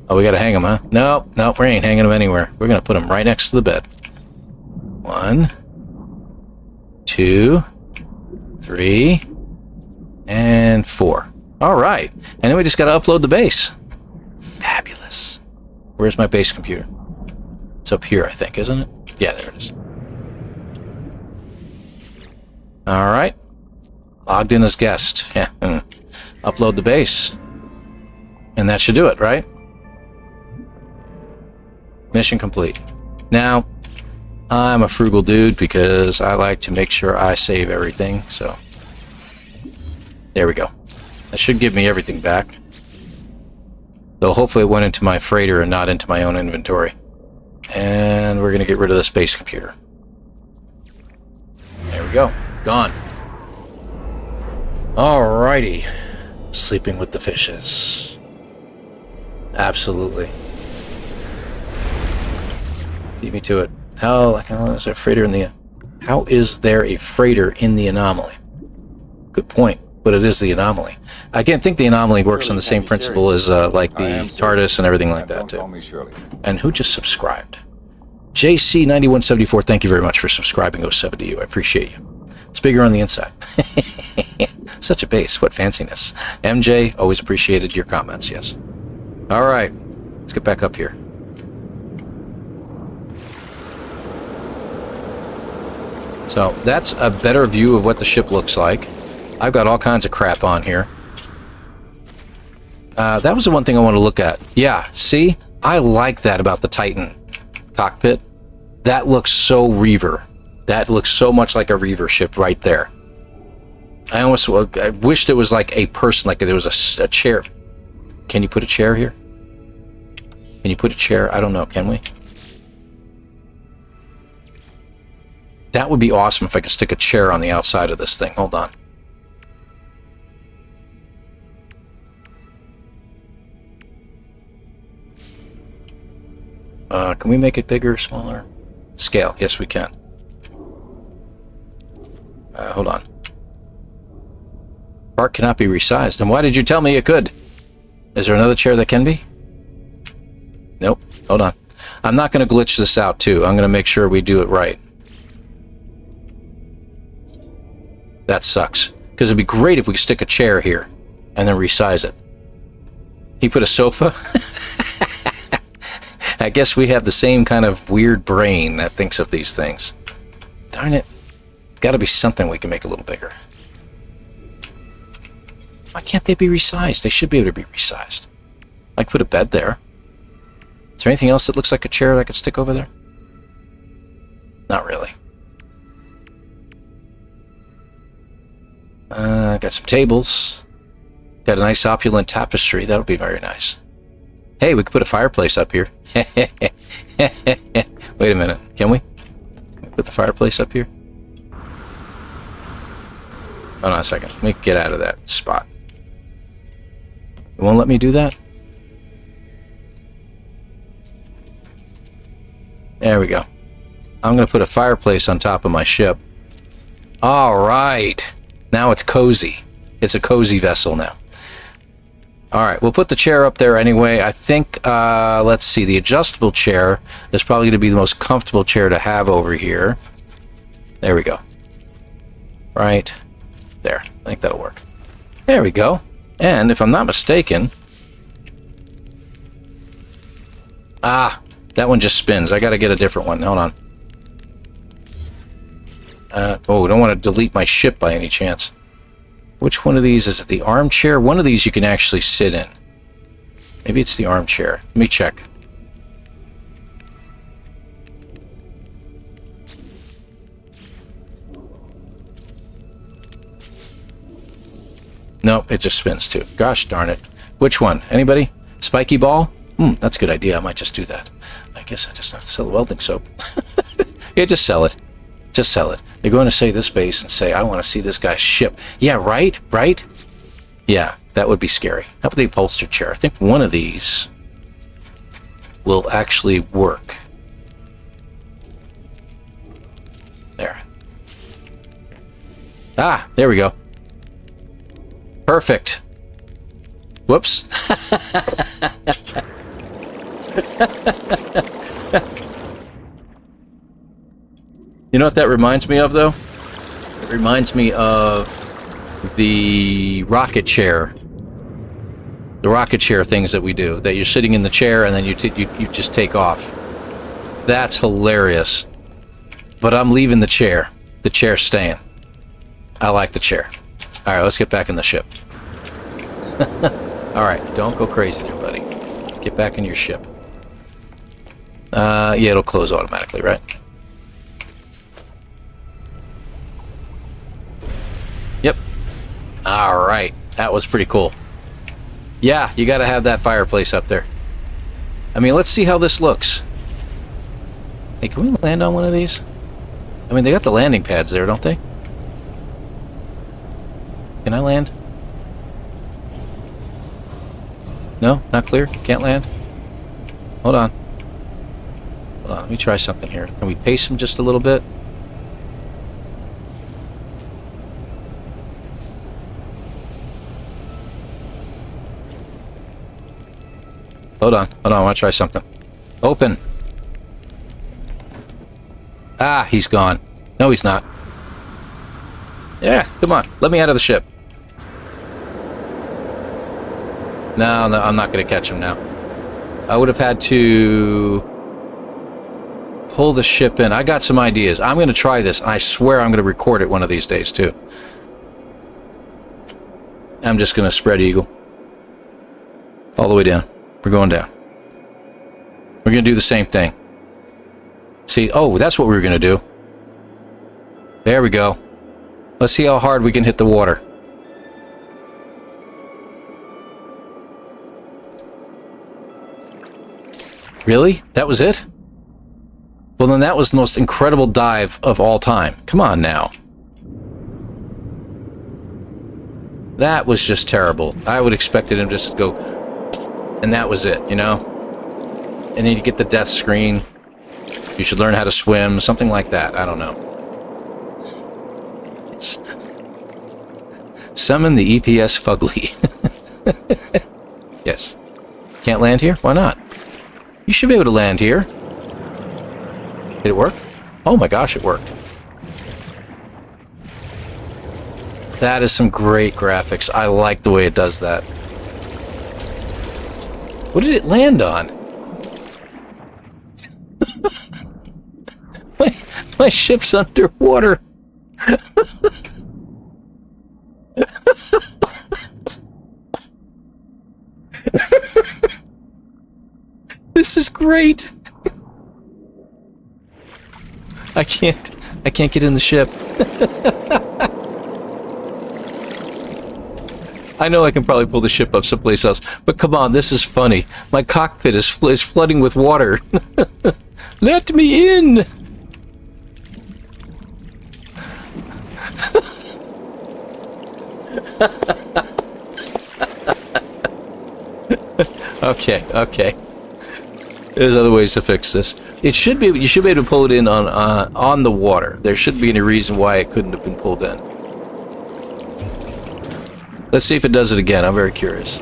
Oh, we gotta hang them, huh? Nope, nope, we ain't hanging them anywhere. We're gonna put them right next to the bed. 1, 2, 3, and 4. All right, and then we just gotta upload the base. Fabulous. Where's my base computer? It's up here, I think, isn't it? Yeah, there it is. All right. Logged in as guest. Yeah. Upload the base. And that should do it, right? Mission complete. Now, I'm a frugal dude because I like to make sure I save everything, so... There we go. That should give me everything back. Though hopefully it went into my freighter and not into my own inventory. And we're going to get rid of the space computer. There we go. Gone. Alrighty. Sleeping with the fishes. Absolutely. Beat me to it. How is there a freighter in the... How is there a freighter in the anomaly? Good point. But it is the anomaly. I can't think the anomaly works on the same principle as like the TARDIS and everything like that too. Don't call me Shirley. And who just subscribed? JC9174, thank you very much for subscribing. 07 to you. I appreciate you. It's bigger on the inside. Such a base. What fanciness. MJ, always appreciated your comments, yes. All right. Let's get back up here. So that's a better view of what the ship looks like. I've got all kinds of crap on here. That was the one thing I want to look at. Yeah, see? I like that about the Titan cockpit. That looks so Reaver. That looks so much like a Reaver ship right there. I wished it was like a person, like there was a chair. Can you put a chair here? Can you put a chair? I don't know, can we? That would be awesome if I could stick a chair on the outside of this thing. Hold on. Can we make it bigger, smaller? Scale. Yes, we can. Hold on. Part cannot be resized. And why did you tell me it could? Is there another chair that can be? Nope. Hold on. I'm not going to glitch this out, too. I'm going to make sure we do it right. That sucks. Because it'd be great if we could stick a chair here and then resize it. He put a sofa? I guess we have the same kind of weird brain that thinks of these things. Darn it. It's got to be something we can make a little bigger. Why can't they be resized? They should be able to be resized. I could put a bed there. Is there anything else that looks like a chair that I could stick over there? Not really. Got some tables. Got a nice opulent tapestry. That'll be very nice. Hey, we could put a fireplace up here. Wait a minute. Can we? Put the fireplace up here? Hold on a second. Let me get out of that spot. It won't let me do that? There we go. I'm going to put a fireplace on top of my ship. All right. Now it's cozy. It's a cozy vessel now. All right, we'll put the chair up there anyway. I think, let's see, the adjustable chair is probably going to be the most comfortable chair to have over here. There we go. Right there. I think that'll work. There we go. And if I'm not mistaken... Ah, that one just spins. I got to get a different one. Hold on. Oh, don't want to delete my ship by any chance. Which one of these? Is it the armchair? One of these you can actually sit in. Maybe it's the armchair. Let me check. Nope, it just spins too. Gosh darn it. Which one? Anybody? Spiky ball? That's a good idea. I might just do that. I guess I just have to sell the welding soap. Yeah, just sell it. Just sell it. They're going to say this base and say, I want to see this guy's ship. Yeah, right? Right? Yeah, that would be scary. How about the upholstered chair? I think one of these will actually work. There. Ah, there we go. Perfect. Whoops. You know what that reminds me of, though? It reminds me of the rocket chair. The rocket chair things that we do. That you're sitting in the chair and then you just take off. That's hilarious. But I'm leaving the chair. The chair's staying. I like the chair. Alright, let's get back in the ship. Alright, don't go crazy there, buddy. Get back in your ship. Yeah, it'll close automatically, right? Yep. Alright, that was pretty cool. Yeah, you gotta have that fireplace up there. I mean, let's see how this looks. Hey, can we land on one of these? I mean, they got the landing pads there, don't they? Can I land? No? Not clear? Can't land? Hold on. Hold on, let me try something here. Can we pace him just a little bit? Hold on, I want to try something. Open. Ah, he's gone. No, he's not. Yeah, come on, let me out of the ship. No, I'm not going to catch him now. I would have had to pull the ship in. I got some ideas. I'm going to try this, and I swear I'm going to record it one of these days, too. I'm just going to spread eagle. All the way down. We're going down. We're going to do the same thing. See, oh, that's what we were going to do. There we go. Let's see how hard we can hit the water. Really? That was it? Well, then that was the most incredible dive of all time. Come on now. That was just terrible. I would expected him just to go, and that was it, you know? And then you get the death screen. You should learn how to swim, something like that. I don't know. Summon the EPS fugly. Yes. Can't land here? Why not? You should be able to land here. Did it work? Oh my gosh, it worked. That is some great graphics. I like the way it does that. What did it land on? my ship's underwater. This is great. I can't get in the ship. I know I can probably pull the ship up someplace else, but come on, this is funny. My cockpit is flooding with water. Let me in! Okay. There's other ways to fix this. You should be able to pull it in on the water. There shouldn't be any reason why it couldn't have been pulled in. Let's see if it does it again. I'm very curious.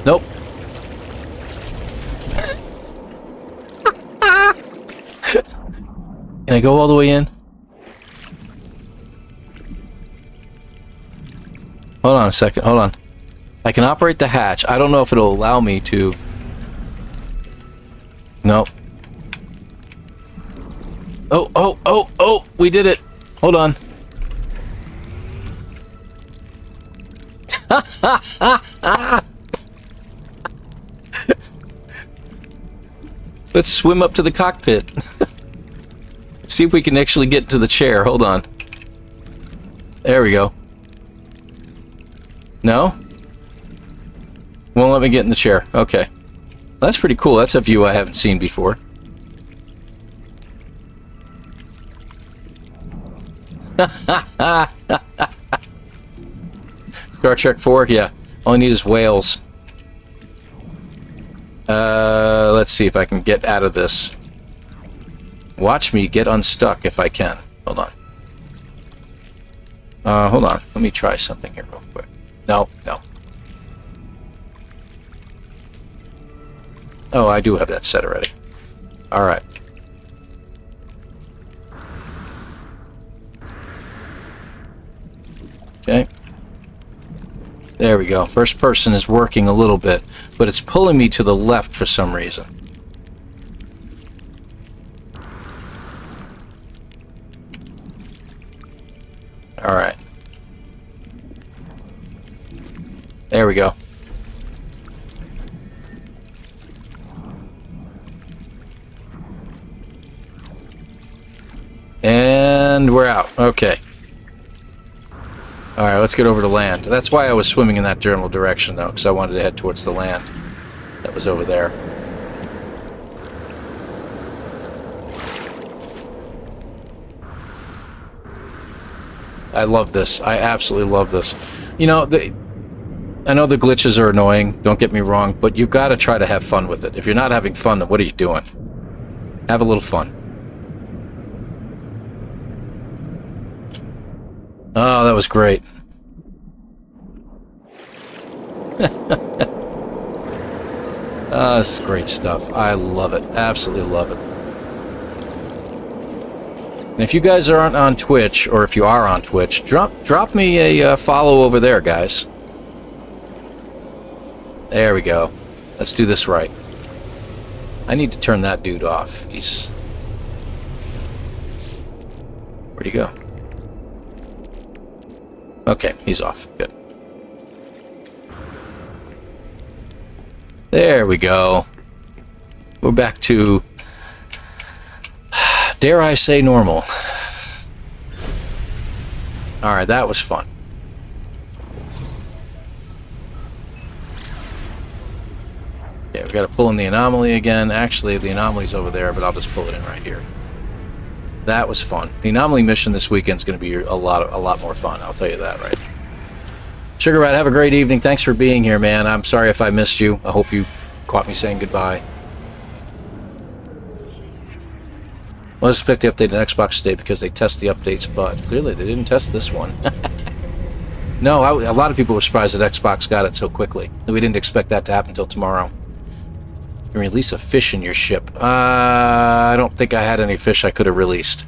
Nope. Can I go all the way in? Hold on a second. Hold on. I can operate the hatch. I don't know if it'll allow me to... Nope. Oh, we did it. Hold on. Let's swim up to the cockpit. Let's see if we can actually get to the chair. Hold on. There we go. No? Won't let me get in the chair. Okay. That's pretty cool. That's a view I haven't seen before. Star Trek 4? Yeah. All I need is whales. Let's see if I can get out of this. Watch me get unstuck if I can. Hold on. Hold on. Let me try something here real quick. No. Oh, I do have that set already. Alright. Okay. There we go. First person is working a little bit, but it's pulling me to the left for some reason. Alright. There we go. And we're out. Okay. Alright, let's get over to land. That's why I was swimming in that general direction, though, because I wanted to head towards the land that was over there. I love this. I absolutely love this. You know, I know the glitches are annoying, don't get me wrong, but you've got to try to have fun with it. If you're not having fun, then what are you doing? Have a little fun. Oh, that was great. This is great stuff. I love it. Absolutely love it. And if you guys aren't on Twitch, or if you are on Twitch, drop me a follow over there, guys. There we go. Let's do this right. I need to turn that dude off. Where'd he go? Okay, he's off. Good. There we go. We're back to, dare I say, normal. Alright, that was fun. Yeah, we gotta pull in the anomaly again. Actually, the anomaly's over there, but I'll just pull it in right here. That was fun. The anomaly mission this weekend's going to be a lot more fun. I'll tell you that, right? Sugar Rat, have a great evening. Thanks for being here, man. I'm sorry if I missed you. I hope you caught me saying goodbye. Let's expect the update on Xbox today because they test the updates, but clearly they didn't test this one. No, a lot of people were surprised that Xbox got it so quickly. We didn't expect that to happen until tomorrow. You can release a fish in your ship. I don't think I had any fish I could have released.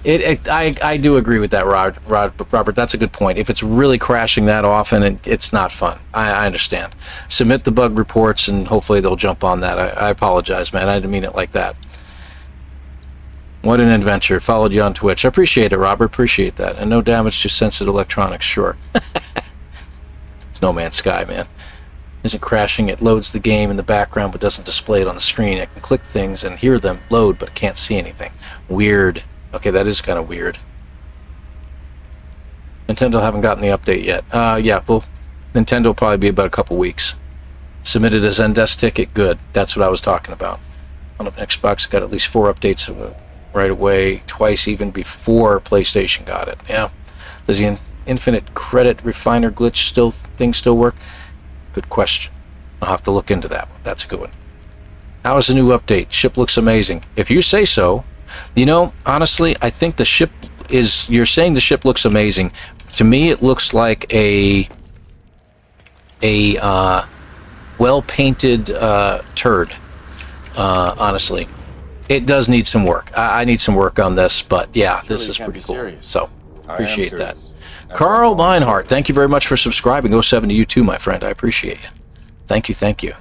I do agree with that, Robert. That's a good point. If it's really crashing that often, it's not fun. I understand. Submit the bug reports, and hopefully they'll jump on that. I apologize, man. I didn't mean it like that. What an adventure. Followed you on Twitch. I appreciate it, Robert. Appreciate that. And no damage to sensitive electronics, sure. It's No Man's Sky, man. Isn't crashing. It loads the game in the background but doesn't display it on the screen. It can click things and hear them load but can't see anything. Weird. Okay, that is kind of weird. Nintendo haven't gotten the update yet. Yeah, well, Nintendo will probably be about a couple weeks. Submitted a Zendesk ticket. Good. That's what I was talking about. On Xbox, got at least 4 updates right away, twice even before PlayStation got it. Yeah. Does the infinite credit refiner glitch still work? Good question. I'll have to look into that one. That's a good one. How is the new update? Ship looks amazing. If you say so. You know, honestly, I think the ship is... You're saying the ship looks amazing. To me, it looks like a well-painted turd, honestly. It does need some work. I need some work on this, but yeah, this is pretty cool. So, appreciate that. Carl Meinhardt, thank you very much for subscribing. 07 to you too, my friend. I appreciate you. Thank you, thank you.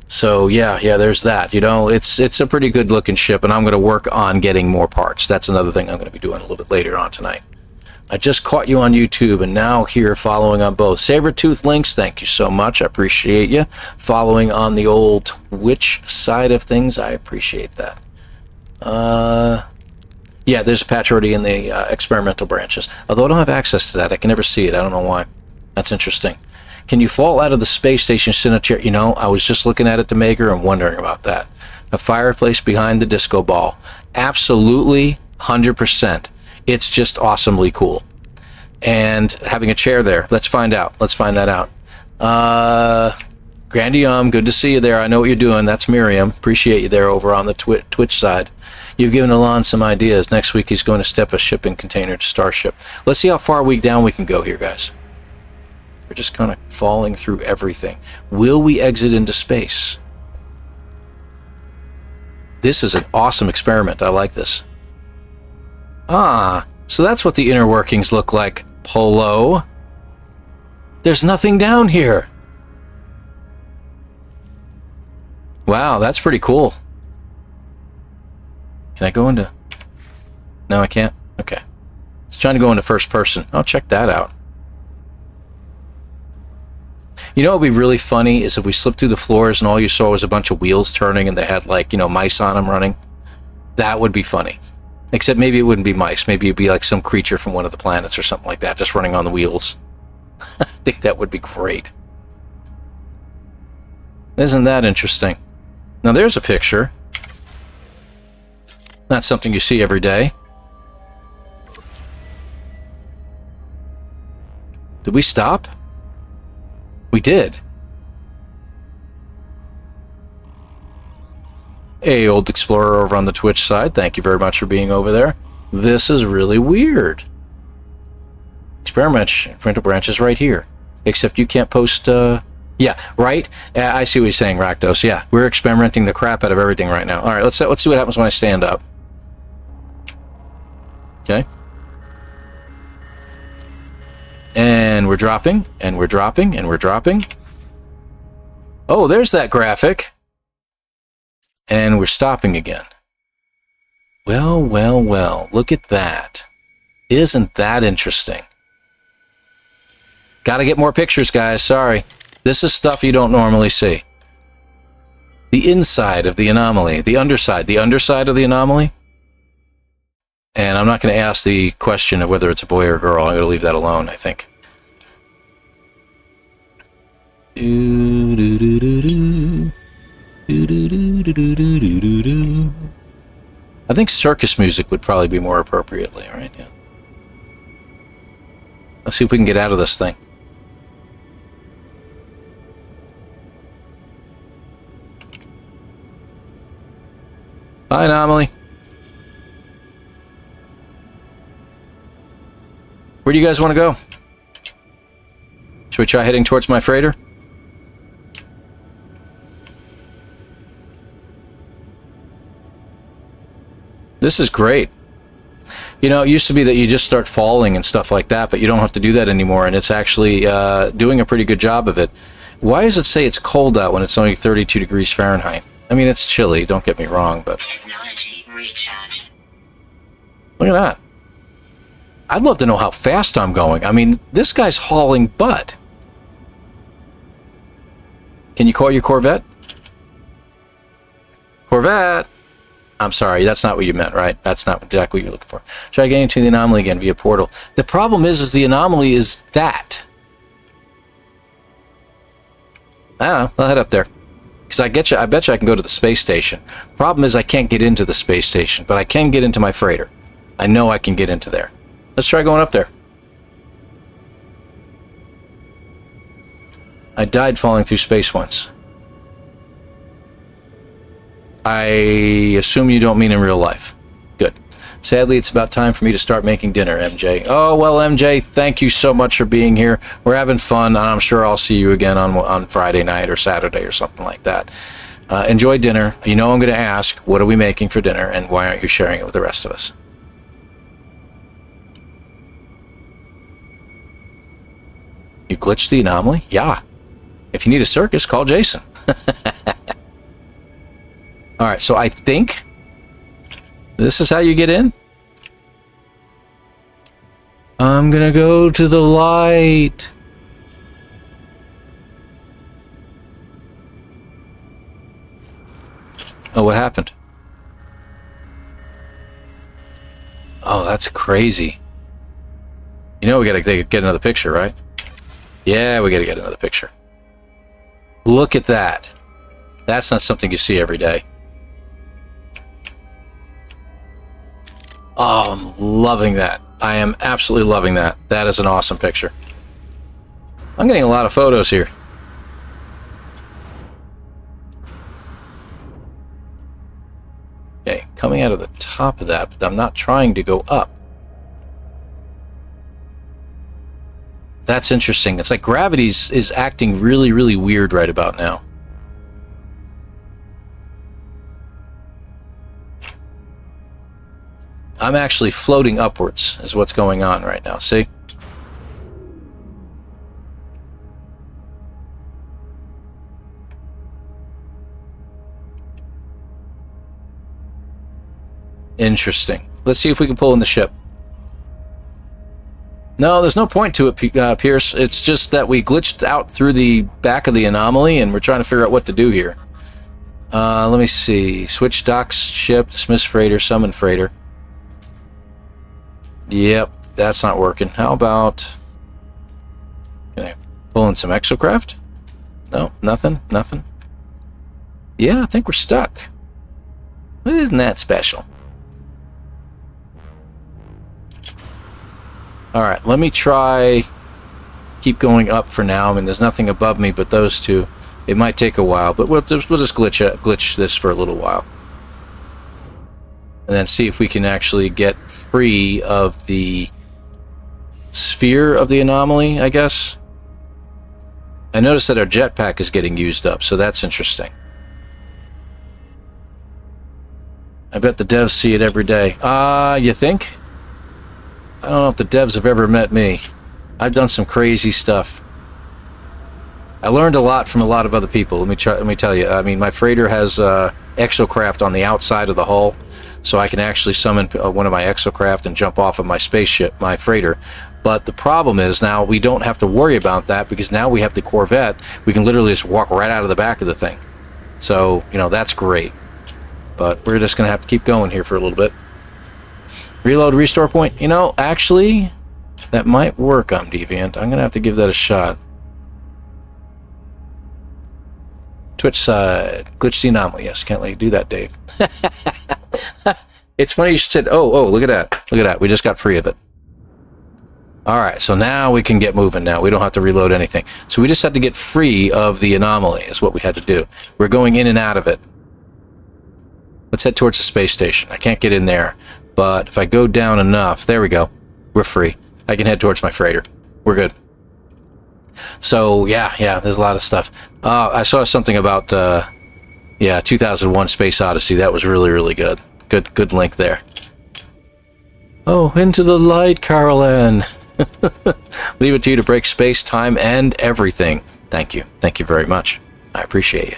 So yeah, there's that. You know, it's a pretty good looking ship, and I'm going to work on getting more parts. That's another thing I'm going to be doing a little bit later on tonight. I just caught you on YouTube, and now here following on both. Sabertooth Links, thank you so much. I appreciate you. Following on the old Twitch side of things, I appreciate that. Yeah, there's a patch already in the experimental branches. Although I don't have access to that, I can never see it. I don't know why. That's interesting. Can you fall out of the space station, sit in a chair? You know, I was just looking at it, the Maker, and wondering about that. A fireplace behind the disco ball. Absolutely, 100%. It's just awesomely cool. And having a chair there. Let's find out. Let's find that out. Grandium, good to see you there. I know what you're doing. That's Miriam. Appreciate you there over on the Twitch side. You've given Elan some ideas. Next week he's going to step a shipping container to Starship. Let's see how far down we can go here, guys. We're just kind of falling through everything. Will we exit into space? This is an awesome experiment. I like this. Ah, so that's what the inner workings look like. Polo. There's nothing down here. Wow, that's pretty cool. Can I go into... No, I can't? Okay. It's trying to go into first person. I'll check that out. You know what would be really funny is if we slipped through the floors and all you saw was a bunch of wheels turning and they had, like, you know, mice on them running. That would be funny. Except maybe it wouldn't be mice. Maybe it'd be like some creature from one of the planets or something like that, just running on the wheels. I think that would be great. Isn't that interesting? Now there's a picture. Not something you see every day. Did we stop? We did. Hey, Old Explorer over on the Twitch side. Thank you very much for being over there. This is really weird. Experimental branch is right here. Except you can't post... Yeah, right? I see what you're saying, Rakdos. Yeah, we're experimenting the crap out of everything right now. All right, let's see what happens when I stand up. Okay. And we're dropping, and we're dropping, and we're dropping. Oh, there's that graphic. And we're stopping again. Well, well, well. Look at that. Isn't that interesting? Gotta get more pictures, guys. Sorry. This is stuff you don't normally see. The inside of the anomaly. The underside. The underside of the anomaly. And I'm not going to ask the question of whether it's a boy or a girl. I'm going to leave that alone, I think. I think circus music would probably be more appropriately, right? Yeah. Let's see if we can get out of this thing. Bye, anomaly. Where do you guys want to go? Should we try heading towards my freighter? This is great. You know, it used to be that you just start falling and stuff like that, but you don't have to do that anymore, and it's actually doing a pretty good job of it. Why does it say it's cold out when it's only 32 degrees Fahrenheit? I mean, it's chilly, don't get me wrong, but... Technology recharge. Look at that. I'd love to know how fast I'm going. I mean, this guy's hauling butt. Can you call your Corvette? Corvette! I'm sorry, that's not what you meant, right? That's not exactly what you're looking for. Try getting to the anomaly again via portal. The problem is the anomaly is that. I don't know, I'll head up there. Because I bet you I can go to the space station. Problem is I can't get into the space station, but I can get into my freighter. I know I can get into there. Let's try going up there. I died falling through space once. I assume you don't mean in real life. Good. Sadly, it's about time for me to start making dinner, MJ. Oh, well, MJ, thank you so much for being here. We're having fun, and I'm sure I'll see you again on Friday night or Saturday or something like that. Enjoy dinner. You know I'm going to ask, what are we making for dinner, and why aren't you sharing it with the rest of us? You glitched the anomaly? Yeah. If you need a circus, call Jason. Alright, so I think this is how you get in. I'm gonna go to the light. Oh, what happened? Oh, that's crazy. You know we gotta get another picture, right? Yeah, we gotta get another picture. Look at that. That's not something you see every day. Oh, I'm loving that. I am absolutely loving that. That is an awesome picture. I'm getting a lot of photos here. Okay, coming out of the top of that, but I'm not trying to go up. That's interesting. It's like gravity is acting really, really weird right about now. I'm actually floating upwards is what's going on right now. See? Interesting. Let's see if we can pull in the ship. No, there's no point to it, Pierce. It's just that we glitched out through the back of the anomaly, and we're trying to figure out what to do here. Let me see. Switch docks, ship, dismiss freighter, summon freighter. Yep, that's not working. How about... Can I pull in some exocraft? No, nothing, nothing. Yeah, I think we're stuck. Isn't that special? Alright, let me try... Keep going up for now. I mean, there's nothing above me but those two. It might take a while, but we'll just glitch this for a little while. And then see if we can actually get free of the sphere of the anomaly, I guess. I noticed that our jetpack is getting used up, so that's interesting. I bet the devs see it every day. You think? I don't know if the devs have ever met me. I've done some crazy stuff. I learned a lot from a lot of other people. Let me tell you. I mean, my freighter has exocraft on the outside of the hull. So I can actually summon one of my exocraft and jump off of my spaceship, my freighter. But the problem is now we don't have to worry about that because now we have the Corvette. We can literally just walk right out of the back of the thing. So, you know, that's great. But we're just going to have to keep going here for a little bit. Reload, restore point. You know, actually, that might work on Deviant. I'm going to have to give that a shot. Twitch side. Glitch the anomaly. Yes, can't let you do that, Dave. It's funny you said, oh, look at that. Look at that. We just got free of it. Alright, so now we can get moving now. We don't have to reload anything. So we just had to get free of the anomaly is what we had to do. We're going in and out of it. Let's head towards the space station. I can't get in there. But if I go down enough, there we go. We're free. I can head towards my freighter. We're good. So, yeah, there's a lot of stuff. I saw something about, 2001 Space Odyssey. That was really, really good. Good link there. Oh, into the light, Caroline. Leave it to you to break space, time, and everything. Thank you. Thank you very much. I appreciate you.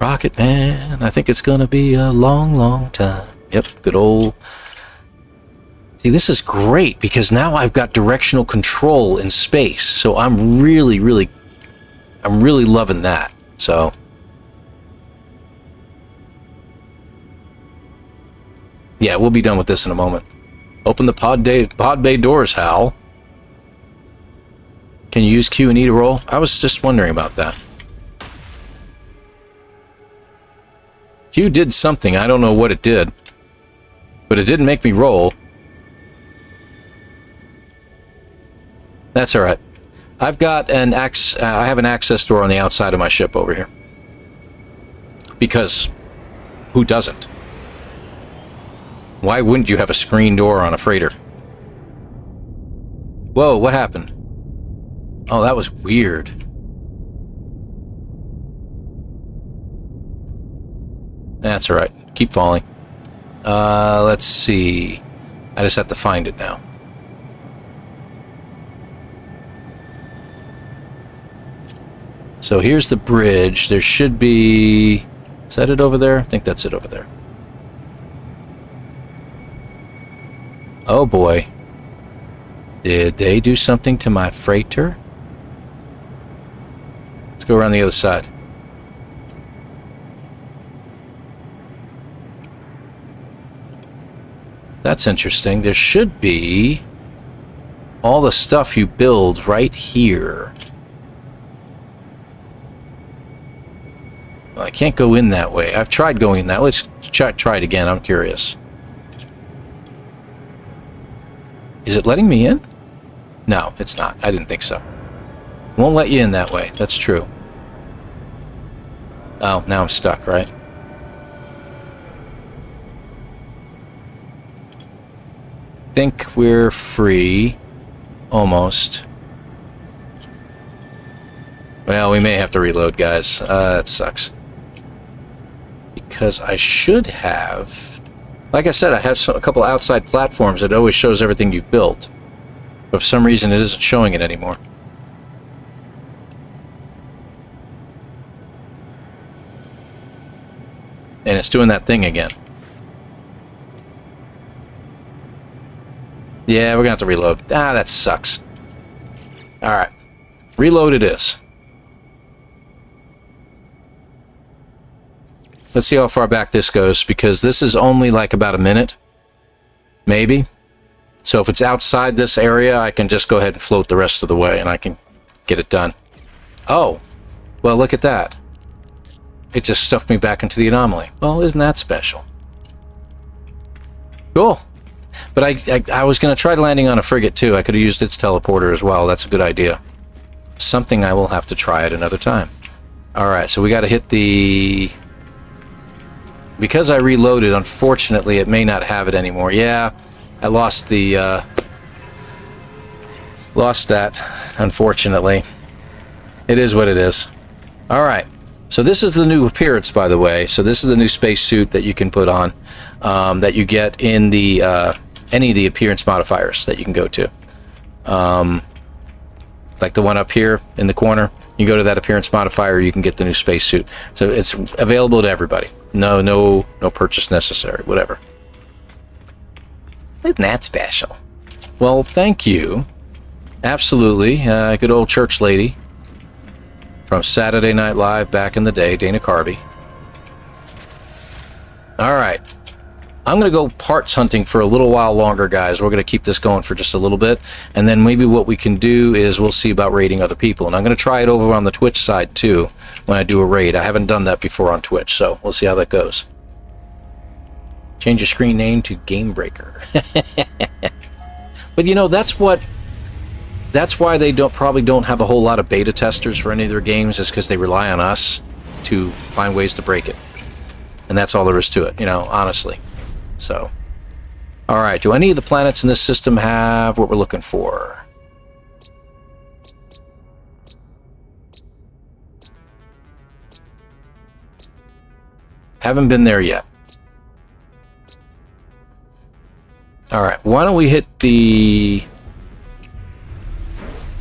Rocket Man, I think it's going to be a long, long time. Yep, good old... See, this is great because now I've got directional control in space. So I'm really loving that. So... yeah, we'll be done with this in a moment. Open the pod bay doors, Hal. Can you use Q and E to roll? I was just wondering about that. Q did something. I don't know what it did. But it didn't make me roll. That's alright. I've got an I have an access door on the outside of my ship over here. Because who doesn't? Why wouldn't you have a screen door on a freighter? Whoa, what happened? Oh, that was weird. That's alright. Keep falling. Let's see. I just have to find it now. So here's the bridge. There should be... is that it over there? I think that's it over there. Oh boy. Did they do something to my freighter? Let's go around the other side. That's interesting. There should be all the stuff you build right here. Well, I can't go in that way. I've tried going in that. Let's try it again. I'm curious. Is it letting me in? No, it's not. I didn't think so. Won't let you in that way. That's true. Oh, now I'm stuck, right? Think we're free. Almost. Well, we may have to reload, guys. That sucks. Because I should have... like I said, I have a couple outside platforms that always shows everything you've built. But for some reason, it isn't showing it anymore. And it's doing that thing again. Yeah, we're gonna have to reload. Ah, that sucks. Alright. Reload it is. Let's see how far back this goes, because this is only like about a minute. Maybe. So if it's outside this area, I can just go ahead and float the rest of the way, and I can get it done. Oh. Well, look at that. It just stuffed me back into the anomaly. Well, isn't that special? Cool. But I was going to try landing on a frigate, too. I could have used its teleporter as well. That's a good idea. Something I will have to try at another time. Alright, so we got to hit the... because I reloaded, unfortunately, it may not have it anymore. Yeah, I lost the... lost that, unfortunately. It is what it is. Alright, so this is the new appearance, by the way. So this is the new spacesuit that you can put on, that you get in the... any of the appearance modifiers that you can go to. Like the one up here in the corner. You go to that appearance modifier, you can get the new spacesuit. So it's available to everybody. No purchase necessary, whatever. Isn't that special? Well, thank you. Absolutely. Good old church lady from Saturday Night Live back in the day, Dana Carvey. Alright. I'm going to go parts hunting for a little while longer, guys. We're going to keep this going for just a little bit. And then maybe what we can do is we'll see about raiding other people. And I'm going to try it over on the Twitch side, too, when I do a raid. I haven't done that before on Twitch, so we'll see how that goes. Change your screen name to Game Breaker. But, you know, that's why they probably don't have a whole lot of beta testers for any of their games, is because they rely on us to find ways to break it. And that's all there is to it, you know, honestly. So, alright, do any of the planets in this system have what we're looking for? Haven't been there yet. Alright, why don't we hit the...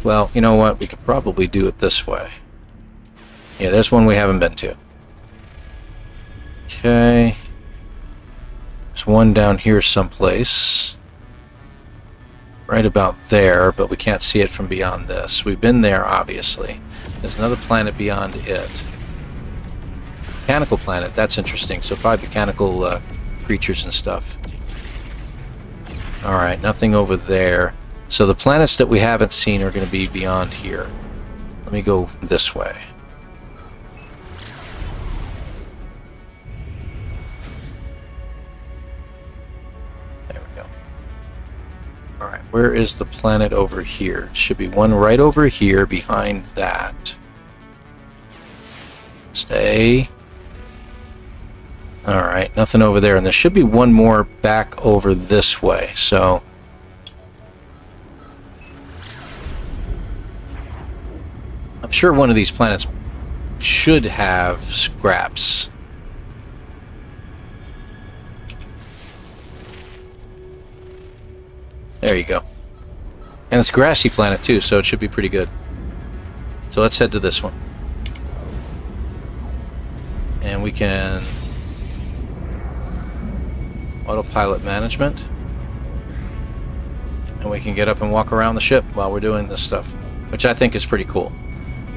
Well, you know what? We could probably do it this way. Yeah, there's one we haven't been to. Okay. There's one down here someplace. Right about there, but we can't see it from beyond this. We've been there, obviously. There's another planet beyond it. Mechanical planet, that's interesting. So probably mechanical creatures and stuff. Alright, nothing over there. So the planets that we haven't seen are going to be beyond here. Let me go this way. There we go. Alright, where is the planet over here? Should be one right over here behind that. Stay. Alright, nothing over there. And there should be one more back over this way, so... I'm sure one of these planets should have scraps. There you go. And it's a grassy planet too, so it should be pretty good. So let's head to this one. And we can... autopilot management. And we can get up and walk around the ship while we're doing this stuff, which I think is pretty cool.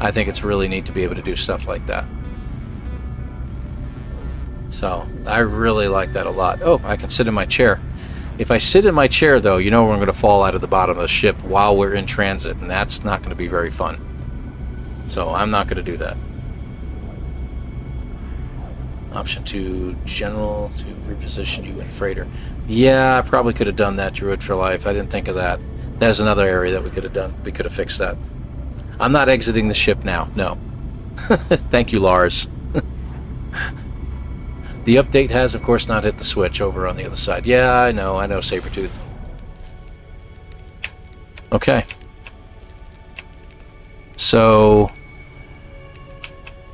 I think it's really neat to be able to do stuff like that. So, I really like that a lot. Oh, I can sit in my chair. If I sit in my chair, though, you know we're going to fall out of the bottom of the ship while we're in transit, and that's not going to be very fun. So, I'm not going to do that. Option 2, general, to reposition you in freighter. Yeah, I probably could have done that, Druid for Life. I didn't think of that. There's another area that we could have done. We could have fixed that. I'm not exiting the ship now, no. Thank you, Lars. The update has, of course, not hit the switch over on the other side. Yeah, I know, Sabretooth. Okay. So,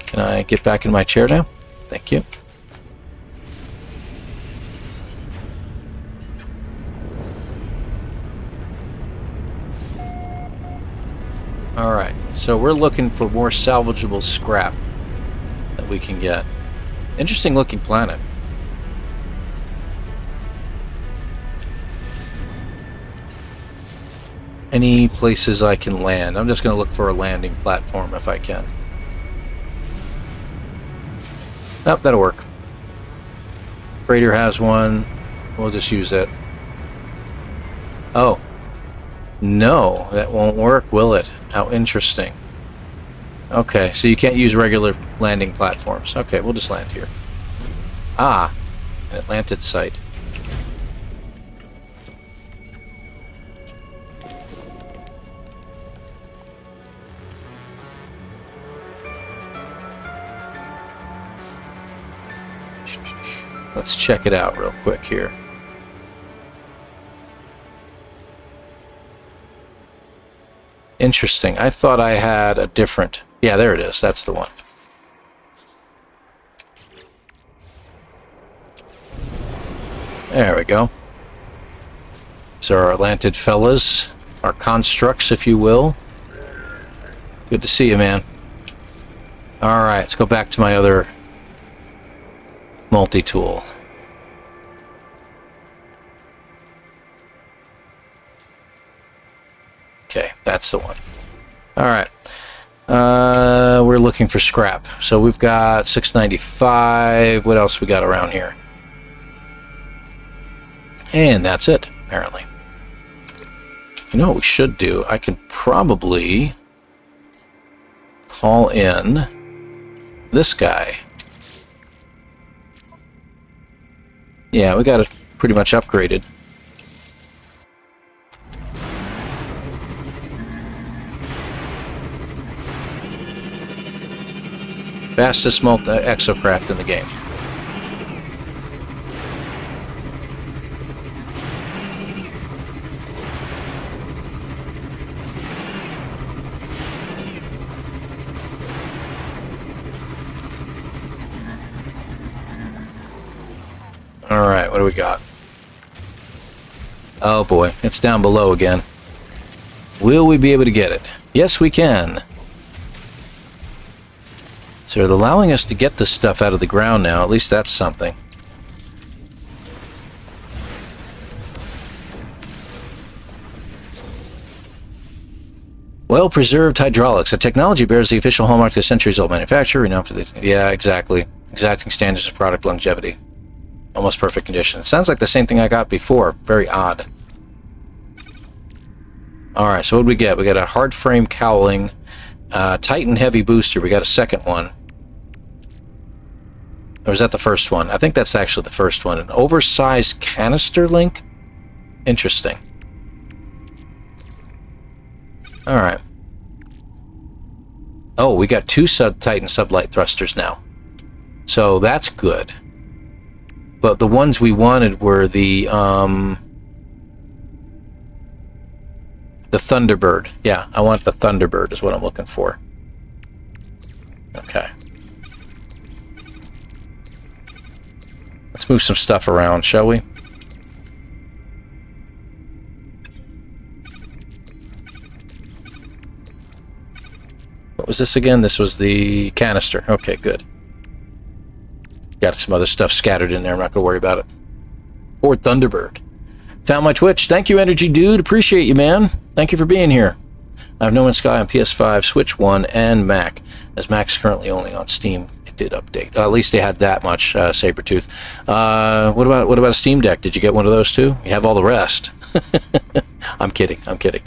can I get back in my chair now? Thank you. Alright, so we're looking for more salvageable scrap that we can get. Interesting looking planet. Any places I can land? I'm just going to look for a landing platform if I can. Nope, that'll work. Freighter has one. We'll just use it. Oh. No, that won't work, will it? How interesting. Okay, so you can't use regular landing platforms. Okay, we'll just land here. Ah, an Atlantid site. Let's check it out real quick here. Interesting. I thought I had a different... Yeah, there it is. That's the one. There we go. These are our Atlantid fellas. Our constructs, if you will. Good to see you, man. Alright, let's go back to my other multi-tool. Okay, that's the one. Alright. We're looking for scrap. So we've got 695. What else we got around here? And that's it, apparently. You know what we should do? I can probably call in this guy. Yeah, we got it pretty much upgraded. Fastest exocraft in the game. Alright, what do we got? Oh boy, it's down below again. Will we be able to get it? Yes, we can. So they're allowing us to get this stuff out of the ground now. At least that's something. Well-preserved hydraulics. The technology bears the official hallmark of the centuries-old manufacturer, renowned for the... Yeah, exactly. Exacting standards of product longevity. Almost perfect condition. It sounds like the same thing I got before. Very odd. Alright, so what did we get? We got a hard frame cowling, Titan heavy booster. We got a second one. Or is that the first one? I think that's actually the first one. An oversized canister link? Interesting. Alright. Oh, we got two Titan sublight thrusters now. So that's good. But the ones we wanted were the Thunderbird. Yeah, I want the Thunderbird is what I'm looking for. Okay. Let's move some stuff around, shall we? What was this again? This was the canister. Okay, good. Got some other stuff scattered in there. I'm not going to worry about it. Or Thunderbird. Found my Twitch. Thank you, Energy Dude. Appreciate you, man. Thank you for being here. I have No Man's Sky on PS5, Switch 1, and Mac. As Mac's currently only on Steam, it did update. At least they had that much, Sabretooth. What about a Steam Deck? Did you get one of those too? You have all the rest. I'm kidding. I'm kidding.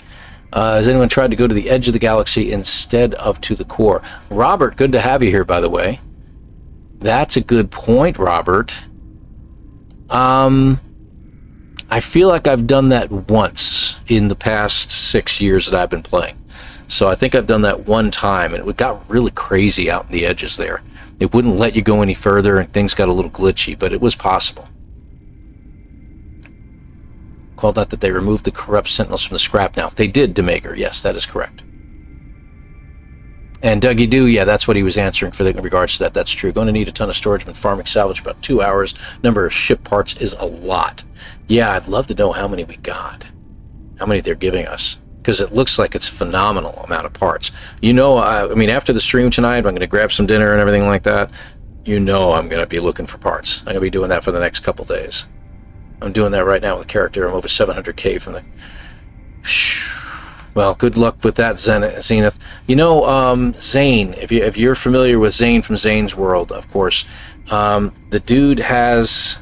Has anyone tried to go to the edge of the galaxy instead of to the core? Robert, good to have you here, by the way. That's a good point, Robert. I feel like I've done that once in the past 6 years that I've been playing. So I think I've done that one time, and it got really crazy out in the edges there. It wouldn't let you go any further, and things got a little glitchy, but it was possible. Called out that they removed the corrupt sentinels from the scrap now. They did, Demaker. Yes, that is correct. And Dougie Doo, yeah, that's what he was answering in regards to that. That's true. Going to need a ton of storage, but farming salvage about 2 hours. Number of ship parts is a lot. Yeah, I'd love to know how many we got. How many they're giving us. Because it looks like it's a phenomenal amount of parts. You know, I mean, after the stream tonight, I'm going to grab some dinner and everything like that. You know I'm going to be looking for parts. I'm going to be doing that for the next couple days. I'm doing that right now with a character. I'm over 700k from the... Well, good luck with that, Zenith. You know, Zane, if you're familiar with Zane from Zane's World, of course, the dude has...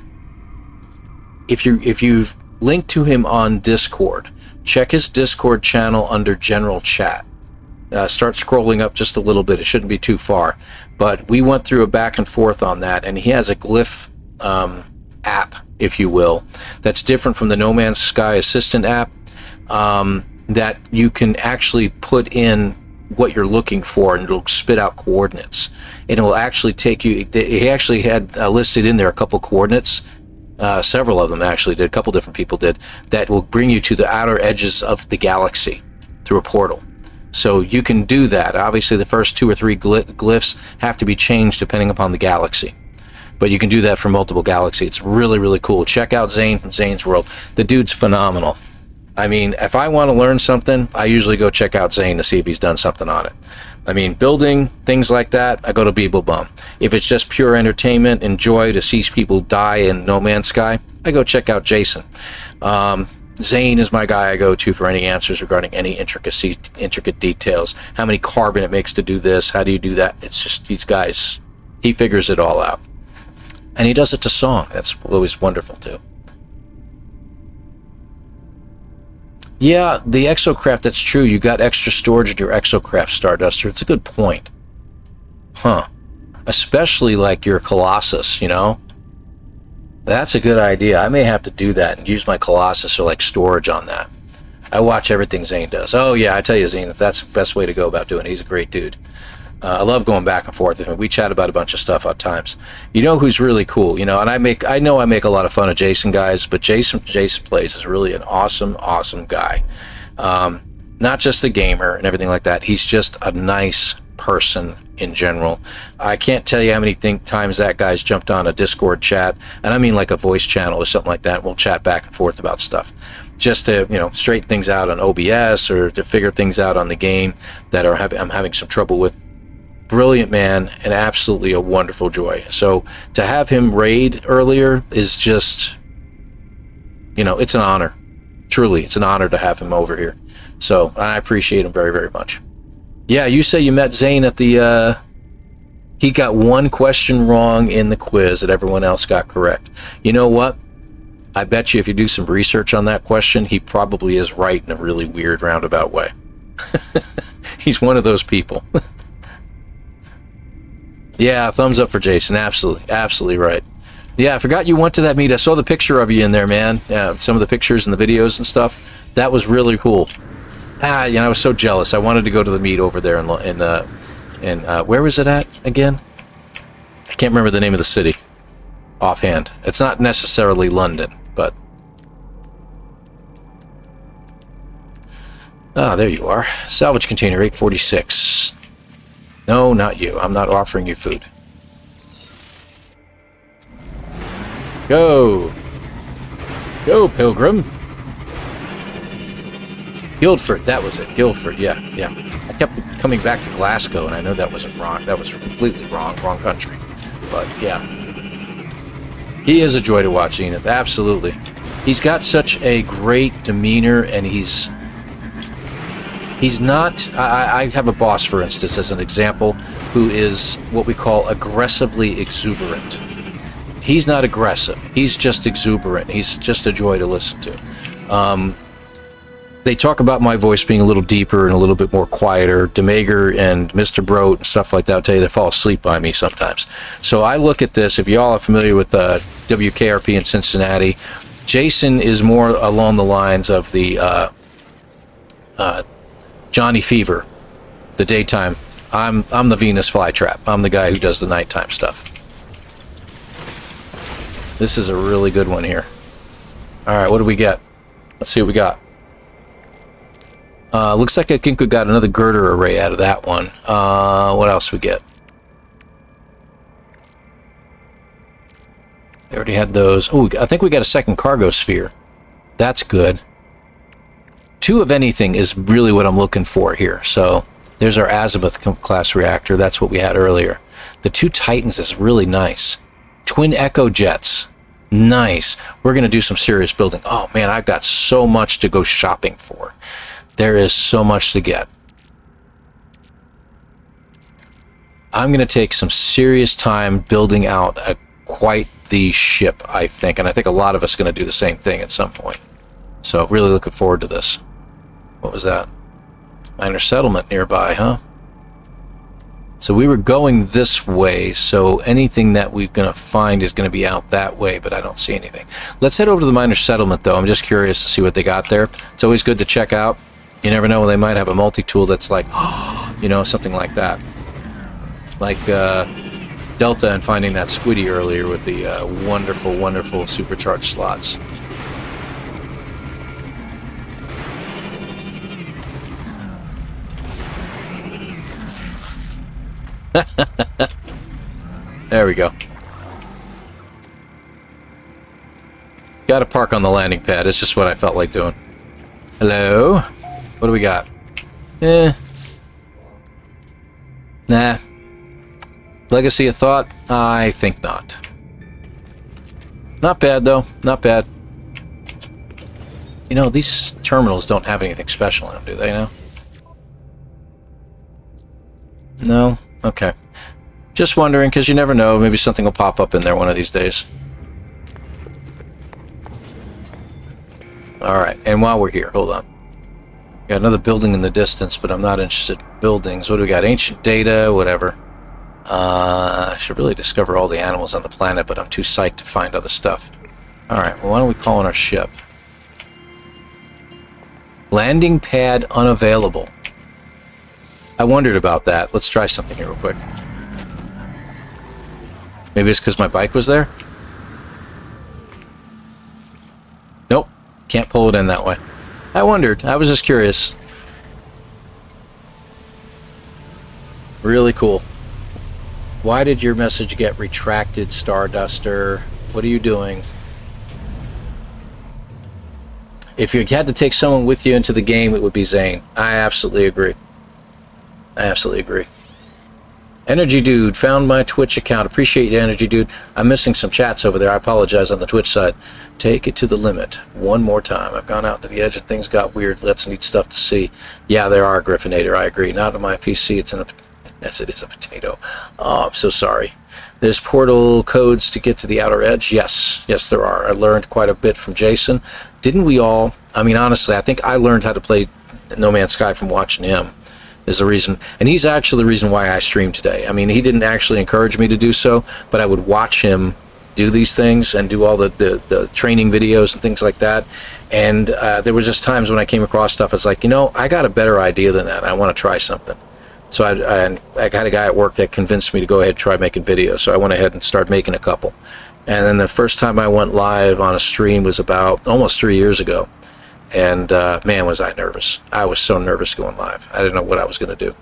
If you've linked to him on Discord, check his Discord channel under General Chat. Start scrolling up just a little bit. It shouldn't be too far. But we went through a back and forth on that, and he has a glyph app, if you will, that's different from the No Man's Sky Assistant app, that you can actually put in what you're looking for, and it'll spit out coordinates. And it will actually take you... He actually had listed in there a couple coordinates. Several of them actually did. A couple different people did. That will bring you to the outer edges of the galaxy through a portal. So you can do that. Obviously, the first 2 or 3 glyphs have to be changed depending upon the galaxy. But you can do that for multiple galaxies. It's really, really cool. Check out Zane from Zane's World. The dude's phenomenal. I mean, if I want to learn something, I usually go check out Zane to see if he's done something on it. I mean, building, things like that, I go to Beeblebum. If it's just pure entertainment and joy to see people die in No Man's Sky, I go check out Jason. Zane is my guy I go to for any answers regarding any intricate details. How many carbon it makes to do this, how do you do that? It's just these guys, he figures it all out. And he does it to song. That's always wonderful, too. Yeah, the exocraft, that's true. You got extra storage in your exocraft, Starduster. It's a good point. Huh. Especially like your Colossus, you know? That's a good idea. I may have to do that and use my Colossus or like storage on that. I watch everything Zane does. Oh yeah, I tell you, Zane, that's the best way to go about doing it. He's a great dude. I love going back and forth with him. We chat about a bunch of stuff at times. You know who's really cool, you know, and I know I make a lot of fun of Jason guys, but Jason Plays is really an awesome guy. Not just a gamer and everything like that. He's just a nice person in general. I can't tell you how many times that guy's jumped on a Discord chat, and I mean like a voice channel or something like that. We'll chat back and forth about stuff. just to, you know, straighten things out on OBS or to figure things out on the game that I'm having some trouble with. Brilliant man and absolutely a wonderful joy. So to have him raid earlier is just, you know, it's an honor. Truly, it's an honor to have him over here. So I appreciate him very, very much. Yeah, you say you met Zane at the, he got one question wrong in the quiz that everyone else got correct. You know what? I bet you if you do some research on that question, he probably is right in a really weird roundabout way. He's one of those people. Yeah, thumbs up for Jason. Absolutely. Absolutely right. Yeah, I forgot you went to that meet. I saw the picture of you in there, man. Yeah, some of the pictures and the videos and stuff. That was really cool. You know, I was so jealous. I wanted to go to the meet over there in where was it at again? I can't remember the name of the city offhand. It's not necessarily London, but... Ah, there you are. Salvage container 846. No, not you. I'm not offering you food. Go! Go, Pilgrim! Guildford, that was it. Guildford, yeah. I kept coming back to Glasgow, and I know that wasn't wrong. That was completely wrong country. But, yeah. He is a joy to watch, Zenith, absolutely. He's got such a great demeanor, and he's not... I have a boss, for instance, as an example, who is what we call aggressively exuberant. He's not aggressive. He's just exuberant. He's just a joy to listen to. They talk about my voice being a little deeper and a little bit more quieter. Demager and Mr. Broat and stuff like that, I'll tell you, they fall asleep by me sometimes. So I look at this, if y'all are familiar with WKRP in Cincinnati, Jason is more along the lines of the Johnny Fever, the daytime. I'm the Venus flytrap. I'm the guy who does the nighttime stuff. This is a really good one here. Alright, what do we get? Let's see what we got. Looks like I think we got another girder array out of that one. What else we get? They already had those. Oh, I think we got a second cargo sphere. That's good. 2 of anything is really what I'm looking for here. So there's our Azimuth class reactor. That's what we had earlier. The 2 Titans is really nice. Twin Echo jets. Nice. We're going to do some serious building. Oh, man, I've got so much to go shopping for. There is so much to get. I'm going to take some serious time building out quite the ship, I think. And I think a lot of us are going to do the same thing at some point. So really looking forward to this. What was that? Minor settlement nearby, huh? So we were going this way, so anything that we're going to find is going to be out that way, but I don't see anything. Let's head over to the minor settlement, though. I'm just curious to see what they got there. It's always good to check out. You never know, they might have a multi-tool that's like, you know, something like that. Like Delta and finding that Squiddy earlier with the wonderful, wonderful supercharged slots. There we go. Gotta park on the landing pad. It's just what I felt like doing. Hello? What do we got? Nah. Legacy of Thought? I think not. Not bad, though. Not bad. You know, these terminals don't have anything special in them, do they now? No? Okay. Just wondering, because you never know. Maybe something will pop up in there one of these days. Alright, and while we're here, hold on. Got another building in the distance, but I'm not interested in buildings. What do we got? Ancient data, whatever. I should really discover all the animals on the planet, but I'm too psyched to find other stuff. Alright, well, why don't we call in our ship? Landing pad unavailable. I wondered about that. Let's try something here real quick. Maybe it's because my bike was there? Nope. Can't pull it in that way. I wondered. I was just curious. Really cool. Why did your message get retracted, Starduster? What are you doing? If you had to take someone with you into the game, it would be Zane. I absolutely agree. I absolutely agree. Energy Dude found my Twitch account. Appreciate you, Energy Dude. I'm missing some chats over there. I apologize on the Twitch side. Take it to the limit. One more time. I've gone out to the edge and things got weird. Let's need stuff to see. Yeah, there are, Griffinator. I agree. Not on my PC. It's in a... Yes, it is a potato. Oh, I'm so sorry. There's portal codes to get to the outer edge. Yes. Yes, there are. I learned quite a bit from Jason. Didn't we all? I mean, honestly, I think I learned how to play No Man's Sky from watching him. Is the reason, and he's actually the reason why I stream today. I mean, he didn't actually encourage me to do so, but I would watch him do these things and do all the training videos and things like that. And there were just times when I came across stuff, it's like, you know, I got a better idea than that. I want to try something. So I got a guy at work that convinced me to go ahead and try making videos. So I went ahead and started making a couple. And then the first time I went live on a stream was about almost 3 years ago. And man, was I nervous. I was so nervous going live. I didn't know what I was going to do.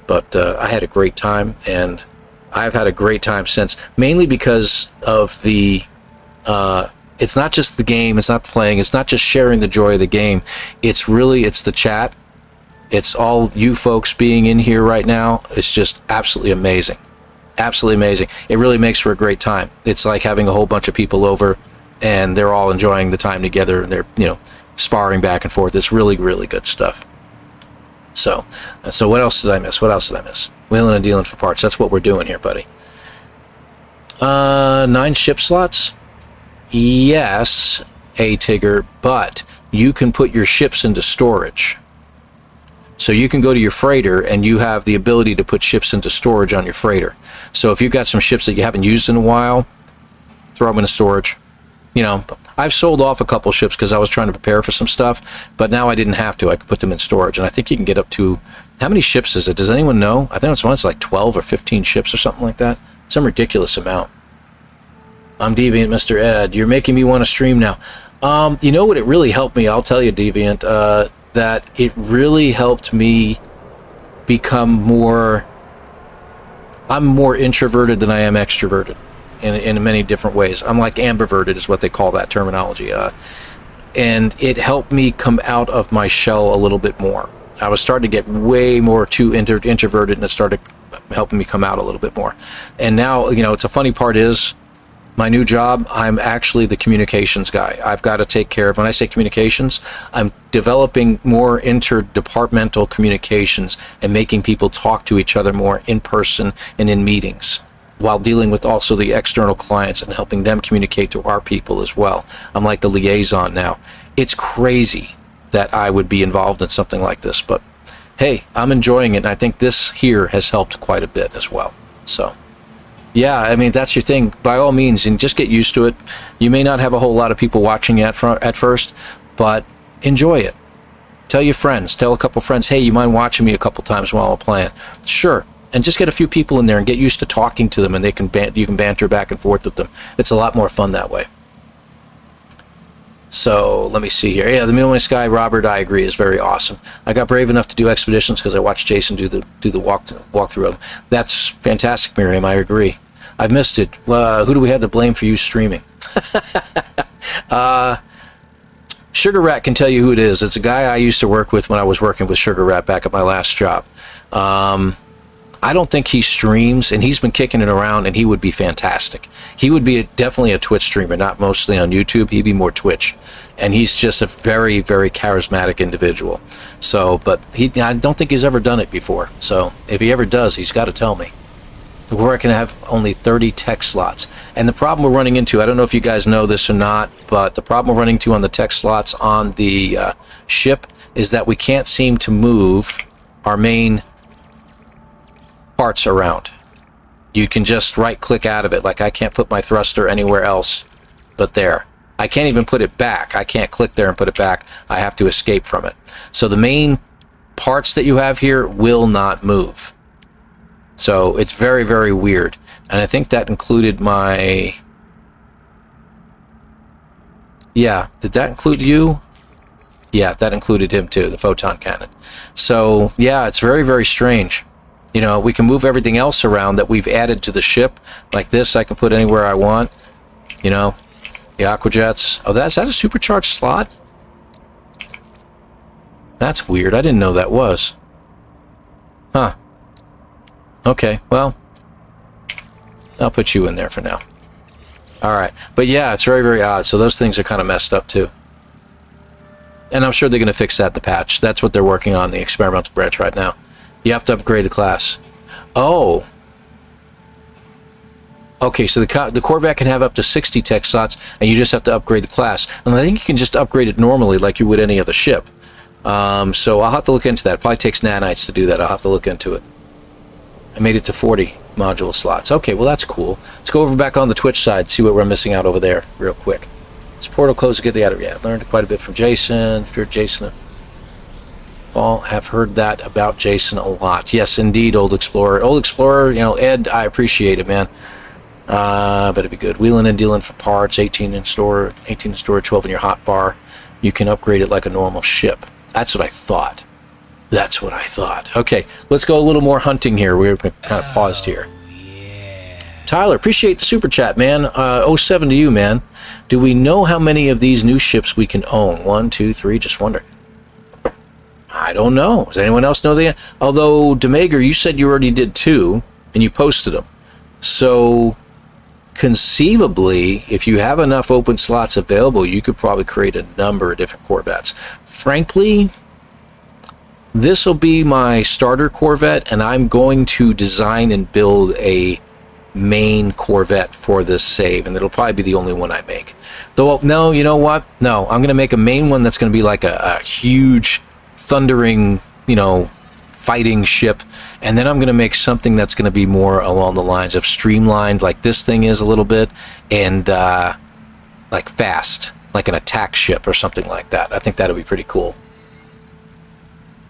But I had a great time, and I've had a great time since, mainly because of the... it's not just the game, it's not playing, it's not just sharing the joy of the game. It's the chat. It's all you folks being in here right now. It's just absolutely amazing. Absolutely amazing. It really makes for a great time. It's like having a whole bunch of people over, and they're all enjoying the time together, and they're, you know, sparring back and forth. It's really, really good stuff. So what else did I miss? What else did I miss? Wheeling and dealing for parts. That's what we're doing here, buddy. 9 ship slots? Yes, A-Tigger, but you can put your ships into storage. So you can go to your freighter, and you have the ability to put ships into storage on your freighter. So if you've got some ships that you haven't used in a while, throw them into storage. You know, I've sold off a couple ships because I was trying to prepare for some stuff, but now I didn't have to. I could put them in storage, and I think you can get up to... How many ships is it? Does anyone know? I think it's like 12 or 15 ships or something like that. Some ridiculous amount. I'm Deviant, Mr. Ed. You're making me want to stream now. You know what? It really helped me. I'll tell you, Deviant, that it really helped me become more... I'm more introverted than I am extroverted. In many different ways. I'm like ambiverted is what they call that terminology. And it helped me come out of my shell a little bit more. I was starting to get way more too introverted, and it started helping me come out a little bit more. And now, you know, it's a funny part is, my new job, I'm actually the communications guy. I've got to take care of, when I say communications, I'm developing more interdepartmental communications and making people talk to each other more in person and in meetings, while dealing with also the external clients and helping them communicate to our people as well. I'm like the liaison now. It's crazy that I would be involved in something like this, but hey, I'm enjoying it, and I think this here has helped quite a bit as well. So, yeah, I mean, that's your thing. By all means, and just get used to it. You may not have a whole lot of people watching you at first, but enjoy it. Tell your friends. Tell a couple friends, hey, you mind watching me a couple times while I'm playing? Sure. And just get a few people in there and get used to talking to them, and you can banter back and forth with them. It's a lot more fun that way. So let me see here. Yeah, the No Man's Sky, Robert, I agree, is very awesome. I got brave enough to do expeditions because I watched Jason do the walkthrough of them. That's fantastic, Miriam. I agree. I've missed it. Who do we have to blame for you streaming? Sugar Rat can tell you who it is. It's a guy I used to work with when I was working with Sugar Rat back at my last job. I don't think he streams, and he's been kicking it around, and he would be fantastic. He would be definitely a Twitch streamer, not mostly on YouTube. He'd be more Twitch. And he's just a very, very charismatic individual. So, but I don't think he's ever done it before. So if he ever does, he's got to tell me. We're going to have only 30 tech slots. And the problem we're running into, I don't know if you guys know this or not, but the problem we're running into on the tech slots on the ship is that we can't seem to move our main parts around. You can just right click out of it. Like I can't put my thruster anywhere else but there. I can't even put it back. I can't click there and put it back. I have to escape from it. So the main parts that you have here will not move. So it's very, very weird. And I think that included my... Yeah, did that include you? Yeah, that included him too, the photon cannon. So yeah, it's very, very strange. You know, we can move everything else around that we've added to the ship. Like this, I can put anywhere I want. You know, the aquajets. Oh, is that a supercharged slot? That's weird. I didn't know that was. Huh. Okay, well, I'll put you in there for now. Alright, but yeah, it's very, very odd. So those things are kind of messed up too. And I'm sure they're going to fix that in the patch. That's what they're working on, the experimental branch right now. You have to upgrade the class. Oh. Okay, so the Corvette can have up to 60 tech slots, and you just have to upgrade the class. And I think you can just upgrade it normally like you would any other ship. So I'll have to look into that. It probably takes nanites to do that. I'll have to look into it. I made it to 40 module slots. Okay, well that's cool. Let's go over back on the Twitch side, see what we're missing out over there real quick. This portal close to get the out of. Yeah, I learned quite a bit from Jason. If you're Jason, all have heard that about Jason a lot. Yes, indeed, Old Explorer. Old Explorer, you know, Ed, I appreciate it, man. But it'd be good. Wheeling and dealing for parts, 18 in store, 18 in storage, 12 in your hot bar. You can upgrade it like a normal ship. That's what I thought. That's what I thought. Okay, let's go a little more hunting here. We're kind of paused here. Yeah. Tyler, appreciate the super chat, man. 07 to you, man. Do we know how many of these new ships we can own? 1, 2, 3, just wondering. I don't know. Does anyone else know the... Although, Demager, you said you already did 2, and you posted them. So, conceivably, if you have enough open slots available, you could probably create a number of different Corvettes. Frankly, this will be my starter Corvette, and I'm going to design and build a main Corvette for this save, and it'll probably be the only one I make. Though, no, you know what? No, I'm going to make a main one that's going to be like a huge, thundering, you know, fighting ship, and then I'm going to make something that's going to be more along the lines of streamlined, like this thing is a little bit, and like fast, like an attack ship or something like that. I think that'll be pretty cool.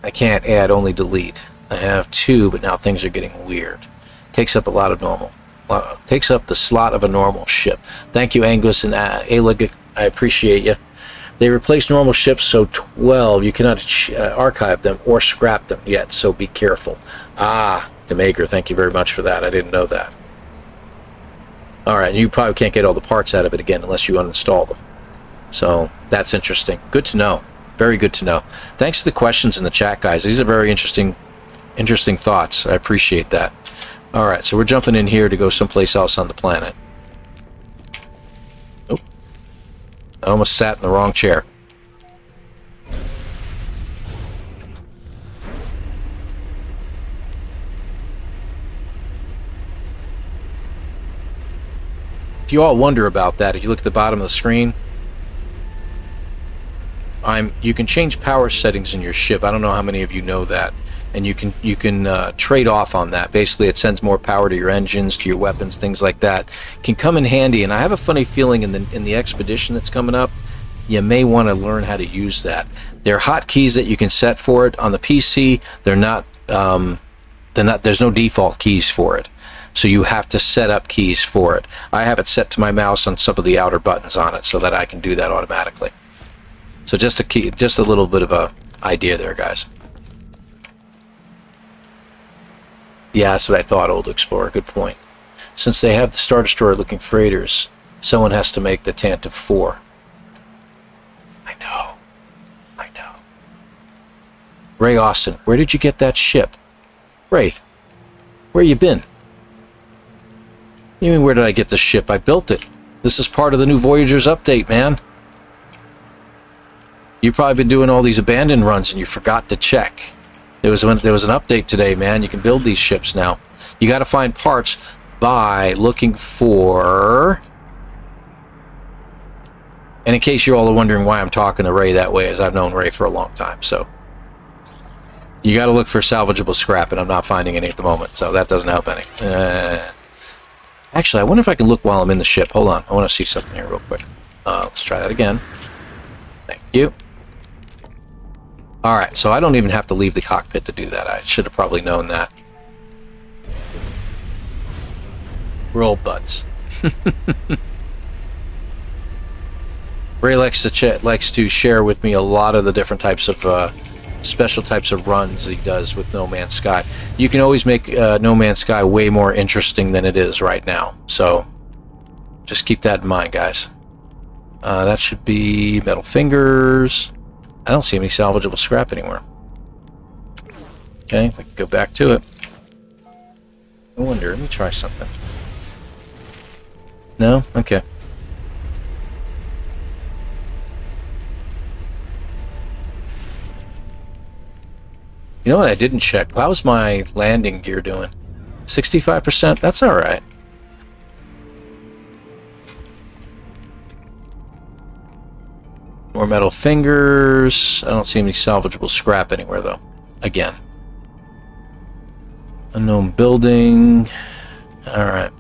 I can't add, only delete. I have 2, but now things are getting weird. Takes up a lot of normal. Takes up the slot of a normal ship. Thank you, Angus and Alig. I appreciate you. They replace normal ships, so 12. You cannot archive them or scrap them yet, so be careful. Ah, Demaker, thank you very much for that. I didn't know that. Alright, you probably can't get all the parts out of it again unless you uninstall them. So, that's interesting. Good to know. Very good to know. Thanks for the questions in the chat, guys. These are very interesting thoughts. I appreciate that. Alright, so we're jumping in here to go someplace else on the planet. Oh. I almost sat in the wrong chair. If you all wonder about that, if you look at the bottom of the screen, you can change power settings in your ship. I don't know how many of you know that, and you can trade off on that. Basically, it sends more power to your engines, to your weapons, things like that. Can come in handy, and I have a funny feeling in the expedition that's coming up, you may want to learn how to use that. There are hotkeys that you can set for it on the PC. They're not. There's no default keys for it, so you have to set up keys for it. I have it set to my mouse on some of the outer buttons on it, so that I can do that automatically. So just a little bit of a idea there, guys. Yeah, that's what I thought, Old Explorer. Good point. Since they have the Star Destroyer looking freighters, someone has to make the Tantive 4. I know. Ray Austin, where did you get that ship? Ray, where you been? You mean, where did I get this ship? I built it. This is part of the new Voyagers update, man. You've probably been doing all these abandoned runs and you forgot to check. There was an update today, man. You can build these ships now. You got to find parts by looking for... And in case you're all wondering why I'm talking to Ray that way, as I've known Ray for a long time, so... You got to look for salvageable scrap, and I'm not finding any at the moment, so that doesn't help any. Actually, I wonder if I can look while I'm in the ship. Hold on. I want to see something here real quick. Let's try that again. Thank you. Alright, so I don't even have to leave the cockpit to do that. I should have probably known that. Roll butts. Ray likes to share with me a lot of the different types of special types of runs he does with No Man's Sky. You can always make No Man's Sky way more interesting than it is right now. So just keep that in mind, guys. That should be Metal Fingers. I don't see any salvageable scrap anywhere. Okay, we can go back to it. I wonder, let me try something. No? Okay. You know what I didn't check? How's my landing gear doing? 65%? That's alright. More metal fingers. I don't see any salvageable scrap anywhere, though. Again. Unknown building. Alright.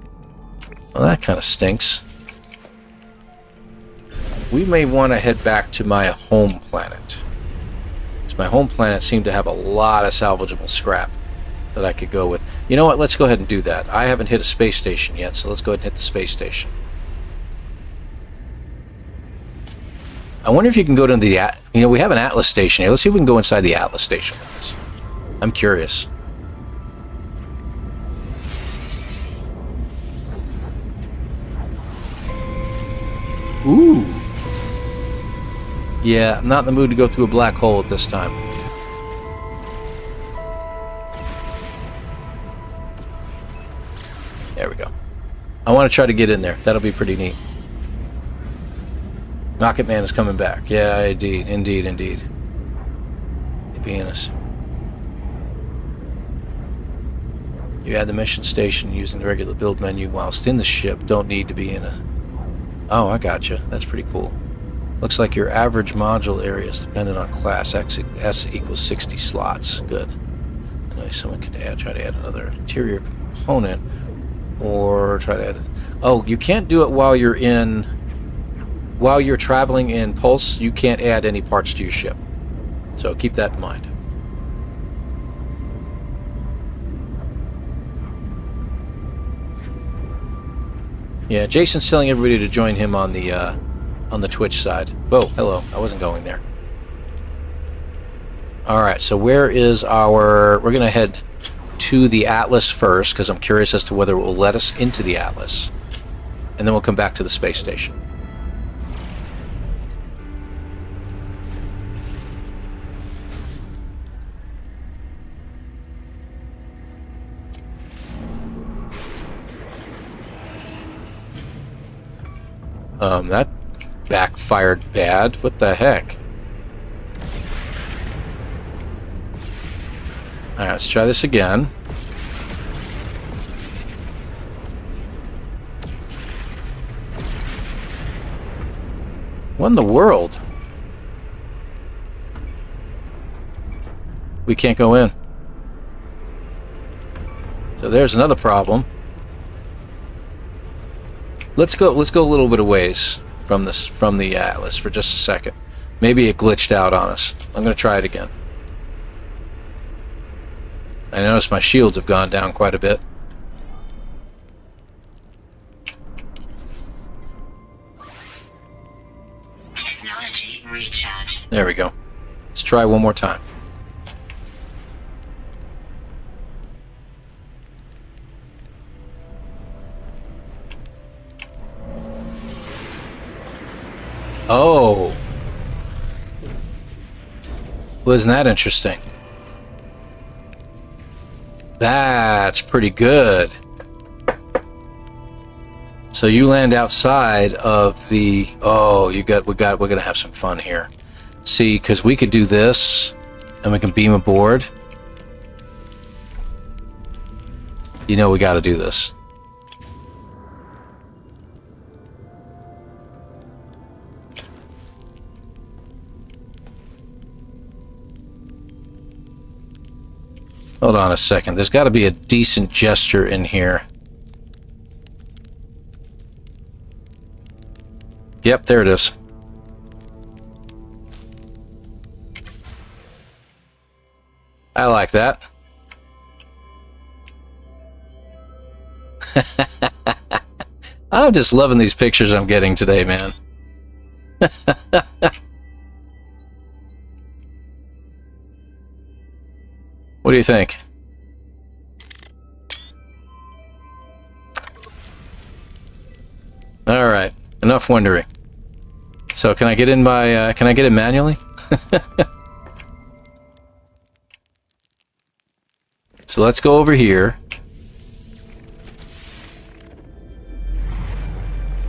Well, that kind of stinks. We may want to head back to my home planet. Because my home planet seemed to have a lot of salvageable scrap that I could go with. You know what? Let's go ahead and do that. I haven't hit a space station yet, so let's go ahead and hit the space station. I wonder if you can go to the... You know, we have an Atlas station here. Let's see if we can go inside the Atlas station with this. I'm curious. Ooh. Yeah, I'm not in the mood to go through a black hole at this time. There we go. I want to try to get in there. That'll be pretty neat. Rocket Man is coming back. Yeah, indeed, indeed, indeed. Being us. You add the mission station using the regular build menu whilst in the ship. Don't need to be in a... Oh, I gotcha. That's pretty cool. Looks like your average module area is dependent on class. S equals 60 slots. Good. I know someone could try to add another interior component, or try to add... Oh, you can't do it while you're in... While you're traveling in Pulse, you can't add any parts to your ship. So keep that in mind. Yeah, Jason's telling everybody to join him on the Twitch side. Whoa, hello. I wasn't going there. Alright, so where is our... We're going to head to the Atlas first, because I'm curious as to whether it will let us into the Atlas. And then we'll come back to the space station. That backfired bad. What the heck? Alright, let's try this again. What in the world? We can't go in. So there's another problem. Let's go a little bit of ways from the Atlas for just a second. Maybe it glitched out on us. I'm going to try it again. I notice my shields have gone down quite a bit. Technology recharge. There we go. Let's try one more time. Oh. Wasn't that interesting? That's pretty good. So you land outside of the... Oh, we're gonna have some fun here. See, because we could do this, and we can beam aboard. You know we got to do this. Hold on a second. There's got to be a decent gesture in here. Yep, there it is. I like that. I'm just loving these pictures I'm getting today, man. What do you think? All right, enough wondering. So can I get in by? Can I get in manually? So let's go over here.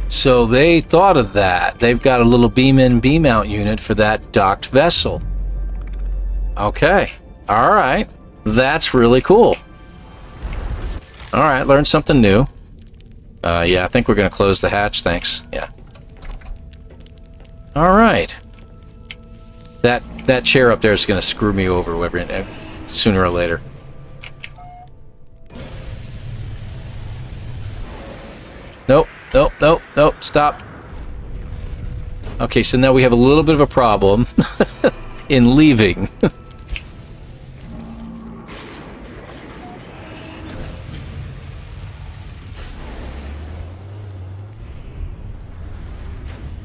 So they thought of that. They've got a little beam in, beam out unit for that docked vessel. Okay. All right. That's really cool. All right. Learned something new. Yeah, I think we're going to close the hatch. Thanks. Yeah. All right. That chair up there is going to screw me over sooner or later. Nope. Nope, nope, nope, stop. Okay, so now we have a little bit of a problem in leaving.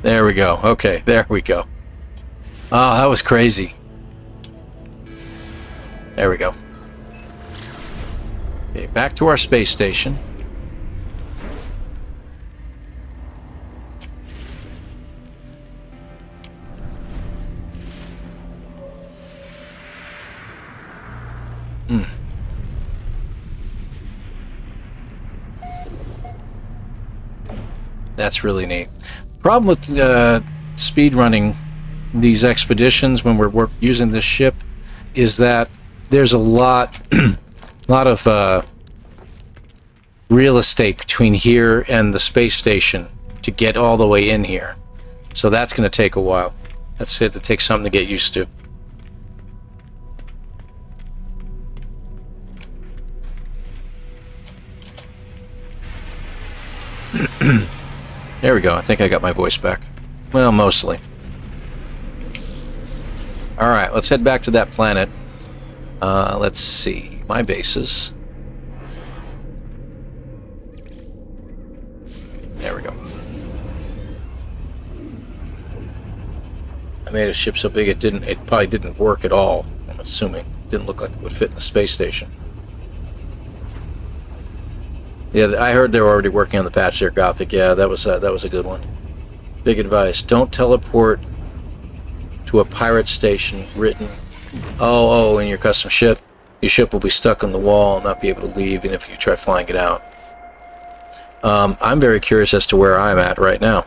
There we go. Okay, there we go. Oh, that was crazy. There we go. Okay, back to our space station. That's really neat. Problem with speed running these expeditions when we're using this ship is that there's a lot of real estate between here and the space station to get all the way in here. So that's going to take a while. That's it. It takes something to get used to. There we go. I think I got my voice back. Well, mostly. Alright, let's head back to that planet. Let's see. My bases. There we go. I made a ship so big it probably didn't work at all, I'm assuming. It didn't look like it would fit in the space station. Yeah, I heard they were already working on the patch there, Gothic. Yeah, that was a good one. Big advice: don't teleport to a pirate station. Written. Oh, in your custom ship, your ship will be stuck on the wall and not be able to leave, even if you try flying it out. I'm very curious as to where I'm at right now.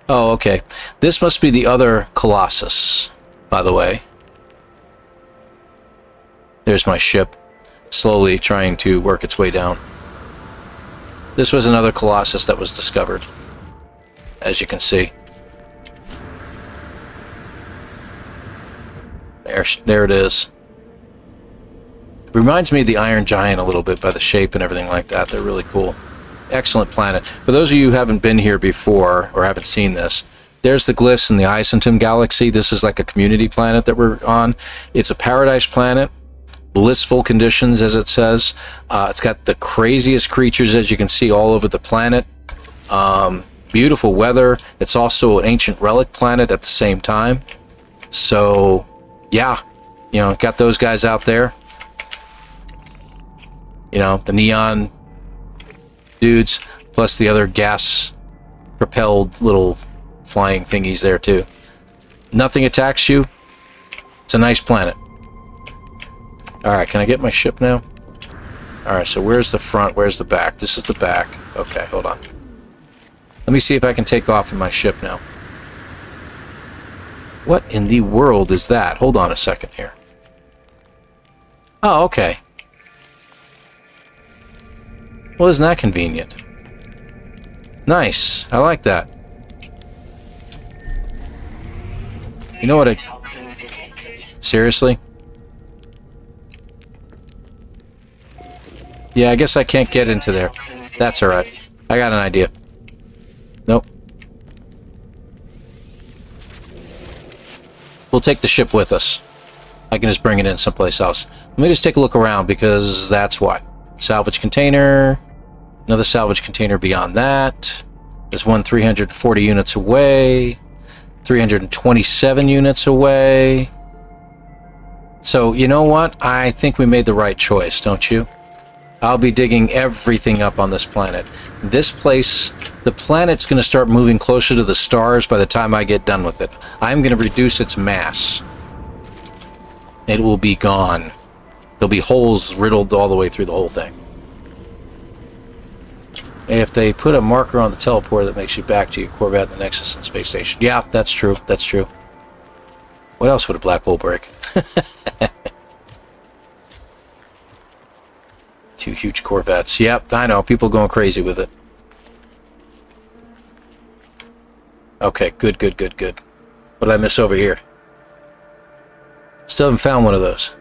Oh, okay. This must be the other Colossus, by the way. There's my ship, slowly trying to work its way down. This was another Colossus that was discovered, as you can see. There it is. It reminds me of the Iron Giant a little bit by the shape and everything like that. They're really cool. Excellent planet. For those of you who haven't been here before or haven't seen this, there's the Glyphs in the Isentum galaxy. This is like a community planet that we're on. It's a paradise planet. Blissful conditions, as it says. It's got the craziest creatures, as you can see, all over the planet. Beautiful weather. It's also an ancient relic planet at the same time. So, yeah, you know, got those guys out there. You know, the neon dudes, plus the other gas-propelled little flying thingies there, too. Nothing attacks you. It's a nice planet. Alright, can I get my ship now? Alright, so where's the front? Where's the back? This is the back. Okay, hold on. Let me see if I can take off in my ship now. What in the world is that? Hold on a second here. Oh, okay. Well, isn't that convenient? Nice. I like that. You know what I... Seriously? Yeah, I guess I can't get into there. That's alright. I got an idea. Nope. We'll take the ship with us. I can just bring it in someplace else. Let me just take a look around, because that's why. Salvage container. Another salvage container beyond that. There's one 340 units away. 327 units away. So, you know what? I think we made the right choice, don't you? I'll be digging everything up on this planet. This place the planet's going to start moving closer to the stars by the time I get done with it. I'm going to reduce its mass. It will be gone. There'll be holes riddled all the way through the whole thing. If they put a marker on the teleporter that makes you back to your Corvette, the Nexus, and space station. Yeah, that's true. That's true. What else would a black hole break? Two huge Corvettes. Yep, I know. People going crazy with it. Okay, good, good, good, good. What did I miss over here? Still haven't found one of those.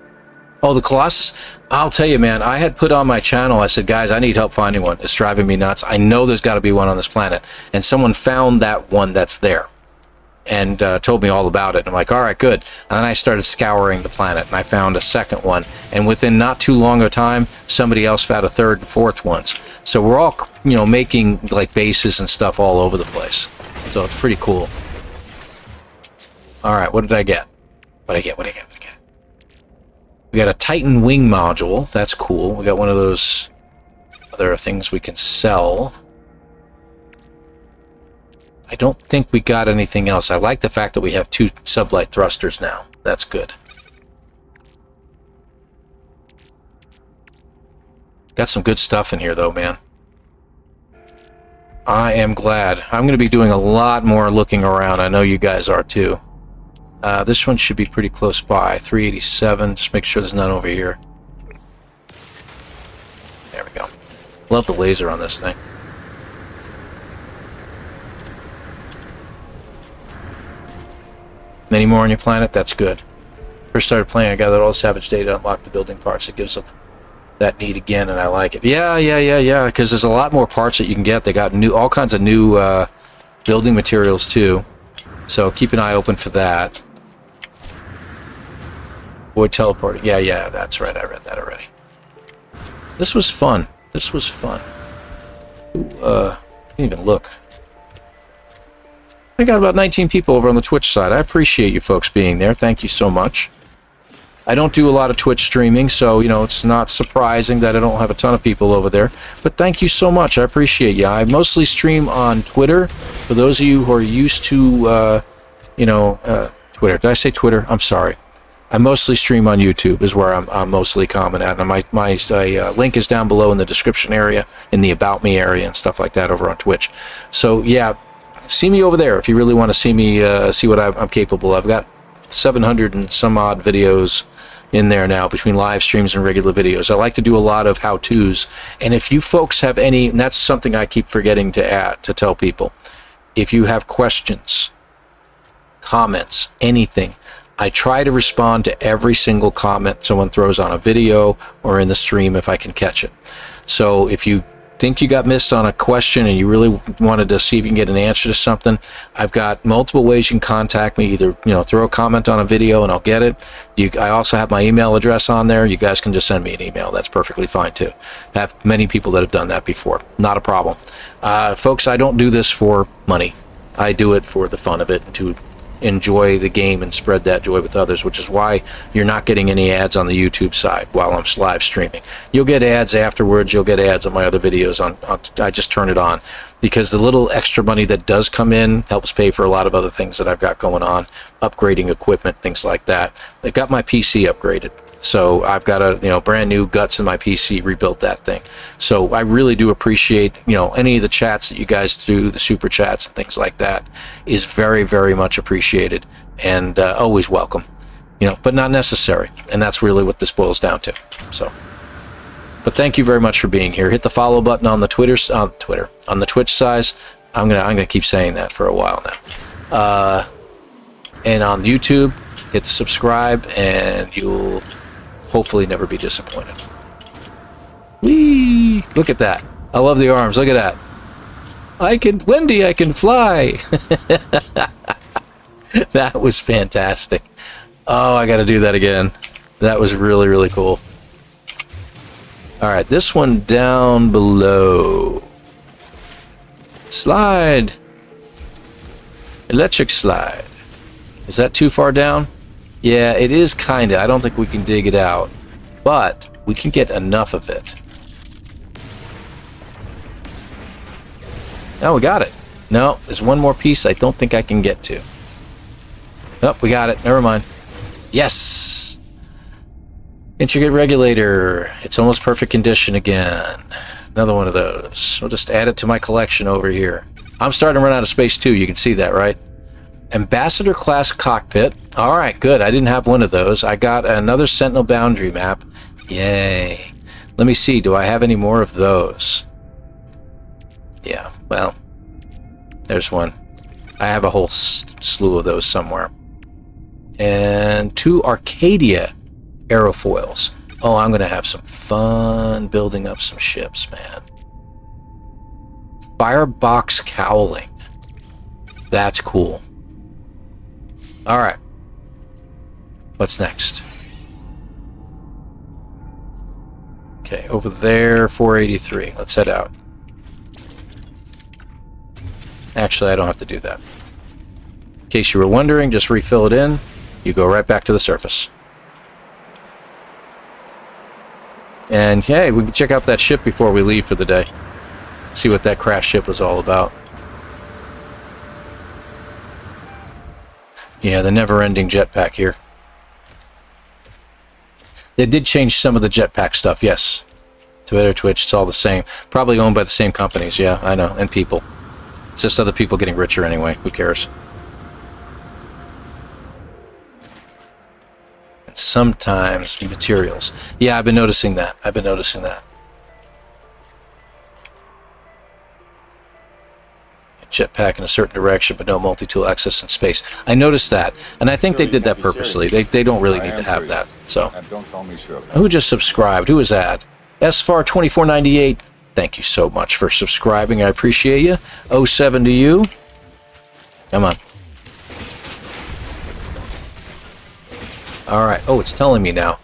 Oh, the Colossus? I'll tell you, man, I had put on my channel, I said, guys, I need help finding one. It's driving me nuts. I know there's got to be one on this planet. And someone found that one that's there and told me all about it. I'm like, all right, good. And then I started scouring the planet, and I found a second one. And within not too long a time, somebody else found a third and fourth ones. So we're all, you know, making, like, bases and stuff all over the place. So it's pretty cool. All right, what did I get? What did I get? What did I get? What did I get? We got a Titan wing module. That's cool. We got one of those other things we can sell. I don't think we got anything else. I like the fact that we have 2 sublight thrusters now. That's good. Got some good stuff in here, though, man. I am glad. I'm going to be doing a lot more looking around. I know you guys are, too. This one should be pretty close by. 387. Just make sure there's none over here. There we go. Love the laser on this thing. Many more on your planet? That's good. First started playing, I gathered all the Salvage data, unlocked the building parts. It gives us that need again, and I like it. Yeah, because there's a lot more parts that you can get. They got all kinds of new building materials, too. So keep an eye open for that. Void teleporting. Yeah, that's right. I read that already. This was fun. This was fun. Didn't even look. I got about 19 people over on the Twitch side. I appreciate you folks being there. Thank you so much. I don't do a lot of Twitch streaming, so, you know, it's not surprising that I don't have a ton of people over there. But thank you so much. I appreciate you. I mostly stream on Twitter. For those of you who are used to, Twitter. Did I say Twitter? I'm sorry. I mostly stream on YouTube is where I'm mostly common at. And my link is down below in the description area, in the About Me area and stuff like that over on Twitch. So, yeah. See me over there if you really want to see me, see what I'm capable of. I've got 700 and some odd videos in there now between live streams and regular videos. I like to do a lot of how-tos. And if you folks have any, and that's something I keep forgetting to tell people, if you have questions, comments, anything, I try to respond to every single comment someone throws on a video or in the stream if I can catch it. So if you think you got missed on a question and you really wanted to see if you can get an answer to something, I've got multiple ways you can contact me. Either, you know, throw a comment on a video and I'll get it. I also have my email address on there. You guys can just send me an email. That's perfectly fine too. I have many people that have done that before. Not a problem. Folks, I don't do this for money. I do it for the fun of it and to enjoy the game and spread that joy with others, which is why you're not getting any ads on the YouTube side while I'm live streaming. You'll get ads afterwards. You'll get ads on my other videos. I just turn it on because the little extra money that does come in helps pay for a lot of other things that I've got going on, upgrading equipment, things like that. I got my PC upgraded. So I've got a brand new guts in my PC, rebuilt that thing. So I really do appreciate any of the chats that you guys do, the super chats and things like that is very, very much appreciated and always welcome. But not necessary, and that's really what this boils down to. So, but thank you very much for being here. Hit the follow button on the on the Twitch side. I'm gonna keep saying that for a while now. And on YouTube, hit the subscribe, and you'll hopefully never be disappointed. Whee! Look at that. I love the arms. Look at that. Wendy, I can fly. That was fantastic. Oh, I got to do that again. That was really, really cool. All right, this one down below. Slide. Electric slide. Is that too far down? Yeah, it is kinda. I don't think we can dig it out, but we can get enough of it. Oh, we got it. No, there's one more piece I don't think I can get to. Oh, we got it. Never mind. Yes! Intricate regulator. It's almost perfect condition again. Another one of those. We'll just add it to my collection over here. I'm starting to run out of space too. You can see that, right? Ambassador class cockpit. All right, good. I didn't have one of those. I got another Sentinel boundary map. Yay. Let me see. Do I have any more of those? Yeah, well, there's one. I have a whole slew of those somewhere. And 2 Arcadia aerofoils. Oh, I'm going to have some fun building up some ships, man. Firebox cowling. That's cool. All right. What's next? Okay, over there, 483. Let's head out. Actually, I don't have to do that. In case you were wondering, just refill it in. You go right back to the surface. And hey, we can check out that ship before we leave for the day. See what that crash ship was all about. Yeah, the never-ending jetpack here. They did change some of the jetpack stuff, yes. Twitter, Twitch, it's all the same. Probably owned by the same companies, yeah, I know, and people. It's just other people getting richer anyway, who cares? And sometimes materials. Yeah, I've been noticing that. Jetpack in a certain direction, but no multi-tool access in space. I noticed that, and I think they did that purposely. They don't really need to have that. So, who just subscribed? Who is that? SFAR2498. Thank you so much for subscribing. I appreciate you. 07 to you. Come on. All right. Oh, it's telling me now.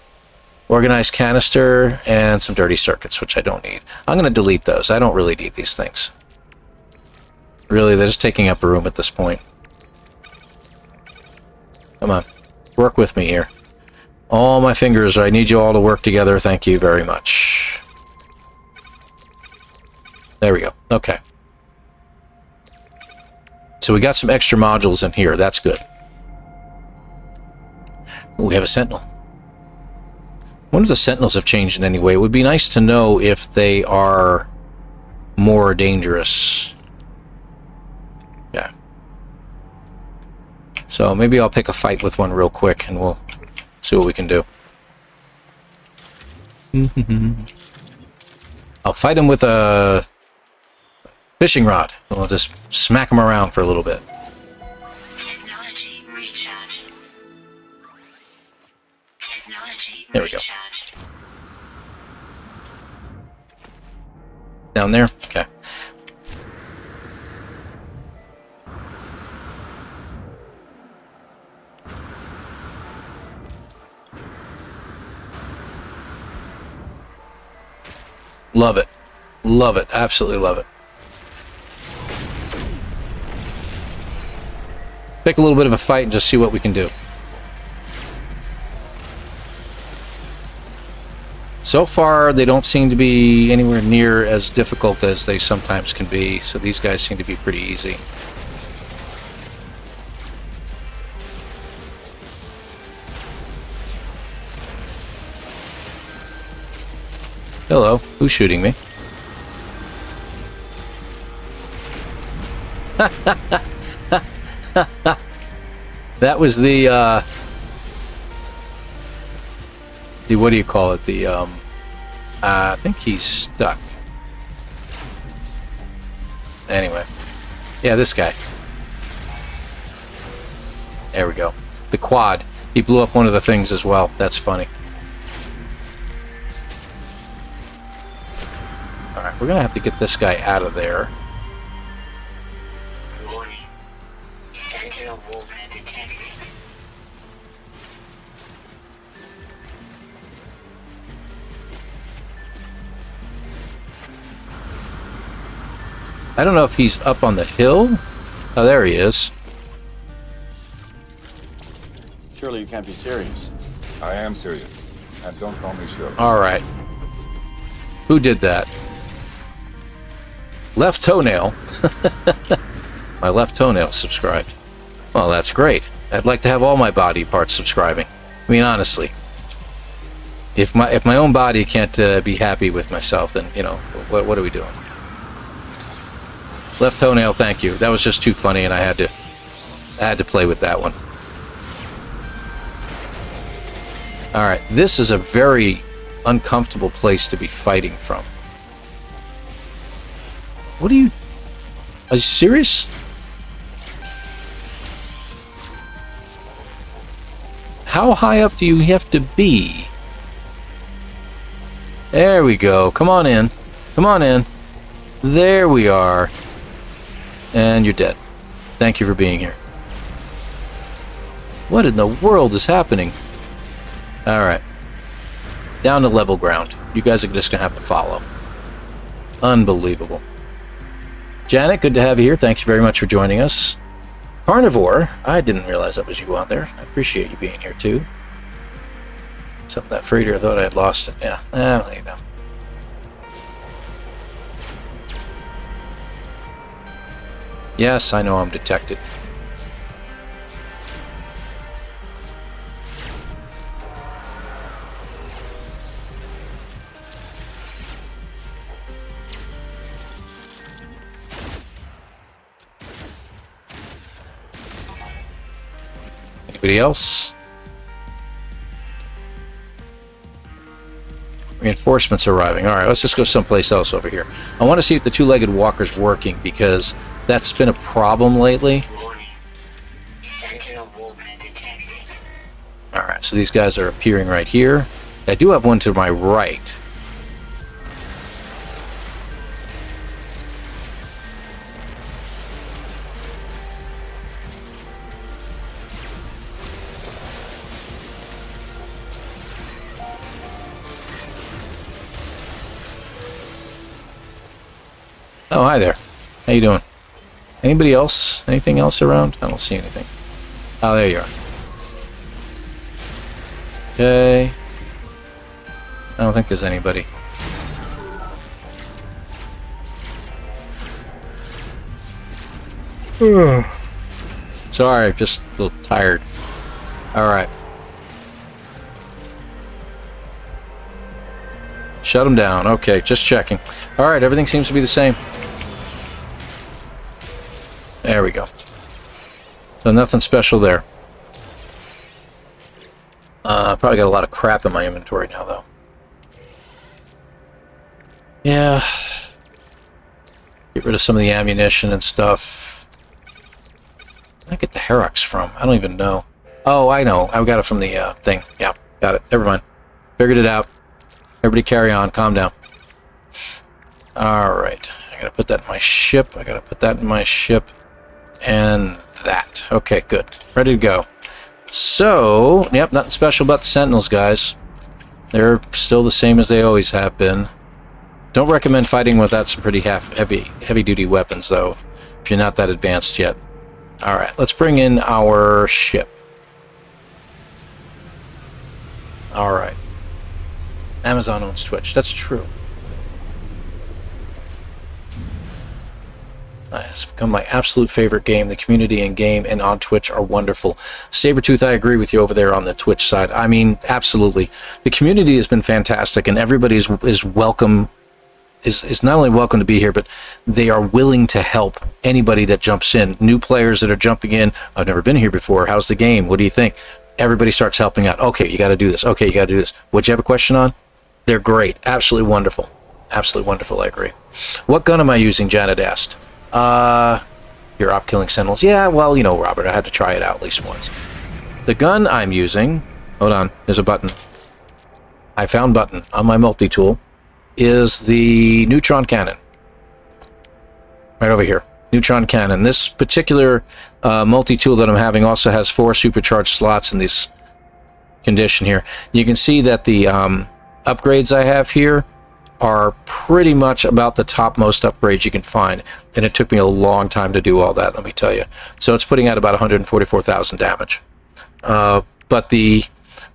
Organized canister and some dirty circuits, which I don't need. I'm going to delete those. I don't really need these things. Really, they're just taking up room at this point. Come on. Work with me here. All my fingers, I need you all to work together. Thank you very much. There we go. Okay. So we got some extra modules in here. That's good. Ooh, we have a Sentinel. I wonder if the Sentinels have changed in any way. It would be nice to know if they are more dangerous. Yeah. So maybe I'll pick a fight with one real quick and we'll see what we can do. I'll fight him with a fishing rod. We'll just smack him around for a little bit. Technology recharge. Technology There we go. recharge. Down there? Okay. Love it. Love it. Absolutely love it. Pick a little bit of a fight and just see what we can do. So far, they don't seem to be anywhere near as difficult as they sometimes can be, so these guys seem to be pretty easy. Hello, who's shooting me? That was the what do you call it? I think he's stuck. Anyway. Yeah, this guy. There we go. The quad. He blew up one of the things as well. That's funny. Alright, we're gonna have to get this guy out of there. Warning. Sentinel walker detected. I don't know if he's up on the hill. Oh, there he is. Surely you can't be serious. I am serious. And don't call me Shirley. Alright. Who did that? Left toenail. My left toenail subscribed. Well, that's great. I'd like to have all my body parts subscribing. I mean, honestly, if my own body can't be happy with myself, then you know what are we doing? Left toenail, thank you. That was just too funny, and I had to play with that one. All right, this is a very uncomfortable place to be fighting from. What are you serious? How high up do you have to be? There we go. Come on in. Come on in. There we are. And you're dead. Thank you for being here. What in the world is happening? Alright. Down to level ground. You guys are just going to have to follow. Unbelievable. Janet, good to have you here. Thank you very much for joining us. Carnivore, I didn't realize that was you on there. I appreciate you being here too. Something that freighter, I thought I had lost it. Yeah, well, you know. Yes, I know I'm detected. Anybody else? Reinforcements arriving. Alright, let's just go someplace else over here. I want to see if the two-legged walker's working, because that's been a problem lately. Warning. Sentinel walker detected. Alright, so these guys are appearing right here. I do have one to my right. Oh, hi there. How you doing? Anybody else? Anything else around? I don't see anything. Oh, there you are. Okay. I don't think there's anybody. Sorry, just a little tired. Alright. Shut them down. Okay, just checking. Alright, everything seems to be the same. There we go. So nothing special there. Probably got a lot of crap in my inventory now, though. Yeah. Get rid of some of the ammunition and stuff. Where did I get the Herox from? I don't even know. Oh, I know. I got it from the thing. Yeah, got it. Never mind. Figured it out. Everybody carry on. Calm down. Alright. I gotta put that in my ship. I gotta put that in my ship. And that. Okay, good. Ready to go. So, yep, nothing special about the Sentinels, guys. They're still the same as they always have been. Don't recommend fighting without some pretty heavy-duty weapons, though, if you're not that advanced yet. Alright, let's bring in our ship. Alright. Amazon owns Twitch. That's true. It's become my absolute favorite game. The community in game and on Twitch are wonderful. Sabretooth, I agree with you over there on the Twitch side. I mean, absolutely. The community has been fantastic, and everybody is welcome, is not only welcome to be here, but they are willing to help anybody that jumps in. New players that are jumping in. I've never been here before. How's the game? What do you think? Everybody starts helping out. Okay, you got to do this. Okay, you got to do this. What'd you have a question on? They're great. Absolutely wonderful. Absolutely wonderful, I agree. What gun am I using, Janet asked. You're op killing Sentinels. Yeah, well, you know, Robert, I had to try it out at least once. The gun I'm using, hold on, there's a button. I found button on my multi-tool, is the neutron cannon. Right over here, neutron cannon. This particular multi-tool that I'm having also has 4 supercharged slots in this condition here. You can see that the upgrades I have here are pretty much about the topmost upgrades you can find, and it took me a long time to do all that, let me tell you. So it's putting out about 144,000 damage. But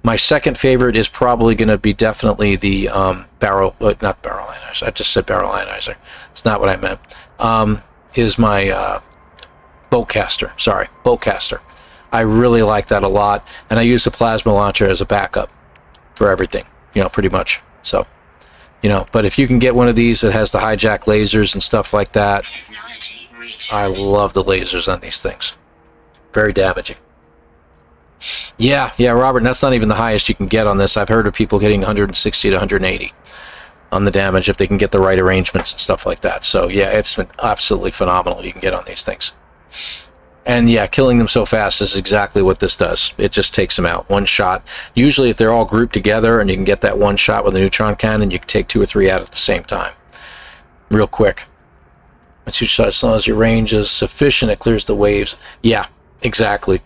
my second favorite is probably going to be definitely the not barrel ionizer. I just said barrel ionizer. It's not what I meant. is my boltcaster. Sorry, boltcaster. I really like that a lot, and I use the plasma launcher as a backup for everything, you know, pretty much. So, you know, but if you can get one of these that has the hijack lasers and stuff like that, Technology reached. I love the lasers on these things. Very damaging. Yeah, Robert, that's not even the highest you can get on this. I've heard of people getting 160 to 180 on the damage if they can get the right arrangements and stuff like that. So, yeah, it's been absolutely phenomenal you can get on these things. And, yeah, killing them so fast is exactly what this does. It just takes them out. One shot. Usually, if they're all grouped together and you can get that one shot with a neutron cannon, you can take 2 or 3 out at the same time. Real quick. Once you shot, as long as your range is sufficient, it clears the waves. Yeah, exactly.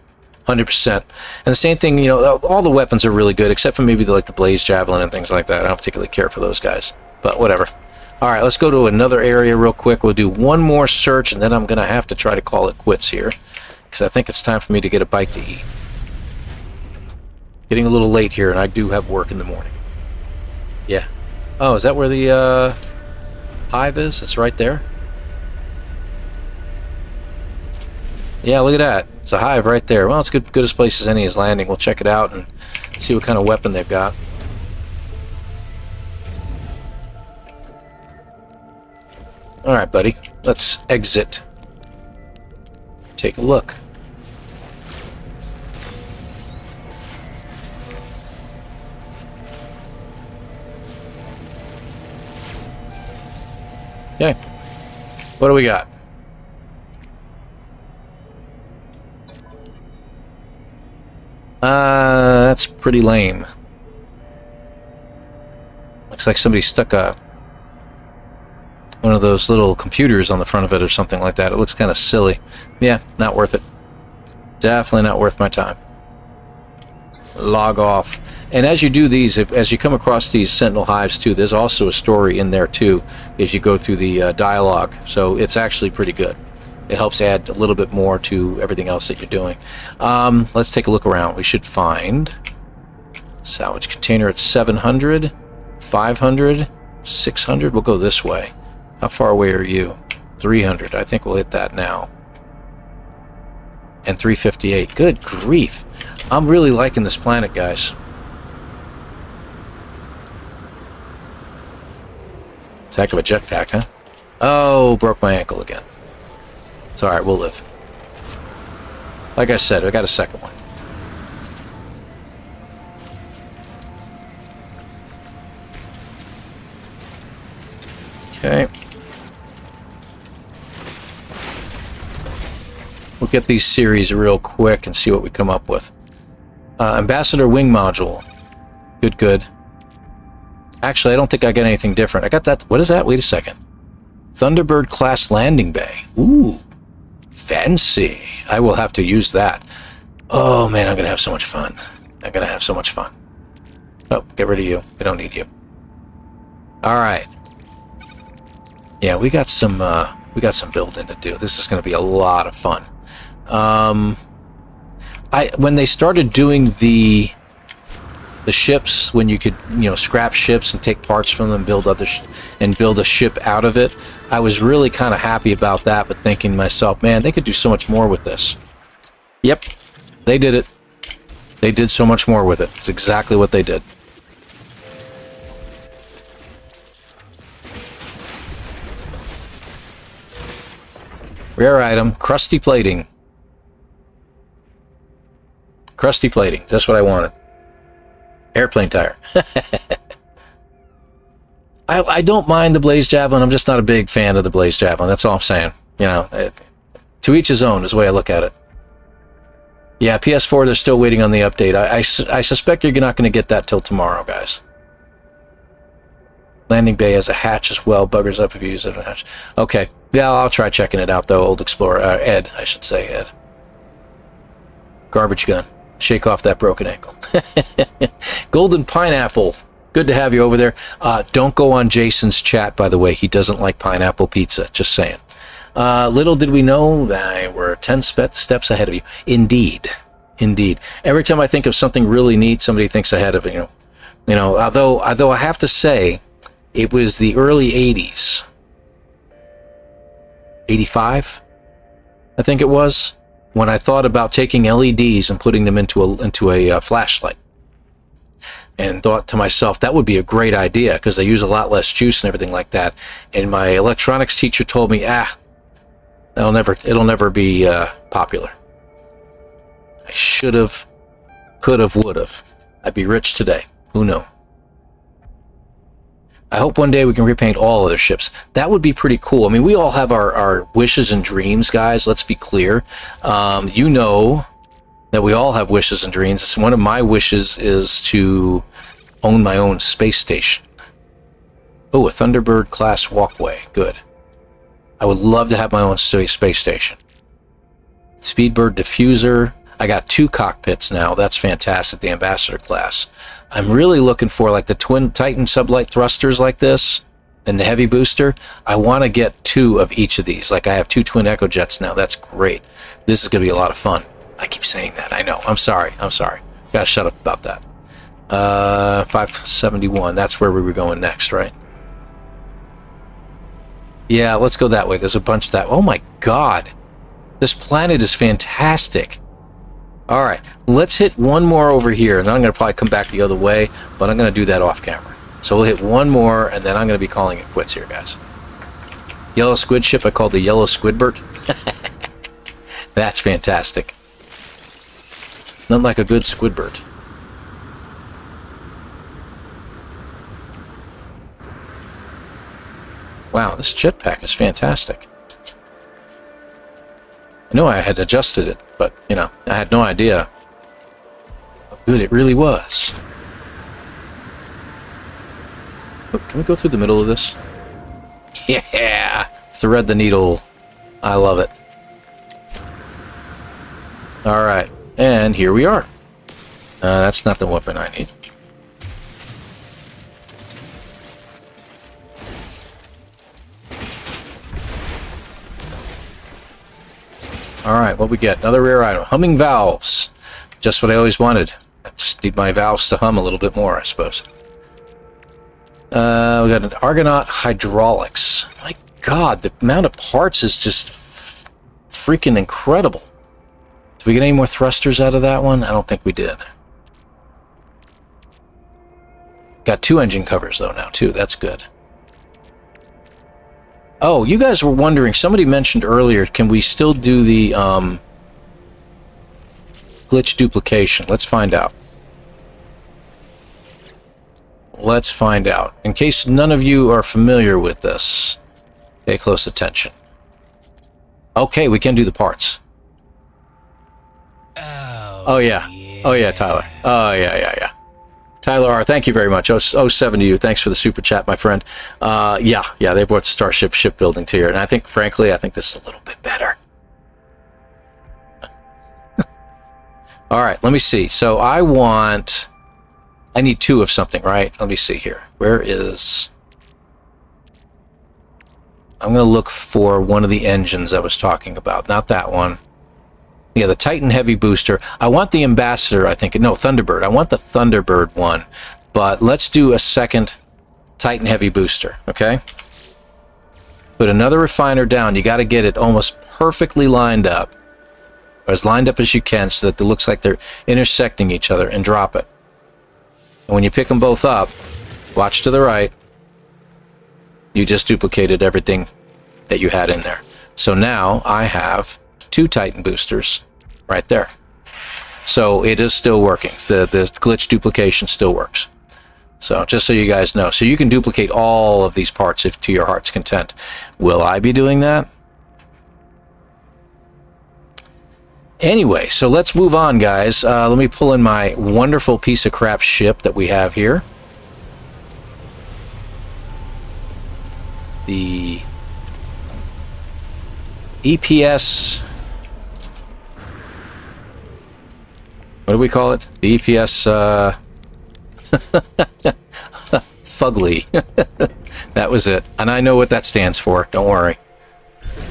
100%. And the same thing, you know, all the weapons are really good, except for maybe like the Blaze Javelin and things like that. I don't particularly care for those guys, but whatever. All right, let's go to another area real quick. We'll do one more search, and then I'm going to have to try to call it quits here, because I think it's time for me to get a bite to eat. Getting a little late here, and I do have work in the morning. Yeah. Oh, is that where the hive is? It's right there? Yeah, look at that. It's a hive right there. Well, it's good as place as any is landing. We'll check it out and see what kind of weapon they've got. Alright, buddy. Let's exit. Take a look. Okay. What do we got? That's pretty lame. Looks like somebody stuck one of those little computers on the front of it or something like that. It looks kind of silly. Yeah, not worth it. Definitely not worth my time. Log off. And as you do these, as you come across these Sentinel hives too, there's also a story in there too as you go through the dialogue. So it's actually pretty good. It helps add a little bit more to everything else that you're doing. Let's take a look around. We should find salvage container at 700, 500, 600. We'll go this way. How far away are you? 300. I think we'll hit that now. And 358. Good grief. I'm really liking this planet, guys. It's a heck of a jetpack, huh? Oh, broke my ankle again. It's alright, we'll live. Like I said, I got a second one. Okay. We'll get these series real quick and see what we come up with. Ambassador Wing Module. Good. Actually, I don't think I got anything different. I got that. What is that? Wait a second. Thunderbird class landing bay. Ooh. Fancy. I will have to use that. Oh, man, I'm going to have so much fun. Oh, get rid of you. We don't need you. All right. Yeah, we got some building to do. This is going to be a lot of fun. When they started doing the ships, when you could, you know, scrap ships and take parts from them, build build a ship out of it, I was really kind of happy about that, but thinking to myself, man, they could do so much more with this. Yep, they did it. They did so much more with it. It's exactly what they did. Rare item, crusty plating. Crusty plating, that's what I wanted. Airplane tire. I don't mind the Blaze Javelin. I'm just not a big fan of the Blaze Javelin. That's all I'm saying. You know, to each his own is the way I look at it. Yeah, PS4, they're still waiting on the update. I suspect you're not going to get that till tomorrow, guys. Landing bay has a hatch as well. Buggers up if you use it as a hatch. Okay. Yeah, I'll try checking it out, though. Old Explorer. Ed, I should say, Ed. Garbage gun. Shake off that broken ankle. Golden Pineapple. Good to have you over there. Don't go on Jason's chat, by the way. He doesn't like pineapple pizza. Just saying. Little did we know that we're 10 steps ahead of you. Indeed. Every time I think of something really neat, somebody thinks ahead of you. You know, although I have to say, it was the early 80s. 85, I think it was, when I thought about taking LEDs and putting them into a flashlight. And thought to myself, that would be a great idea because they use a lot less juice and everything like that. And my electronics teacher told me, it'll never be popular. I should have, could have, would have. I'd be rich today. Who knew? I hope one day we can repaint all other ships. That would be pretty cool. I mean, we all have our wishes and dreams, guys. Let's be clear. You know that we all have wishes and dreams. One of my wishes is to own my own space station. Oh, a Thunderbird class walkway. Good. I would love to have my own space station. Speedbird diffuser. I got 2 cockpits now. That's fantastic. The Ambassador class. I'm really looking for like the twin Titan sublight thrusters like this and the heavy booster. I want to get 2 of each of these. Like I have 2 twin Echo Jets now. That's great. This is going to be a lot of fun. I keep saying that. I know. I'm sorry. Gotta shut up about that. 571. That's where we were going next, right? Yeah, let's go that way. There's a bunch of that. Oh my God. This planet is fantastic. All right. Let's hit one more over here. And then I'm going to probably come back the other way. But I'm going to do that off camera. So we'll hit one more. And then I'm going to be calling it quits here, guys. Yellow squid ship. I called the Yellow Squidbird. That's fantastic. Nothing like a good squidbird. Wow, this jetpack is fantastic. I know I had adjusted it, but, you know, I had no idea how good it really was. Oh, can we go through the middle of this? Yeah! Thread the needle. I love it. Alright. And here we are. That's not the weapon I need. Alright, what we get? Another rare item. Humming valves. Just what I always wanted. I just need my valves to hum a little bit more, I suppose. We got an Argonaut hydraulics. My God, the amount of parts is just freaking incredible. Did we get any more thrusters out of that one? I don't think we did. Got 2 engine covers, though, now, too. That's good. Oh, you guys were wondering, somebody mentioned earlier, can we still do the glitch duplication? Let's find out. Let's find out. In case none of you are familiar with this, pay close attention. Okay, we can do the parts. Oh yeah. Oh yeah, Tyler. Oh yeah. Tyler R, thank you very much. 07 to you. Thanks for the super chat, my friend. Yeah, they brought Starship Shipbuilding to here, and I think, frankly, this is a little bit better. All right, let me see. So I need 2 of something, right? Let me see here. Where is... I'm going to look for one of the engines I was talking about. Not that one. Yeah, the Titan Heavy Booster. I want the Ambassador, I think. No, Thunderbird. I want the Thunderbird one. But let's do a second Titan Heavy Booster, okay? Put another refiner down. You got to get it almost perfectly lined up. Or as lined up as you can so that it looks like they're intersecting each other, and drop it. And when you pick them both up, watch to the right. You just duplicated everything that you had in there. So now I have 2 Titan boosters right there. So it is still working. The glitch duplication still works. So just so you guys know. So you can duplicate all of these parts if to your heart's content. Will I be doing that? Anyway, so let's move on, guys. Let me pull in my wonderful piece of crap ship that we have here. The EPS... What do we call it? The EPS, Fugly. That was it. And I know what that stands for. Don't worry.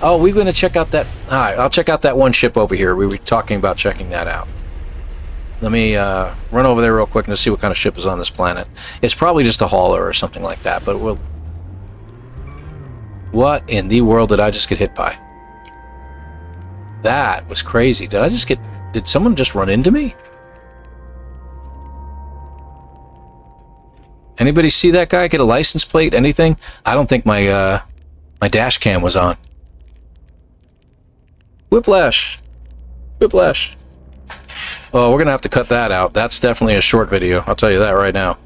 Oh, we're going to check out that... Alright, I'll check out that one ship over here. We were talking about checking that out. Let me run over there real quick and just see what kind of ship is on this planet. It's probably just a hauler or something like that, but we'll... What in the world did I just get hit by? That was crazy. Did someone just run into me? Anybody see that guy get a license plate? Anything? I don't think my my dash cam was on. Whiplash. Whiplash. Oh, we're gonna have to cut that out. That's definitely a short video. I'll tell you that right now.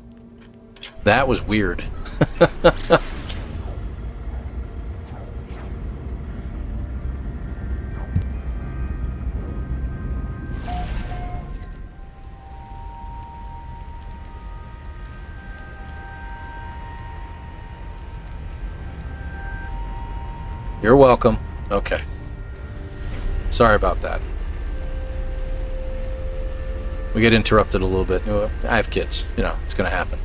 That was weird. You're welcome. Okay. Sorry about that. We get interrupted a little bit. I have kids, you know, it's going to happen.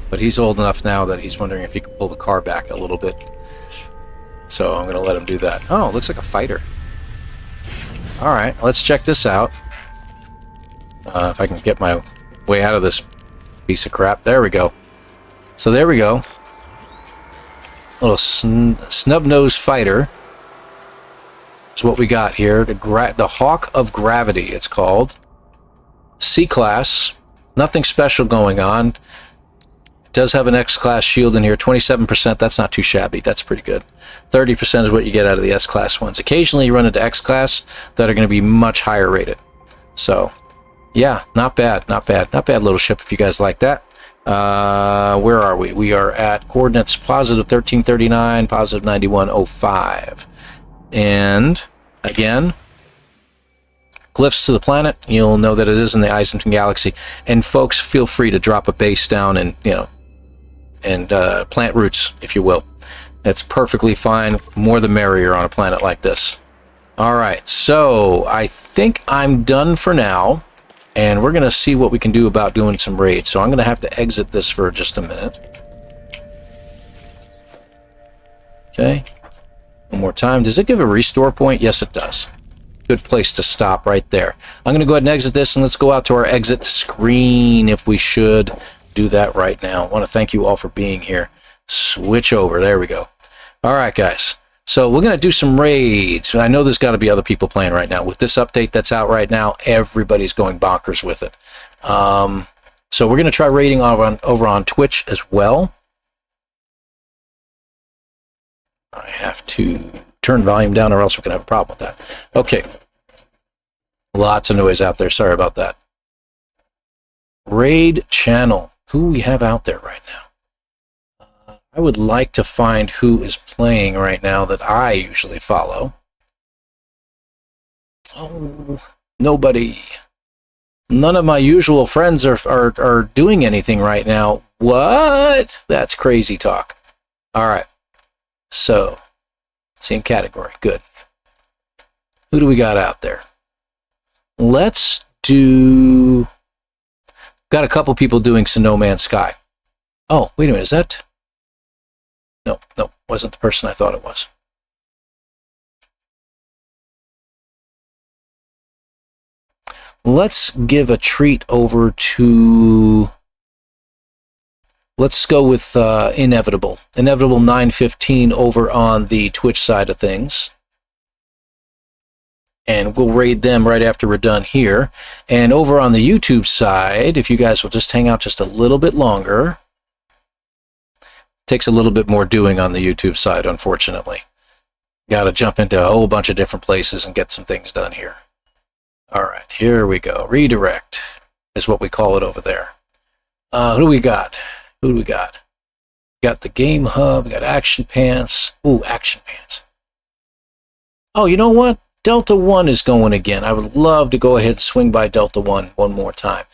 But he's old enough now that he's wondering if he can pull the car back a little bit. So I'm going to let him do that. Oh, it looks like a fighter. All right, let's check this out. If I can get my way out of this piece of crap. There we go. So there we go. Little snub-nosed fighter. That's what we got here. The Hawk of Gravity, it's called. C-Class. Nothing special going on. It does have an X-Class shield in here. 27%. That's not too shabby. That's pretty good. 30% is what you get out of the S-Class ones. Occasionally you run into X-Class that are going to be much higher rated. So, yeah, not bad. Not bad. Not bad little ship if you guys like that. Where are we? We are at coordinates positive 1339, positive 9105. And, again, glyphs to the planet. You'll know that it is in the Islington Galaxy. And, folks, feel free to drop a base down and, you know, and plant roots, if you will. It's perfectly fine. More the merrier on a planet like this. All right, so I think I'm done for now. And we're going to see what we can do about doing some raids. So I'm going to have to exit this for just a minute. Okay. One more time. Does it give a restore point? Yes, it does. Good place to stop right there. I'm going to go ahead and exit this, and let's go out to our exit screen if we should do that right now. I want to thank you all for being here. Switch over. There we go. All right, guys. So we're going to do some raids. I know there's got to be other people playing right now. With this update that's out right now, everybody's going bonkers with it. So we're going to try raiding over on Twitch as well. I have to turn volume down or else we're going to have a problem with that. Okay. Lots of noise out there. Sorry about that. Raid channel. Who we have out there right now? I would like to find who is playing right now that I usually follow. Oh, nobody. None of my usual friends are doing anything right now. What? That's crazy talk. All right. So, same category. Good. Who do we got out there? Let's do... Got a couple people doing some No Man's Sky. Oh, wait a minute. Is that... No, wasn't the person I thought it was. Let's give a treat over to... Let's go with Inevitable. Inevitable 915 over on the Twitch side of things. And we'll raid them right after we're done here. And over on the YouTube side, if you guys will just hang out just a little bit longer... Takes a little bit more doing on the YouTube side, unfortunately. Got to jump into a whole bunch of different places and get some things done here. All right, here we go. Redirect is what we call it over there. Who do we got? Who do we got? Got the Game Hub. We got Action Pants. Ooh, Action Pants. Oh, you know what? Delta 1 is going again. I would love to go ahead and swing by Delta 1 one more time.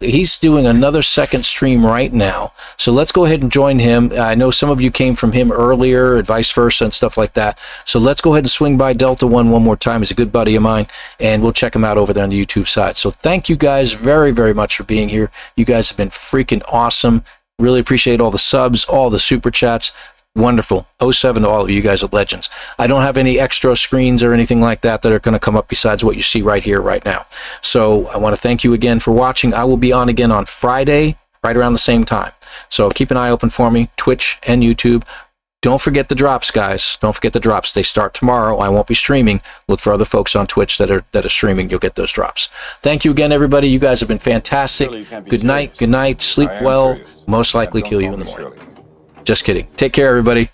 He's doing another second stream right now, so let's go ahead and join him. I know some of you came from him earlier and vice versa and stuff like that, so let's go ahead and swing by Delta 1 one more time. He's a good buddy of mine, and we'll check him out over there on the YouTube side. So thank you guys very, very much for being here. You guys have been freaking awesome. Really appreciate all the subs, all the super chats. Wonderful. 07 to all of you guys are legends. I don't have any extra screens or anything like that that are going to come up besides what you see right here, right now. So I want to thank you again for watching. I will be on again on Friday, right around the same time. So keep an eye open for me, Twitch and YouTube. Don't forget the drops, guys. Don't forget the drops. They start tomorrow. I won't be streaming. Look for other folks on Twitch that are streaming. You'll get those drops. Thank you again, everybody. You guys have been fantastic. Surely you can't be Good night. serious. Good night. Sleep I am well. serious. Most likely And don't kill you call in the me morning. Shirley. Just kidding. Take care, everybody.